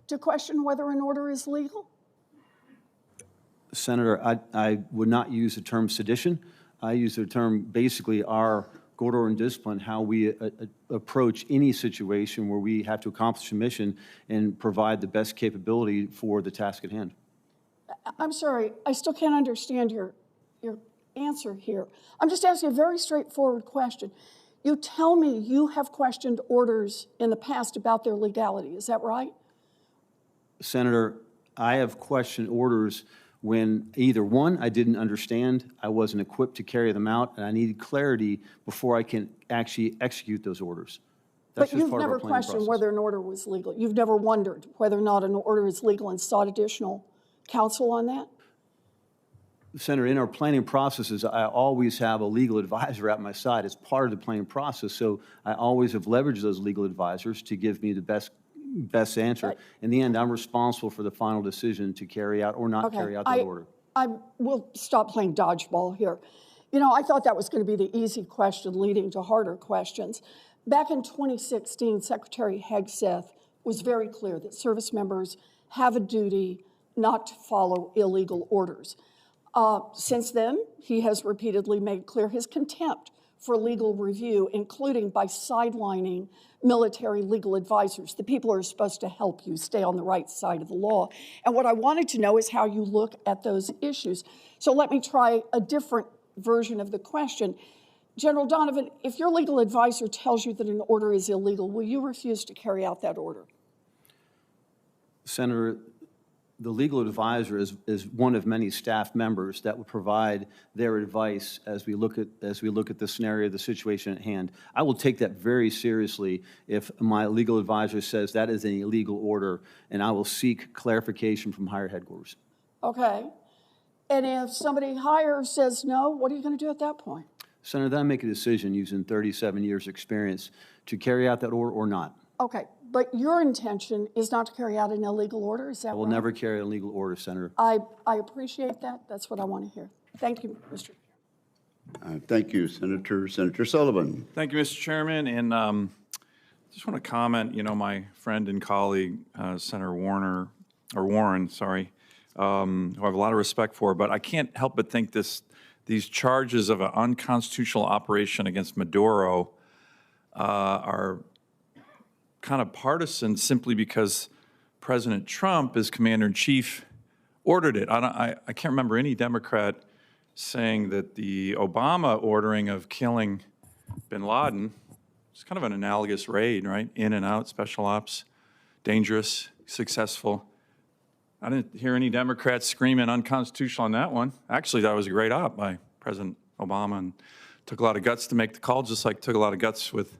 to question whether an order is legal? Senator, I would not use the term sedition. I use the term basically our good order and discipline, how we approach any situation where we have to accomplish a mission and provide the best capability for the task at hand. I'm sorry, I still can't understand your answer here. I'm just asking a very straightforward question. You tell me you have questioned orders in the past about their legality. Is that right? Senator, I have questioned orders when either one, I didn't understand, I wasn't equipped to carry them out, and I needed clarity before I can actually execute those orders. That's But just you've part of our never planning questioned process. whether an order was legal. You've never wondered whether or not an order is legal and sought additional counsel on that? Senator, in our planning processes, I always have a legal advisor at my side as part of the planning process. So I always have leveraged those legal advisors to give me the best answer. Right. In the end, I'm responsible for the final decision to carry out or not Okay, carry out that order. I will stop playing dodgeball here. You know, I thought that was going to be the easy question leading to harder questions. Back in 2016, Secretary Hegseth was very clear that service members have a duty not to follow illegal orders. Since then, he has repeatedly made clear his contempt for legal review, including by sidelining military legal advisors, the people who are supposed to help you stay on the right side of the law. And what I wanted to know is how you look at those issues. So let me try a different version of the question. General Donovan, if your legal advisor tells you that an order is illegal, will you refuse to carry out that order? Senator, the legal advisor is one of many staff members that will provide their advice as we look at the scenario, the situation at hand. I will take that very seriously if my legal advisor says that is an illegal order, and I will seek clarification from higher headquarters. Okay. And if somebody higher says no, what are you going to do at that point? Senator, then I make a decision using 37 years' experience to carry out that order or not. Okay, but your intention is not to carry out an illegal order, is that right? I will never carry a legal order, Senator. I appreciate that. That's what I want to hear. Thank you, Mr. Thank you, Senator. Senator Sullivan. Thank you, Mr. Chairman. And just want to comment, you know, my friend and colleague, Senator Warren, who I have a lot of respect for, but I can't help but think these charges of an unconstitutional operation against Maduro are kind of partisan simply because President Trump, as commander-in-chief, ordered it. I can't remember any Democrat saying that the Obama ordering of killing bin Laden was kind of an analogous raid, right? In and out, special ops, dangerous, successful. I didn't hear any Democrats screaming unconstitutional on that one. Actually, that was a great op by President Obama and took a lot of guts to make the call, just like took a lot of guts with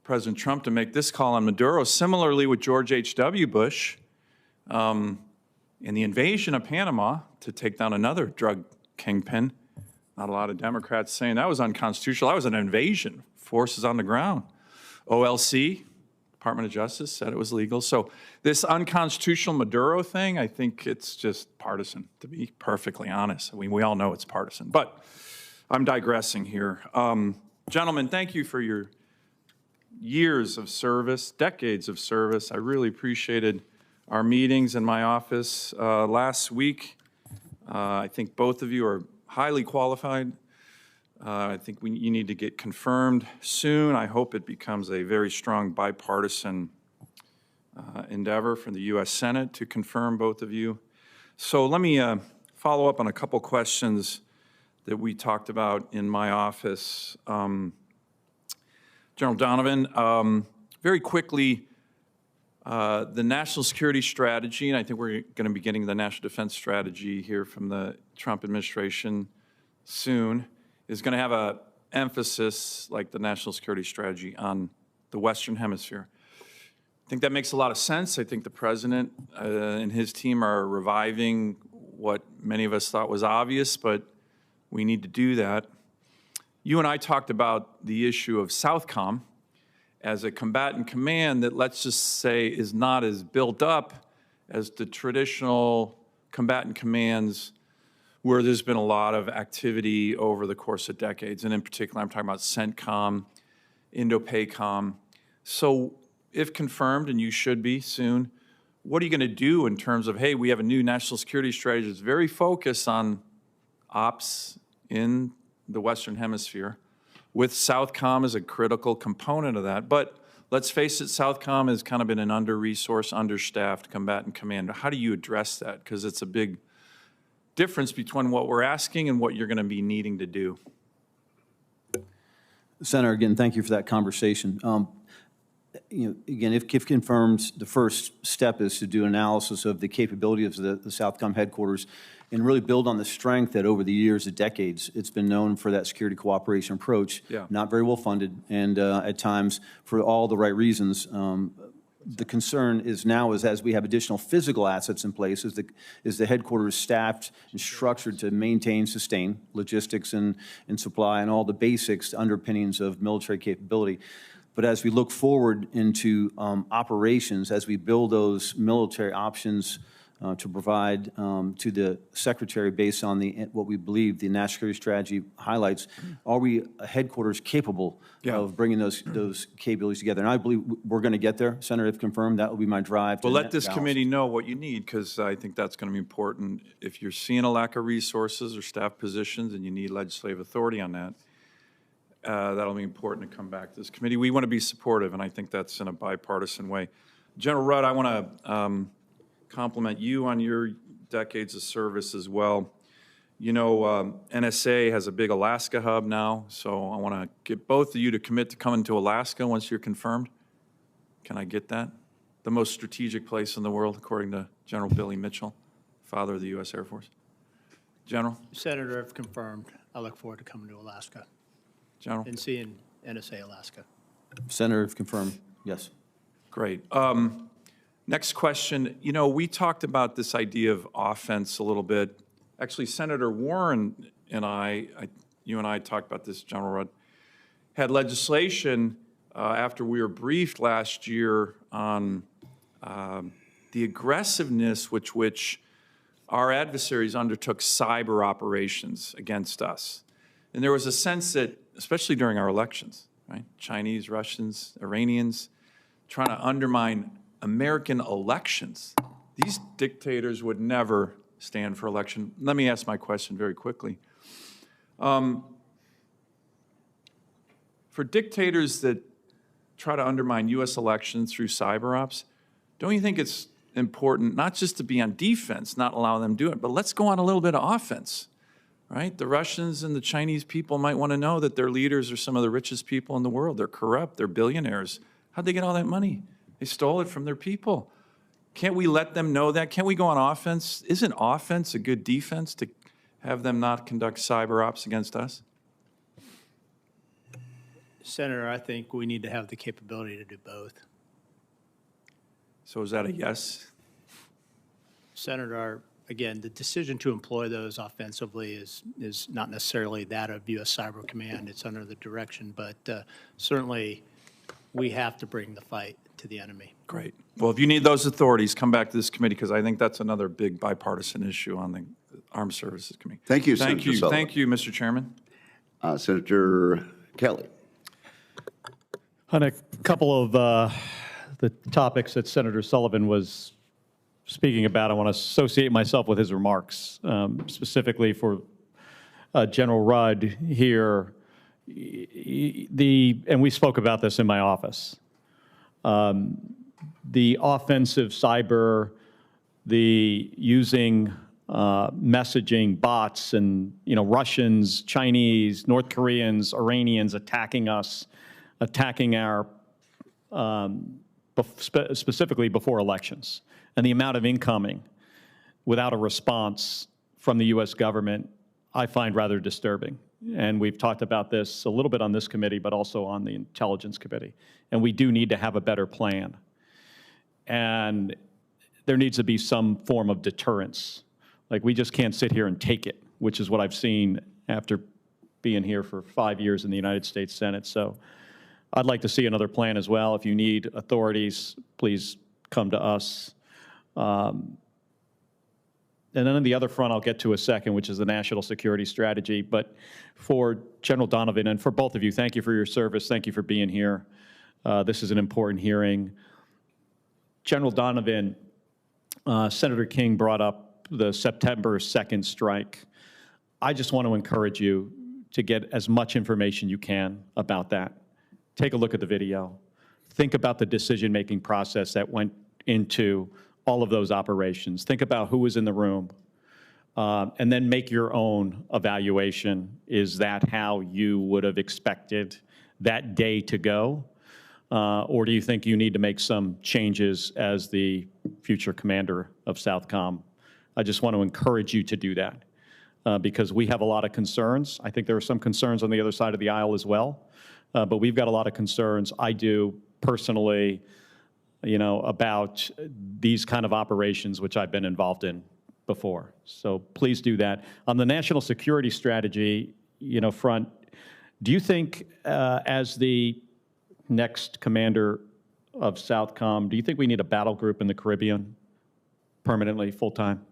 President Trump to make this call on Maduro. Similarly with George H.W. Bush in the invasion of Panama to take down another drug kingpin. Not a lot of Democrats saying that was unconstitutional. That was an invasion, forces on the ground. OLC, Department of Justice, said it was legal. So this unconstitutional Maduro thing, I think it's just partisan, to be perfectly honest. I mean, we all know it's partisan, but I'm digressing here. Gentlemen, thank you for your years of service, decades of service. I really appreciated our meetings in my office last week. I think both of you are highly qualified. I think you need to get confirmed soon. I hope it becomes a very strong bipartisan endeavor for the U.S. Senate to confirm both of you. So let me follow up on a couple questions that we talked about in my office. General Donovan, very quickly, the national security strategy, and I think we're going to be getting the national defense strategy here from the Trump administration soon, is going to have an emphasis, like the national security strategy, on the Western Hemisphere. I think that makes a lot of sense. I think the President and his team are reviving what many of us thought was obvious, but we need to do that. You and I talked about the issue of Southcom as a combatant command that, let's just say, is not as built up as the traditional combatant commands where there's been a lot of activity over the course of decades. And in particular, I'm talking about CENTCOM, INDOPACOM. So if confirmed, and you should be soon, what are you going to do in terms of, hey, we have a new national security strategy that's very focused on ops in the Western Hemisphere, with Southcom as a critical component of that. But let's face it, Southcom has kind of been an under-resourced, understaffed combatant command. How do you address that? Because it's a big difference between what we're asking and what you're going to be needing to do. Senator, again, thank you for that conversation. again, if confirmed, the first step is to do analysis of the capability of the Southcom headquarters and really build on the strength that over the years, the decades, it's been known for that security cooperation approach. Yeah. Not very well funded, and at times, for all the right reasons. The concern is now as we have additional physical assets in place, is the headquarters staffed and structured to maintain, sustain logistics and supply and all the basics, underpinnings of military capability. But as we look forward into operations, as we build those military options to provide to the Secretary based on what we believe the national security strategy highlights, are we headquarters capable of bringing those capabilities together? And I believe we're going to get there, Senator, if confirmed. That will be my drive. Well, let this committee know what you need, because I think that's going to be important. If you're seeing a lack of resources or staff positions and you need legislative authority on that, that'll be important to come back to this committee. We want to be supportive, and I think that's in a bipartisan way. General Rudd, I want to compliment you on your decades of service as well. You know, NSA has a big Alaska hub now, so I want to get both of you to commit to coming to Alaska once you're confirmed. Can I get that? The most strategic place in the world, according to General Billy Mitchell, father of the U.S. Air Force. General? Senator, if confirmed, I look forward to coming to Alaska. General? And seeing NSA Alaska. Senator, if confirmed, yes. Great. Next question. You know, we talked about this idea of offense a little bit. Actually, Senator Warren and you and I talked about this, General Rudd, had legislation after we were briefed last year on the aggressiveness with which our adversaries undertook cyber operations against us. And there was a sense that, especially during our elections, right? Chinese, Russians, Iranians, trying to undermine American elections. These dictators would never stand for election. Let me ask my question very quickly. For dictators that try to undermine U.S. elections through cyber ops, don't you think it's important not just to be on defense, not allow them to do it, but let's go on a little bit of offense, right? The Russians and the Chinese people might want to know that their leaders are some of the richest people in the world. They're corrupt. They're billionaires. How'd they get all that money? They stole it from their people. Can't we let them know that? Can't we go on offense? Isn't offense a good defense to have them not conduct cyber ops against us? Senator, I think we need to have the capability to do both. So is that a yes? Senator, again, the decision to employ those offensively is not necessarily that of U.S. Cyber Command. It's under the direction, but certainly we have to bring the fight to the enemy. Great. Well, if you need those authorities, come back to this committee, because I think that's another big bipartisan issue on the Armed Services Committee. Thank you, Thank Senator you. Sullivan. Thank you, Mr. Chairman. Senator Kelly. On a couple of the topics that Senator Sullivan was speaking about, I want to associate myself with his remarks, specifically for General Rudd here. And we spoke about this in my office. The offensive cyber, the using messaging bots and, Russians, Chinese, North Koreans, Iranians attacking us, attacking our, specifically before elections, and the amount of incoming without a response from the U.S. government, I find rather disturbing. And we've talked about this a little bit on this committee, but also on the Intelligence Committee. And we do need to have a better plan. And there needs to be some form of deterrence. Like, we just can't sit here and take it, which is what I've seen after being here for 5 years in the United States Senate. So I'd like to see another plan as well. If you need authorities, please come to us. And then on the other front, I'll get to a second, which is the national security strategy. But for General Donovan, and for both of you, thank you for your service. Thank you for being here. This is an important hearing. General Donovan, Senator King brought up the September 2nd strike. I just want to encourage you to get as much information you can about that. Take a look at the video. Think about the decision-making process that went into all of those operations. Think about who was in the room, and then make your own evaluation. Is that how you would have expected that day to go? Or do you think you need to make some changes as the future commander of Southcom? I just want to encourage you to do that because we have a lot of concerns. I think there are some concerns on the other side of the aisle as well, but we've got a lot of concerns. I do personally, about these kind of operations, which I've been involved in before. So please do that. On the national security strategy, front, do you think as the next commander of Southcom, do you think we need a battle group in the Caribbean permanently, full-time?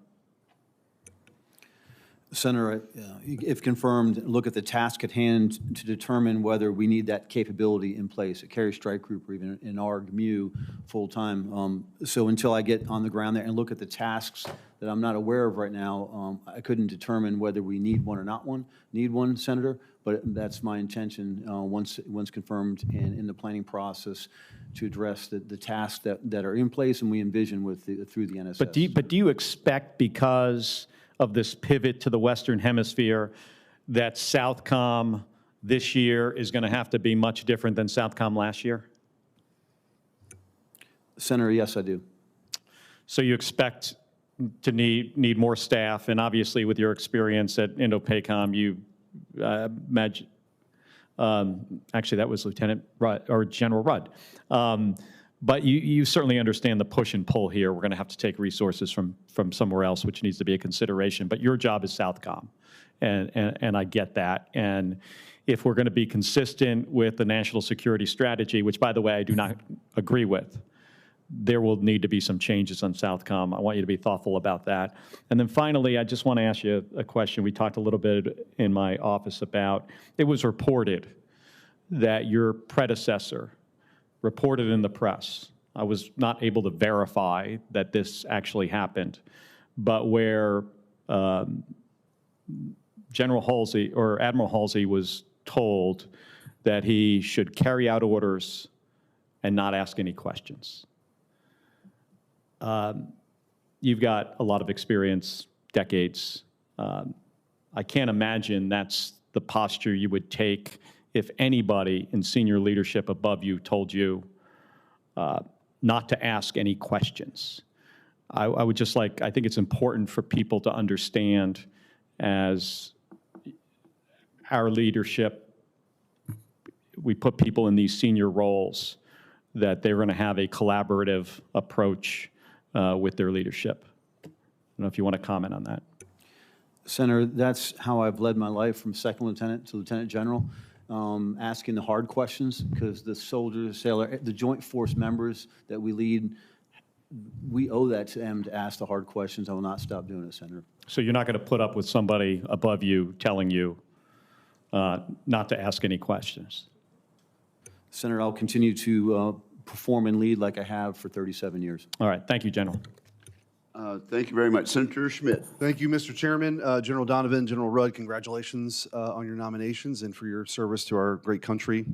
Senator, if confirmed, look at the task at hand to determine whether we need that capability in place, a carrier strike group or even an ARG-MU full-time. So until I get on the ground there and look at the tasks that I'm not aware of right now, I couldn't determine whether we need one or not need one, Senator, but that's my intention once confirmed in the planning process to address the tasks that are in place and we envision through the NSA. But do you expect, because of this pivot to the Western Hemisphere, that Southcom this year is going to have to be much different than Southcom last year? Senator, yes, I do. So you expect to need more staff, and obviously with your experience at Indo-PACOM, you imagine, actually that was Lieutenant Rudd, or General Rudd. But you certainly understand the push and pull here. We're going to have to take resources from somewhere else, which needs to be a consideration. But your job is Southcom, and I get that. And if we're going to be consistent with the national security strategy, which, by the way, I do not agree with, there will need to be some changes on Southcom. I want you to be thoughtful about that. And then finally, I just want to ask you a question. We talked a little bit in my office about, it was reported that your predecessor reported in the press. I was not able to verify that this actually happened, but where General Halsey or Admiral Halsey was told that he should carry out orders and not ask any questions. You've got a lot of experience, decades. I can't imagine that's the posture you would take if anybody in senior leadership above you told you not to ask any questions. I would just like, I think it's important for people to understand, as our leadership, we put people in these senior roles, that they're going to have a collaborative approach with their leadership. I don't know if you want to comment on that. Senator, that's how I've led my life, from second lieutenant to lieutenant general. Asking the hard questions, because the soldiers, the joint force members that we lead, we owe that to them to ask the hard questions. I will not stop doing it, Senator. So you're not going to put up with somebody above you telling you not to ask any questions? Senator, I'll continue to perform and lead like I have for 37 years. All right. Thank you, General. Thank you very much. Senator Schmidt. Thank you, Mr. Chairman. General Donovan, General Rudd, congratulations on your nominations and for your service to our great country.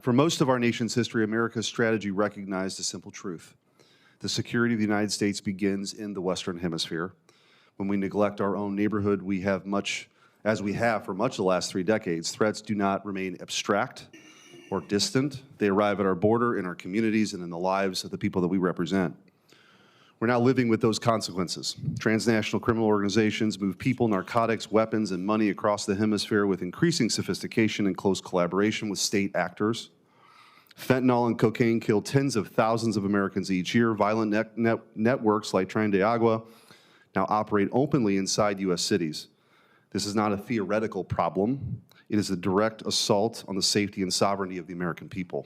For most of our nation's history, America's strategy recognized a simple truth. The security of the United States begins in the Western Hemisphere. When we neglect our own neighborhood, we have much, as we have for much of the last 3 decades, threats do not remain abstract or distant. They arrive at our border, in our communities, and in the lives of the people that we represent. We're now living with those consequences. Transnational criminal organizations move people, narcotics, weapons, and money across the hemisphere with increasing sophistication and close collaboration with state actors. Fentanyl and cocaine kill tens of thousands of Americans each year. Violent networks like Tren de Agua now operate openly inside U.S. cities. This is not a theoretical problem. It is a direct assault on the safety and sovereignty of the American people.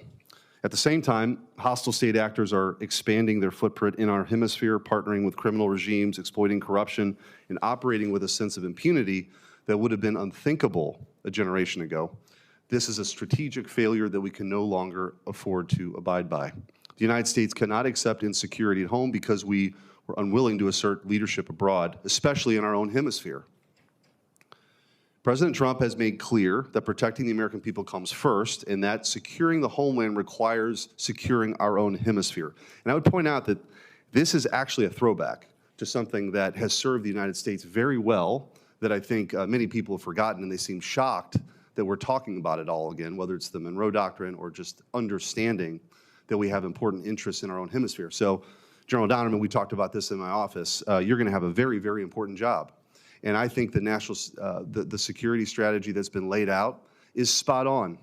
At the same time, hostile state actors are expanding their footprint in our hemisphere, partnering with criminal regimes, exploiting corruption, and operating with a sense of impunity that would have been unthinkable a generation ago. This is a strategic failure that we can no longer afford to abide by. The United States cannot accept insecurity at home because we were unwilling to assert leadership abroad, especially in our own hemisphere. President Trump has made clear that protecting the American people comes first, and that securing the homeland requires securing our own hemisphere. And I would point out that this is actually a throwback to something that has served the United States very well, that I think many people have forgotten, and they seem shocked that we're talking about it all again, whether it's the Monroe Doctrine or just understanding that we have important interests in our own hemisphere. So, General Donovan, we talked about this in my office. You're going to have a very, very important job. And I think the national, the security strategy that's been laid out is spot on.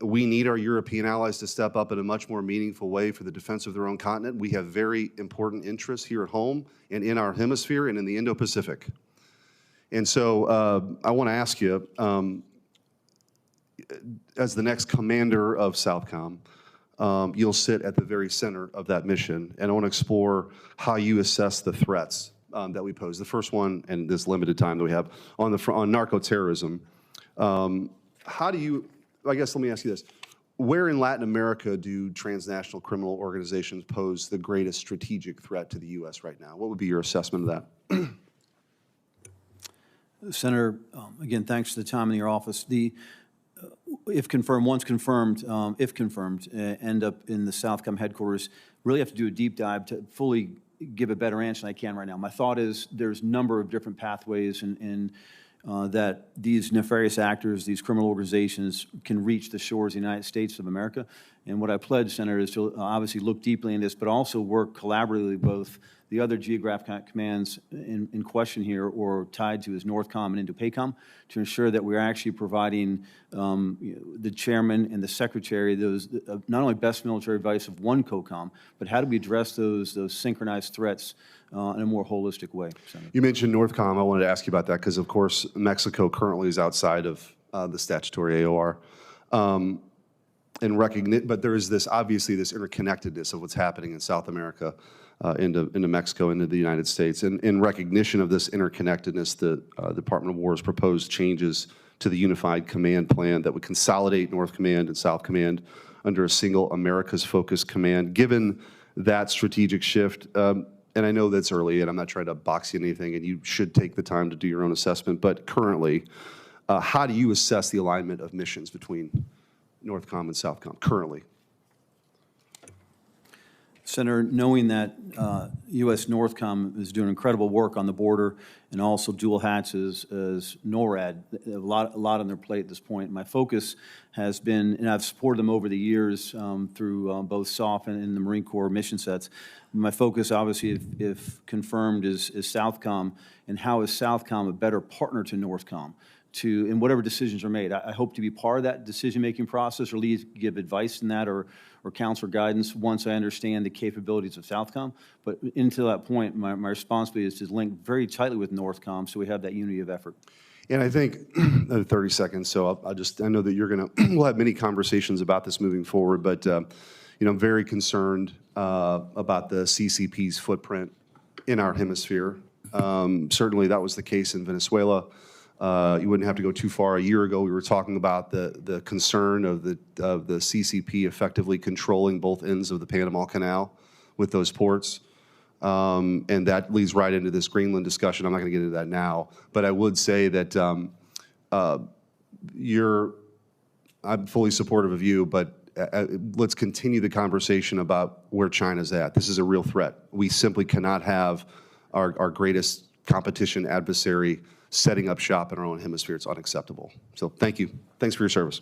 We need our European allies to step up in a much more meaningful way for the defense of their own continent. We have very important interests here at home and in our hemisphere and in the Indo-Pacific. And so I want to ask you, as the next commander of Southcom, you'll sit at the very center of that mission. And I want to explore how you assess the threats that we pose. The first one, and this limited time that we have, on narco-terrorism. How do you, I guess let me ask you this. Where in Latin America do transnational criminal organizations pose the greatest strategic threat to the U.S. right now? What would be your assessment of that? Senator, again, thanks for the time in your office. If confirmed, once confirmed, if confirmed, end up in the Southcom headquarters, really have to do a deep dive to fully give a better answer than I can right now. My thought is there's a number of different pathways and that these nefarious actors, these criminal organizations can reach the shores of the United States of America. And what I pledge, Senator, is to obviously look deeply in this, but also work collaboratively both the other geographic commands in question here or tied to as NORTHCOM and INDOPACOM to ensure that we're actually providing the chairman and the secretary those not only best military advice of one COCOM, but how do we address those synchronized threats in a more holistic way, Senator. You mentioned NORTHCOM. I wanted to ask you about that because, of course, Mexico currently is outside of the statutory AOR. But there is this, obviously, this interconnectedness of what's happening in South America into Mexico, into the United States. And in recognition of this interconnectedness, the Department of War has proposed changes to the unified command plan that would consolidate North Command and South Command under a single Americas-focused command. Given that strategic shift, and I know that's early, and I'm not trying to box you in anything, and you should take the time to do your own assessment, but currently, how do you assess the alignment of missions between NORTHCOM and Southcom currently? Senator, knowing that U.S. NORTHCOM is doing incredible work on the border and also dual hats as NORAD, a lot on their plate at this point. My focus has been, and I've supported them over the years through both SOF and in the Marine Corps mission sets. My focus, obviously, if confirmed, is Southcom, and how is Southcom a better partner to NORTHCOM in whatever decisions are made. I hope to be part of that decision-making process or at least give advice in that or counsel or guidance once I understand the capabilities of Southcom. But until that point, my responsibility is to link very tightly with NORTHCOM so we have that unity of effort. And I think, 30 seconds, so I know that we'll have many conversations about this moving forward, but I'm very concerned about the CCP's footprint in our hemisphere. Certainly that was the case in Venezuela. You wouldn't have to go too far. A year ago, we were talking about the concern of the CCP effectively controlling both ends of the Panama Canal with those ports. And that leads right into this Greenland discussion. I'm not going to get into that now, but I would say that I'm fully supportive of you, but let's continue the conversation about where China's at. This is a real threat. We simply cannot have our greatest competition adversary setting up shop in our own hemisphere. It's unacceptable. So thank you. Thanks for your service.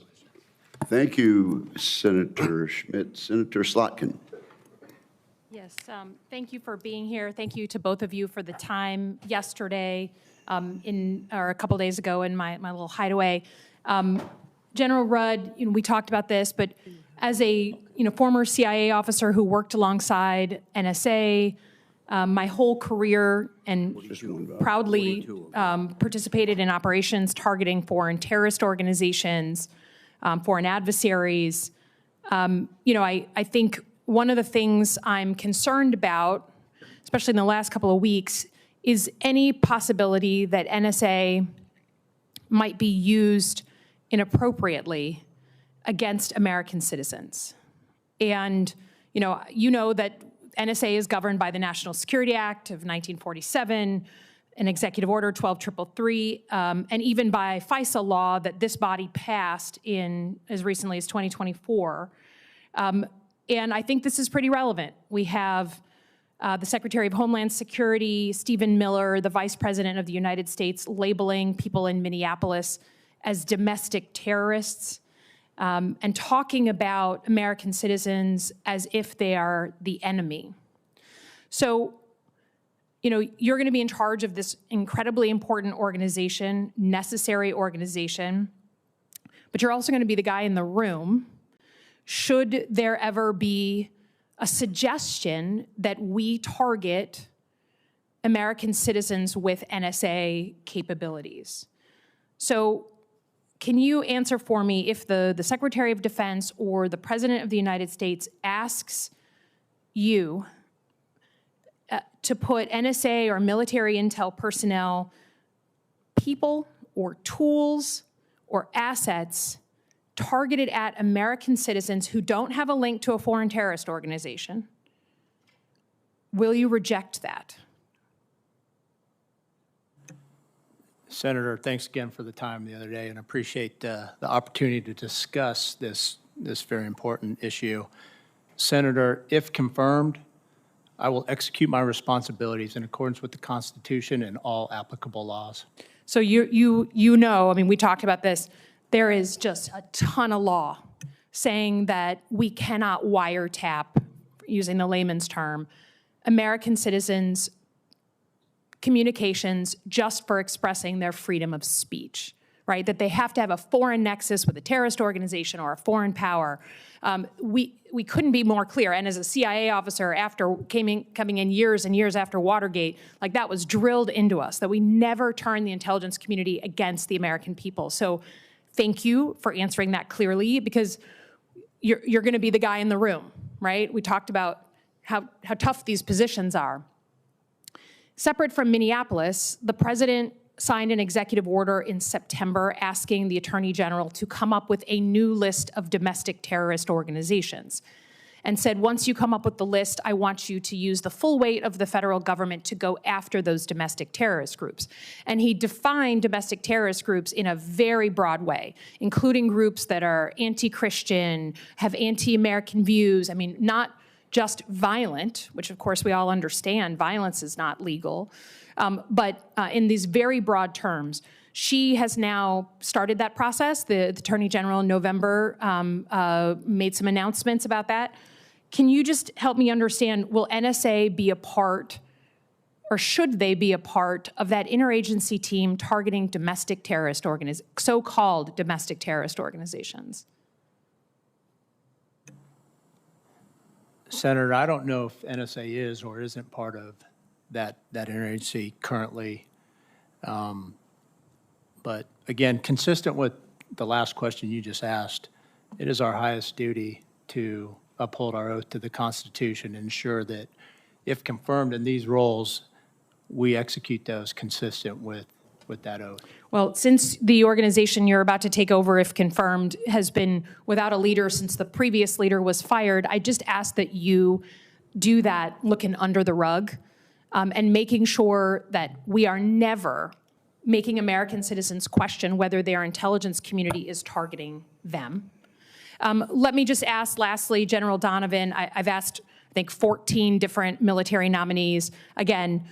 Thank you, Senator Schmidt. Senator Slotkin. Yes, thank you for being here. Thank you to both of you for the time yesterday or a couple days ago in my little hideaway. General Rudd, we talked about this, but as a former CIA officer who worked alongside NSA, my whole career and proudly participated in operations targeting foreign terrorist organizations, foreign adversaries. I think one of the things I'm concerned about, especially in the last couple of weeks, is any possibility that NSA might be used inappropriately against American citizens. And, you know that NSA is governed by the National Security Act of 1947, an Executive Order 12333, and even by FISA law that this body passed in as recently as 2024. And I think this is pretty relevant. We have the Secretary of Homeland Security, Stephen Miller, the Vice President of the United States, labeling people in Minneapolis as domestic terrorists. and talking about American citizens as if they are the enemy. So, you're going to be in charge of this incredibly important organization, necessary organization, but you're also going to be the guy in the room should there ever be a suggestion that we target American citizens with NSA capabilities. So can you answer for me if the Secretary of Defense or the President of the United States asks you to put NSA or military intel personnel, people or tools or assets targeted at American citizens who don't have a link to a foreign terrorist organization, will you reject that? Senator, thanks again for the time the other day, and appreciate the opportunity to discuss this very important issue. Senator, if confirmed, I will execute my responsibilities in accordance with the Constitution and all applicable laws. So you know, I mean, we talked about this. There is just a ton of law saying that we cannot wiretap, using the layman's term, American citizens' communications just for expressing their freedom of speech, right? That they have to have a foreign nexus with a terrorist organization or a foreign power. We couldn't be more clear. And as a CIA officer, after coming in years and years after Watergate, like that was drilled into us, that we never turn the intelligence community against the American people. So thank you for answering that clearly, because you're going to be the guy in the room, right? We talked about how tough these positions are. Separate from Minneapolis, the president signed an executive order in September asking the Attorney General to come up with a new list of domestic terrorist organizations, and said, once you come up with the list, I want you to use the full weight of the federal government to go after those domestic terrorist groups. And he defined domestic terrorist groups in a very broad way, including groups that are anti-Christian, have anti-American views. I mean, not just violent, which of course we all understand, violence is not legal, but in these very broad terms. She has now started that process. The Attorney General in November made some announcements about that. Can you just help me understand, will NSA be a part, or should they be a part of that interagency team targeting domestic terrorist so-called domestic terrorist organizations? Senator, I don't know if NSA is or isn't part of that interagency currently. But again, consistent with the last question you just asked, it is our highest duty to uphold our oath to the Constitution and ensure that if confirmed in these roles, we execute those consistent with that oath. Well, since the organization you're about to take over, if confirmed, has been without a leader since the previous leader was fired, I just ask that you do that looking under the rug and making sure that we are never making American citizens question whether their intelligence community is targeting them. Let me just ask, lastly, General Donovan, I've asked, I think, 14 different military nominees. Again,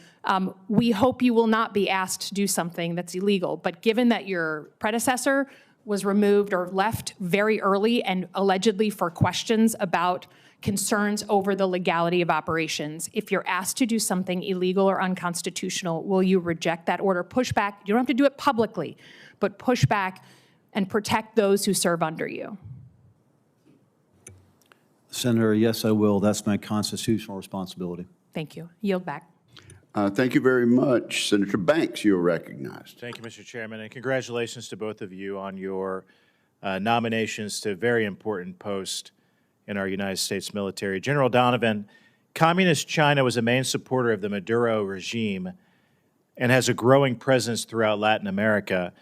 we hope you will not be asked to do something that's illegal, but given that your predecessor was removed or left very early and allegedly for questions about concerns over the legality of operations, if you're asked to do something illegal or unconstitutional, will you reject that order? Push back. You don't have to do it publicly, but push back and protect those who serve under you. Senator, yes, I will. That's my constitutional responsibility. Thank you. Yield back. Thank you very much. Senator Banks, you're recognized. Thank you, Mr. Chairman, and congratulations to both of you on your nominations to very important posts in our United States military. General Donovan, Communist China was a main supporter of the Maduro regime and has a growing presence throughout Latin America.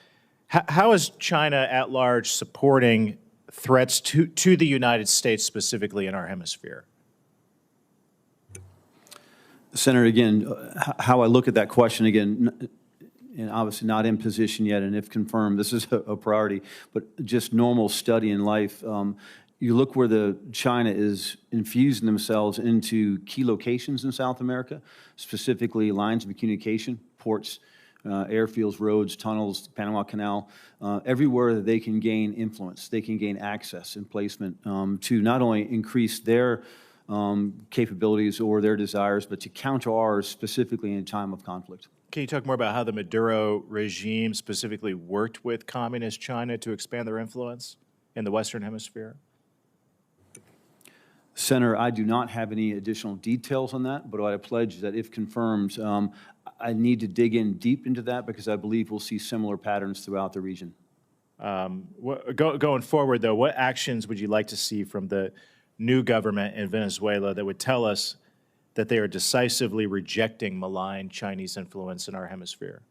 How is China at large supporting threats to the United States, specifically in our hemisphere? Senator, again, how I look at that question, again, and obviously not in position yet, and if confirmed, this is a priority, but just normal study in life. You look where China is infusing themselves into key locations in South America, specifically lines of communication, ports, airfields, roads, tunnels, Panama Canal, everywhere that they can gain influence, they can gain access and placement to not only increase their capabilities or their desires, but to counter ours specifically in a time of conflict. Can you talk more about how the Maduro regime specifically worked with Communist China to expand their influence in the Western Hemisphere? Senator, I do not have any additional details on that, but what I pledge is that if confirmed, I need to dig in deep into that because I believe we'll see similar patterns throughout the region. Going forward, though, what actions would you like to see from the new government in Venezuela that would tell us that they are decisively rejecting malign Chinese influence in our hemisphere?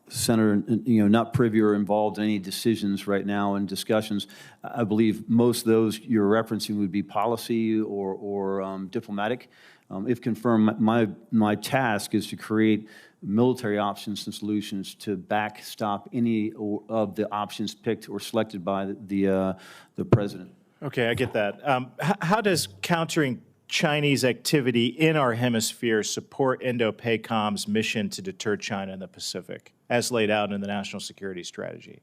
Senator, not privy or involved in any decisions right now and discussions. I believe most of those you're referencing would be policy or diplomatic. If confirmed, my task is to create military options and solutions to backstop any of the options picked or selected by the president. Okay, I get that. How does countering Chinese activity in our hemisphere support Indo-PACOM's mission to deter China in the Pacific, as laid out in the National Security Strategy?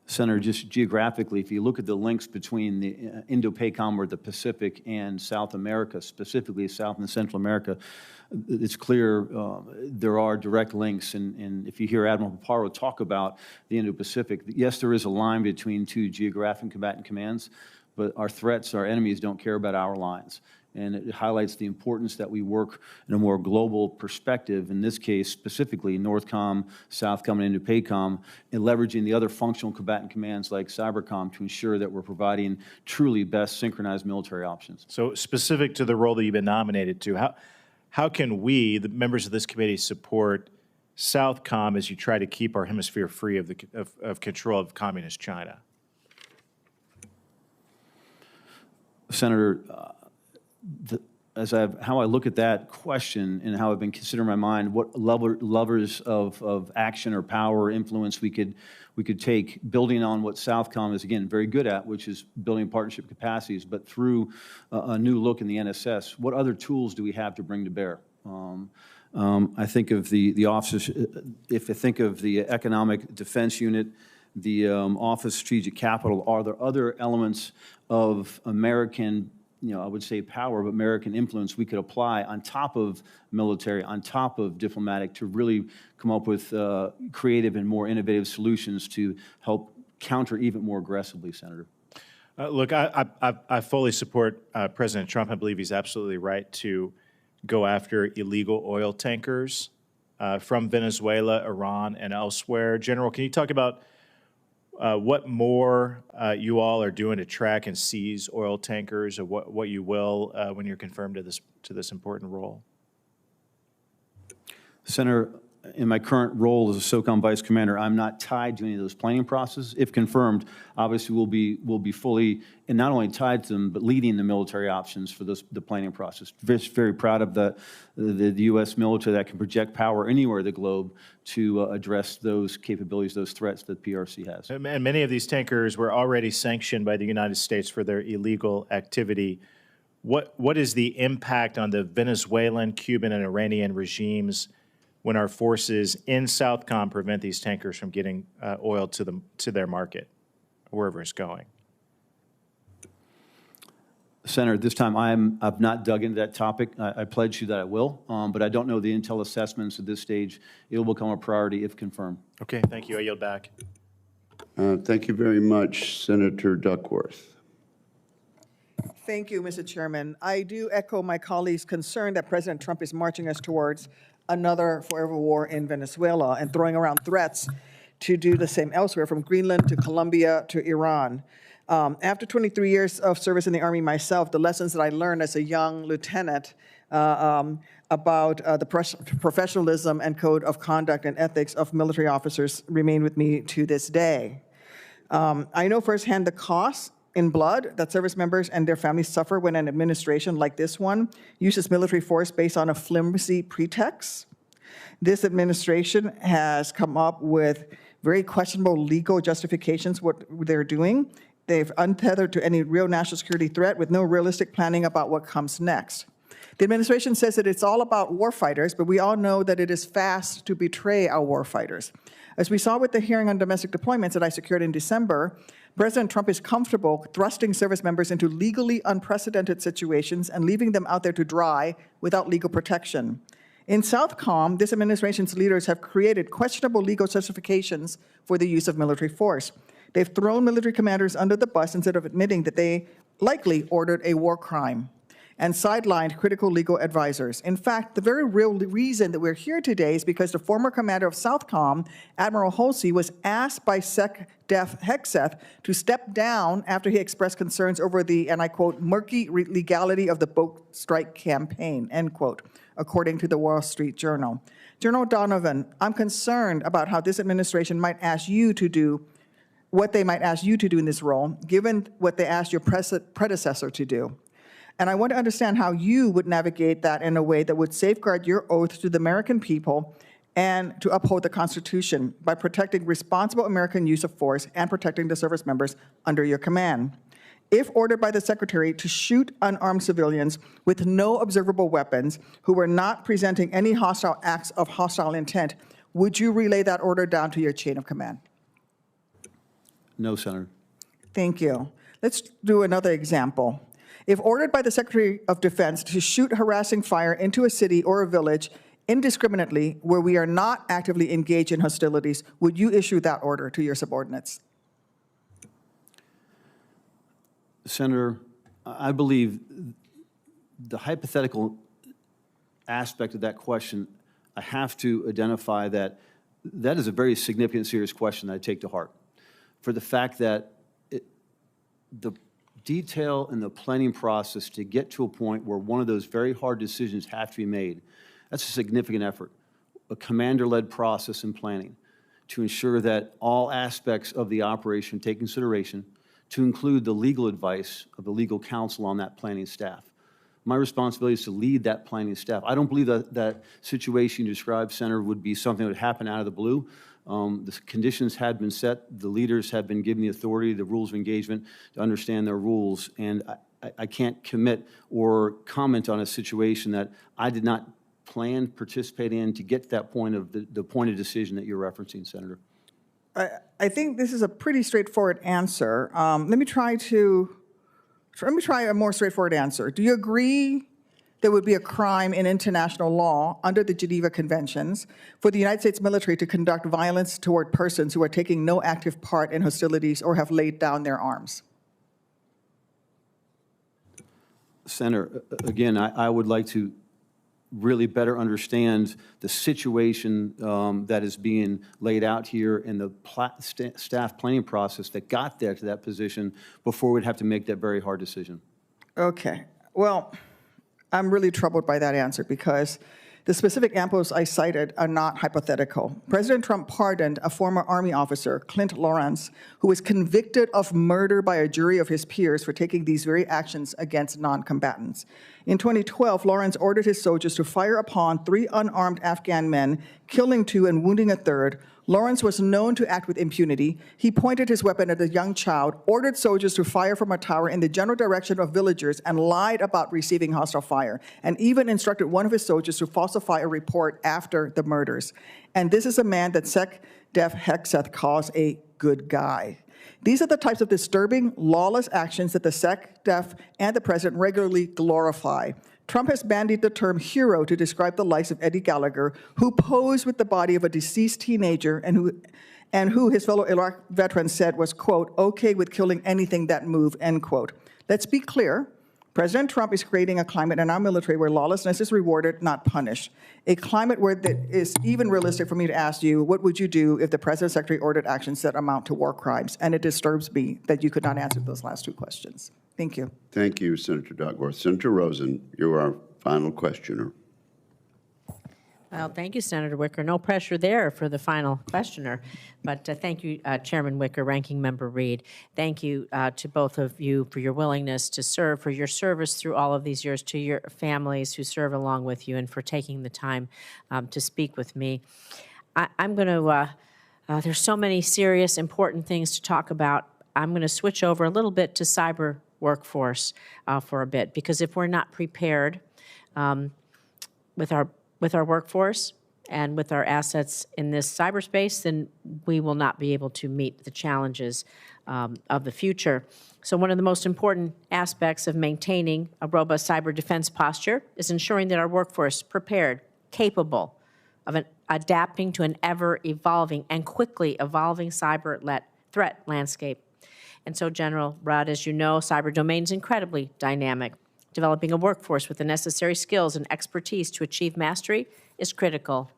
Senator, just geographically, if you look at the links between the Indo-PACOM or the Pacific and South America, specifically South and Central America, it's clear there are direct links. And if you hear Admiral Paparo talk about the Indo-Pacific, yes, there is a line between two geographic combatant commands, but our threats, our enemies don't care about our lines. And it highlights the importance that we work in a more global perspective, in this case specifically Northcom, Southcom, and Indo-PACOM, and leveraging the other functional combatant commands like Cybercom to ensure that we're providing truly best synchronized military options. So specific to the role that you've been nominated to, how can we, the members of this committee, support Southcom as you try to keep our hemisphere free of control of Communist China? Senator, how I look at that question and how I've been considering in my mind what levers of action or power or influence we could take, building on what Southcom is, again, very good at, which is building partnership capacities, but through a new look in the NSS, what other tools do we have to bring to bear? I think of the office, if I think of the Economic Defense Unit, the Office of Strategic Capital, are there other elements of American, I would say power, but American influence we could apply on top of military, on top of diplomatic, to really come up with creative and more innovative solutions to help counter even more aggressively, Senator? Look, I fully support President Trump. I believe he's absolutely right to go after illegal oil tankers from Venezuela, Iran, and elsewhere. General, can you talk about what more you all are doing to track and seize oil tankers, or what you will when you're confirmed to this important role? Senator, in my current role as a SOCOM Vice Commander, I'm not tied to any of those planning processes. If confirmed, obviously we'll be fully, and not only tied to them, but leading the military options for the planning process. Very proud of the U.S. military that can project power anywhere in the globe to address those capabilities, those threats that PRC has. And many of these tankers were already sanctioned by the United States for their illegal activity. What is the impact on the Venezuelan, Cuban, and Iranian regimes when our forces in Southcom prevent these tankers from getting oil to their market, wherever it's going? Senator, at this time I've not dug into that topic. I pledge you that I will, but I don't know the intel assessments at this stage. It will become a priority if confirmed. Okay, thank you. I yield back. Thank you very much, Senator Duckworth. Thank you, Mr. Chairman. I do echo my colleagues' concern that President Trump is marching us towards another forever war in Venezuela and throwing around threats to do the same elsewhere, from Greenland to Colombia to Iran. After 23 years of service in the Army myself, the lessons that I learned as a young lieutenant about the professionalism and code of conduct and ethics of military officers remain with me to this day. I know firsthand the costs in blood that service members and their families suffer when an administration like this one uses military force based on a flimsy pretext. This administration has come up with very questionable legal justifications what they're doing. They've untethered to any real national security threat with no realistic planning about what comes next. The administration says that it's all about warfighters, but we all know that it is fast to betray our warfighters. As we saw with the hearing on domestic deployments that I secured in December, President Trump is comfortable thrusting service members into legally unprecedented situations and leaving them out there to dry without legal protection. In Southcom, this administration's leaders have created questionable legal justifications for the use of military force. They've thrown military commanders under the bus instead of admitting that they likely ordered a war crime, and sidelined critical legal advisors. In fact, the very real reason that we're here today is because the former commander of Southcom, Admiral Halsey, was asked by Sec Def Hegseth to step down after he expressed concerns over the, and I quote, murky legality of the boat strike campaign, end quote, according to the Wall Street Journal. General Donovan, I'm concerned about how this administration might ask you to do what they might ask you to do in this role, given what they asked your predecessor to do. And I want to understand how you would navigate that in a way that would safeguard your oath to the American people and to uphold the Constitution by protecting responsible American use of force and protecting the service members under your command. If ordered by the Secretary to shoot unarmed civilians with no observable weapons who were not presenting any hostile acts of hostile intent, would you relay that order down to your chain of command? No, Senator. Thank you. Let's do another example. If ordered by the Secretary of Defense to shoot harassing fire into a city or a village indiscriminately where we are not actively engaged in hostilities, would you issue that order to your subordinates? Senator, I believe the hypothetical aspect of that question, I have to identify that that is a very significant, serious question that I take to heart, for the fact that the detail and the planning process to get to a point where one of those very hard decisions have to be made, that's a significant effort, a commander-led process in planning to ensure that all aspects of the operation take consideration, to include the legal advice of the legal counsel on that planning staff. My responsibility is to lead that planning staff. I don't believe that that situation you described, Senator, would be something that would happen out of the blue. The conditions had been set. The leaders have been given the authority, the rules of engagement to understand their rules. And I can't commit or comment on a situation that I did not plan, participate in to get to that point of the point of decision that you're referencing, Senator. I think this is a pretty straightforward answer. Let me try a more straightforward answer. Do you agree there would be a crime in international law under the Geneva Conventions for the United States military to conduct violence toward persons who are taking no active part in hostilities or have laid down their arms? Senator, again, I would like to really better understand the situation that is being laid out here in the staff planning process that got there to that position before we'd have to make that very hard decision. Okay. Well, I'm really troubled by that answer because the specific examples I cited are not hypothetical. President Trump pardoned a former Army officer, Clint Lawrence, who was convicted of murder by a jury of his peers for taking these very actions against non-combatants. In 2012, Lawrence ordered his soldiers to fire upon 3 unarmed Afghan men, killing 2 and wounding a third. Lawrence was known to act with impunity. He pointed his weapon at a young child, ordered soldiers to fire from a tower in the general direction of villagers, and lied about receiving hostile fire, and even instructed one of his soldiers to falsify a report after the murders. And this is a man that Sec Def Hegseth calls a good guy. These are the types of disturbing, lawless actions that the Sec Def and the president regularly glorify. Trump has bandied the term hero to describe the likes of Eddie Gallagher, who posed with the body of a deceased teenager and who his fellow Iraq veteran said was, quote, okay with killing anything that moved, end quote. Let's be clear. President Trump is creating a climate in our military where lawlessness is rewarded, not punished. A climate where it is even realistic for me to ask you, what would you do if the President's Secretary ordered actions that amount to war crimes? And it disturbs me that you could not answer those last 2 questions. Thank you. Thank you, Senator Duckworth. Senator Rosen, you're our final questioner. Well, thank you, Senator Wicker. No pressure there for the final questioner. But thank you, Chairman Wicker, Ranking Member Reed. Thank you to both of you for your willingness to serve, for your service through all of these years, to your families who serve along with you, and for taking the time to speak with me. I'm going to, there's so many serious, important things to talk about. I'm going to switch over a little bit to cyber workforce for a bit, because if we're not prepared, with our workforce and with our assets in this cyberspace, then we will not be able to meet the challenges of the future. So one of the most important aspects of maintaining a robust cyber defense posture is ensuring that our workforce is prepared, capable of adapting to an ever-evolving and quickly evolving cyber threat landscape. And so, General Rudd, as you know, cyber domain is incredibly dynamic. Developing a workforce with the necessary skills and expertise to achieve mastery is critical.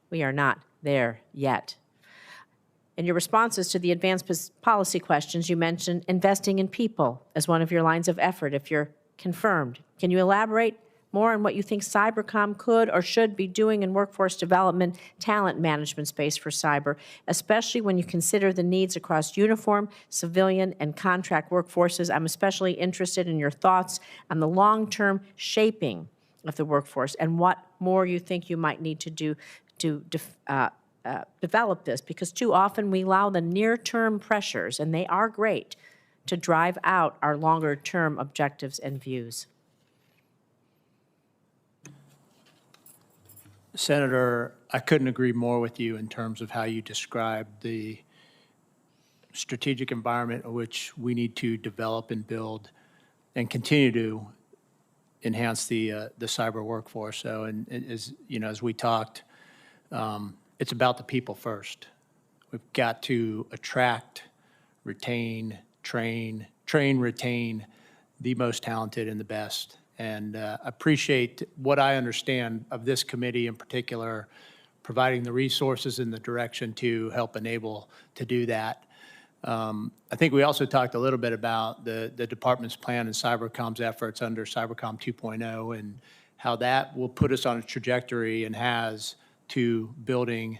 We are not there yet. In your responses to the advanced policy questions, you mentioned investing in people as one of your lines of effort if you're confirmed. Can you elaborate more on what you think Cybercom could or should be doing in workforce development, talent management space for cyber, especially when you consider the needs across uniform, civilian, and contract workforces? I'm especially interested in your thoughts on the long-term shaping of the workforce and what more you think you might need to do to develop this, because too often we allow the near-term pressures, and they are great, to drive out our longer-term objectives and views. Senator, I couldn't agree more with you in terms of how you described the strategic environment in which we need to develop and build and continue to enhance the cyber workforce. So, and as you know, as we talked, it's about the people first. We've got to attract, retain, train, retain the most talented and the best. And appreciate what I understand of this committee in particular, providing the resources and the direction to help enable to do that. I think we also talked a little bit about the department's plan and Cybercom's efforts under Cybercom 2.0 and how that will put us on a trajectory and has to building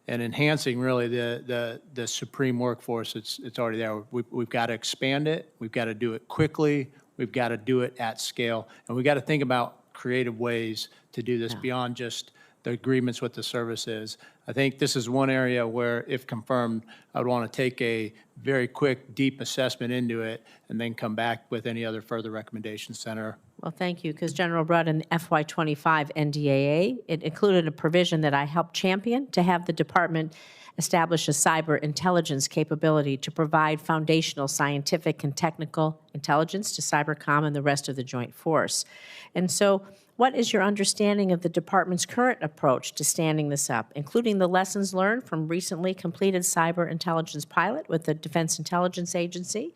and enhancing really the supreme workforce. It's already there. We've got to expand it. We've got to do it quickly. We've got to do it at scale. And we've got to think about creative ways to do this beyond just the agreements with the services. I think this is one area where, if confirmed, I would want to take a very quick, deep assessment into it and then come back with any other further recommendations, Senator. Well, thank you, because General Rudd in the FY25 NDAA, it included a provision that I helped champion to have the department establish a cyber intelligence capability to provide foundational scientific and technical intelligence to Cybercom and the rest of the joint force. And so what is your understanding of the department's current approach to standing this up, including the lessons learned from recently completed cyber intelligence pilot with the Defense Intelligence Agency?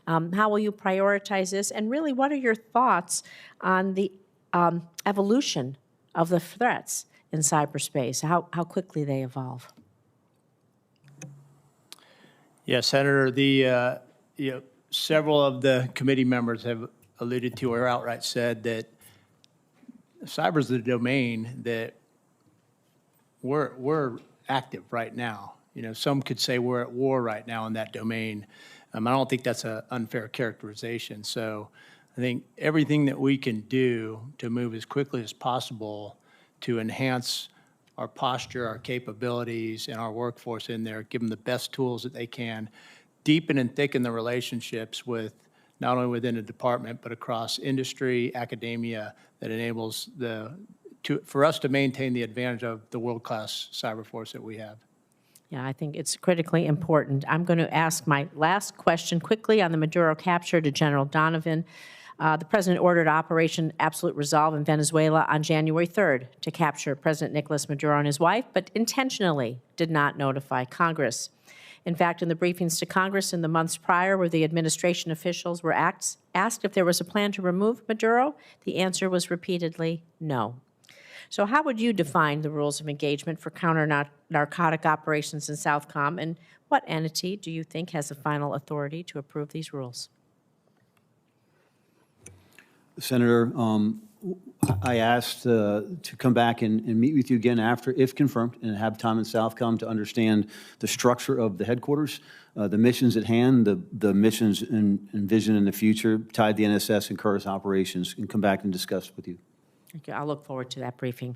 How will you prioritize this? And really, what are your thoughts on the evolution of the threats in cyberspace, how quickly they evolve? Yeah, Senator, several of the committee members have alluded to or outright said that cyber is the domain that we're active right now. You know, some could say we're at war right now in that domain. I don't think that's an unfair characterization. So I think everything that we can do to move as quickly as possible to enhance our posture, our capabilities, and our workforce in there, give them the best tools that they can, deepen and thicken the relationships with not only within the department, but across industry, academia, that enables for us to maintain the advantage of the world-class cyber force that we have. Yeah, I think it's critically important. I'm going to ask my last question quickly on the Maduro capture to General Donovan. The President ordered Operation Absolute Resolve in Venezuela on January 3rd to capture President Nicolas Maduro and his wife, but intentionally did not notify Congress. In fact, in the briefings to Congress in the months prior, where the administration officials were asked if there was a plan to remove Maduro, the answer was repeatedly no. So how would you define the rules of engagement for counter-narcotic operations in Southcom, and what entity do you think has the final authority to approve these rules? Senator, I asked to come back and meet with you again after, if confirmed, and have time in Southcom to understand the structure of the headquarters, the missions at hand, the missions envisioned in the future, tied to the NSS and Curtis operations, and come back and discuss with you. Thank you. I'll look forward to that briefing.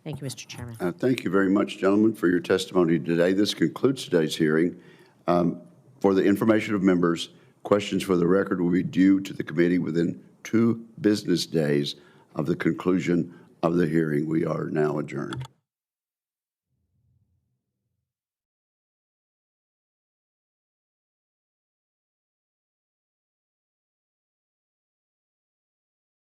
Thank you, Mr. Chairman. Thank you very much, gentlemen, for your testimony today. This concludes today's hearing. For the information of members, questions for the record will be due to the committee within 2 business days of the conclusion of the hearing. We are now adjourned.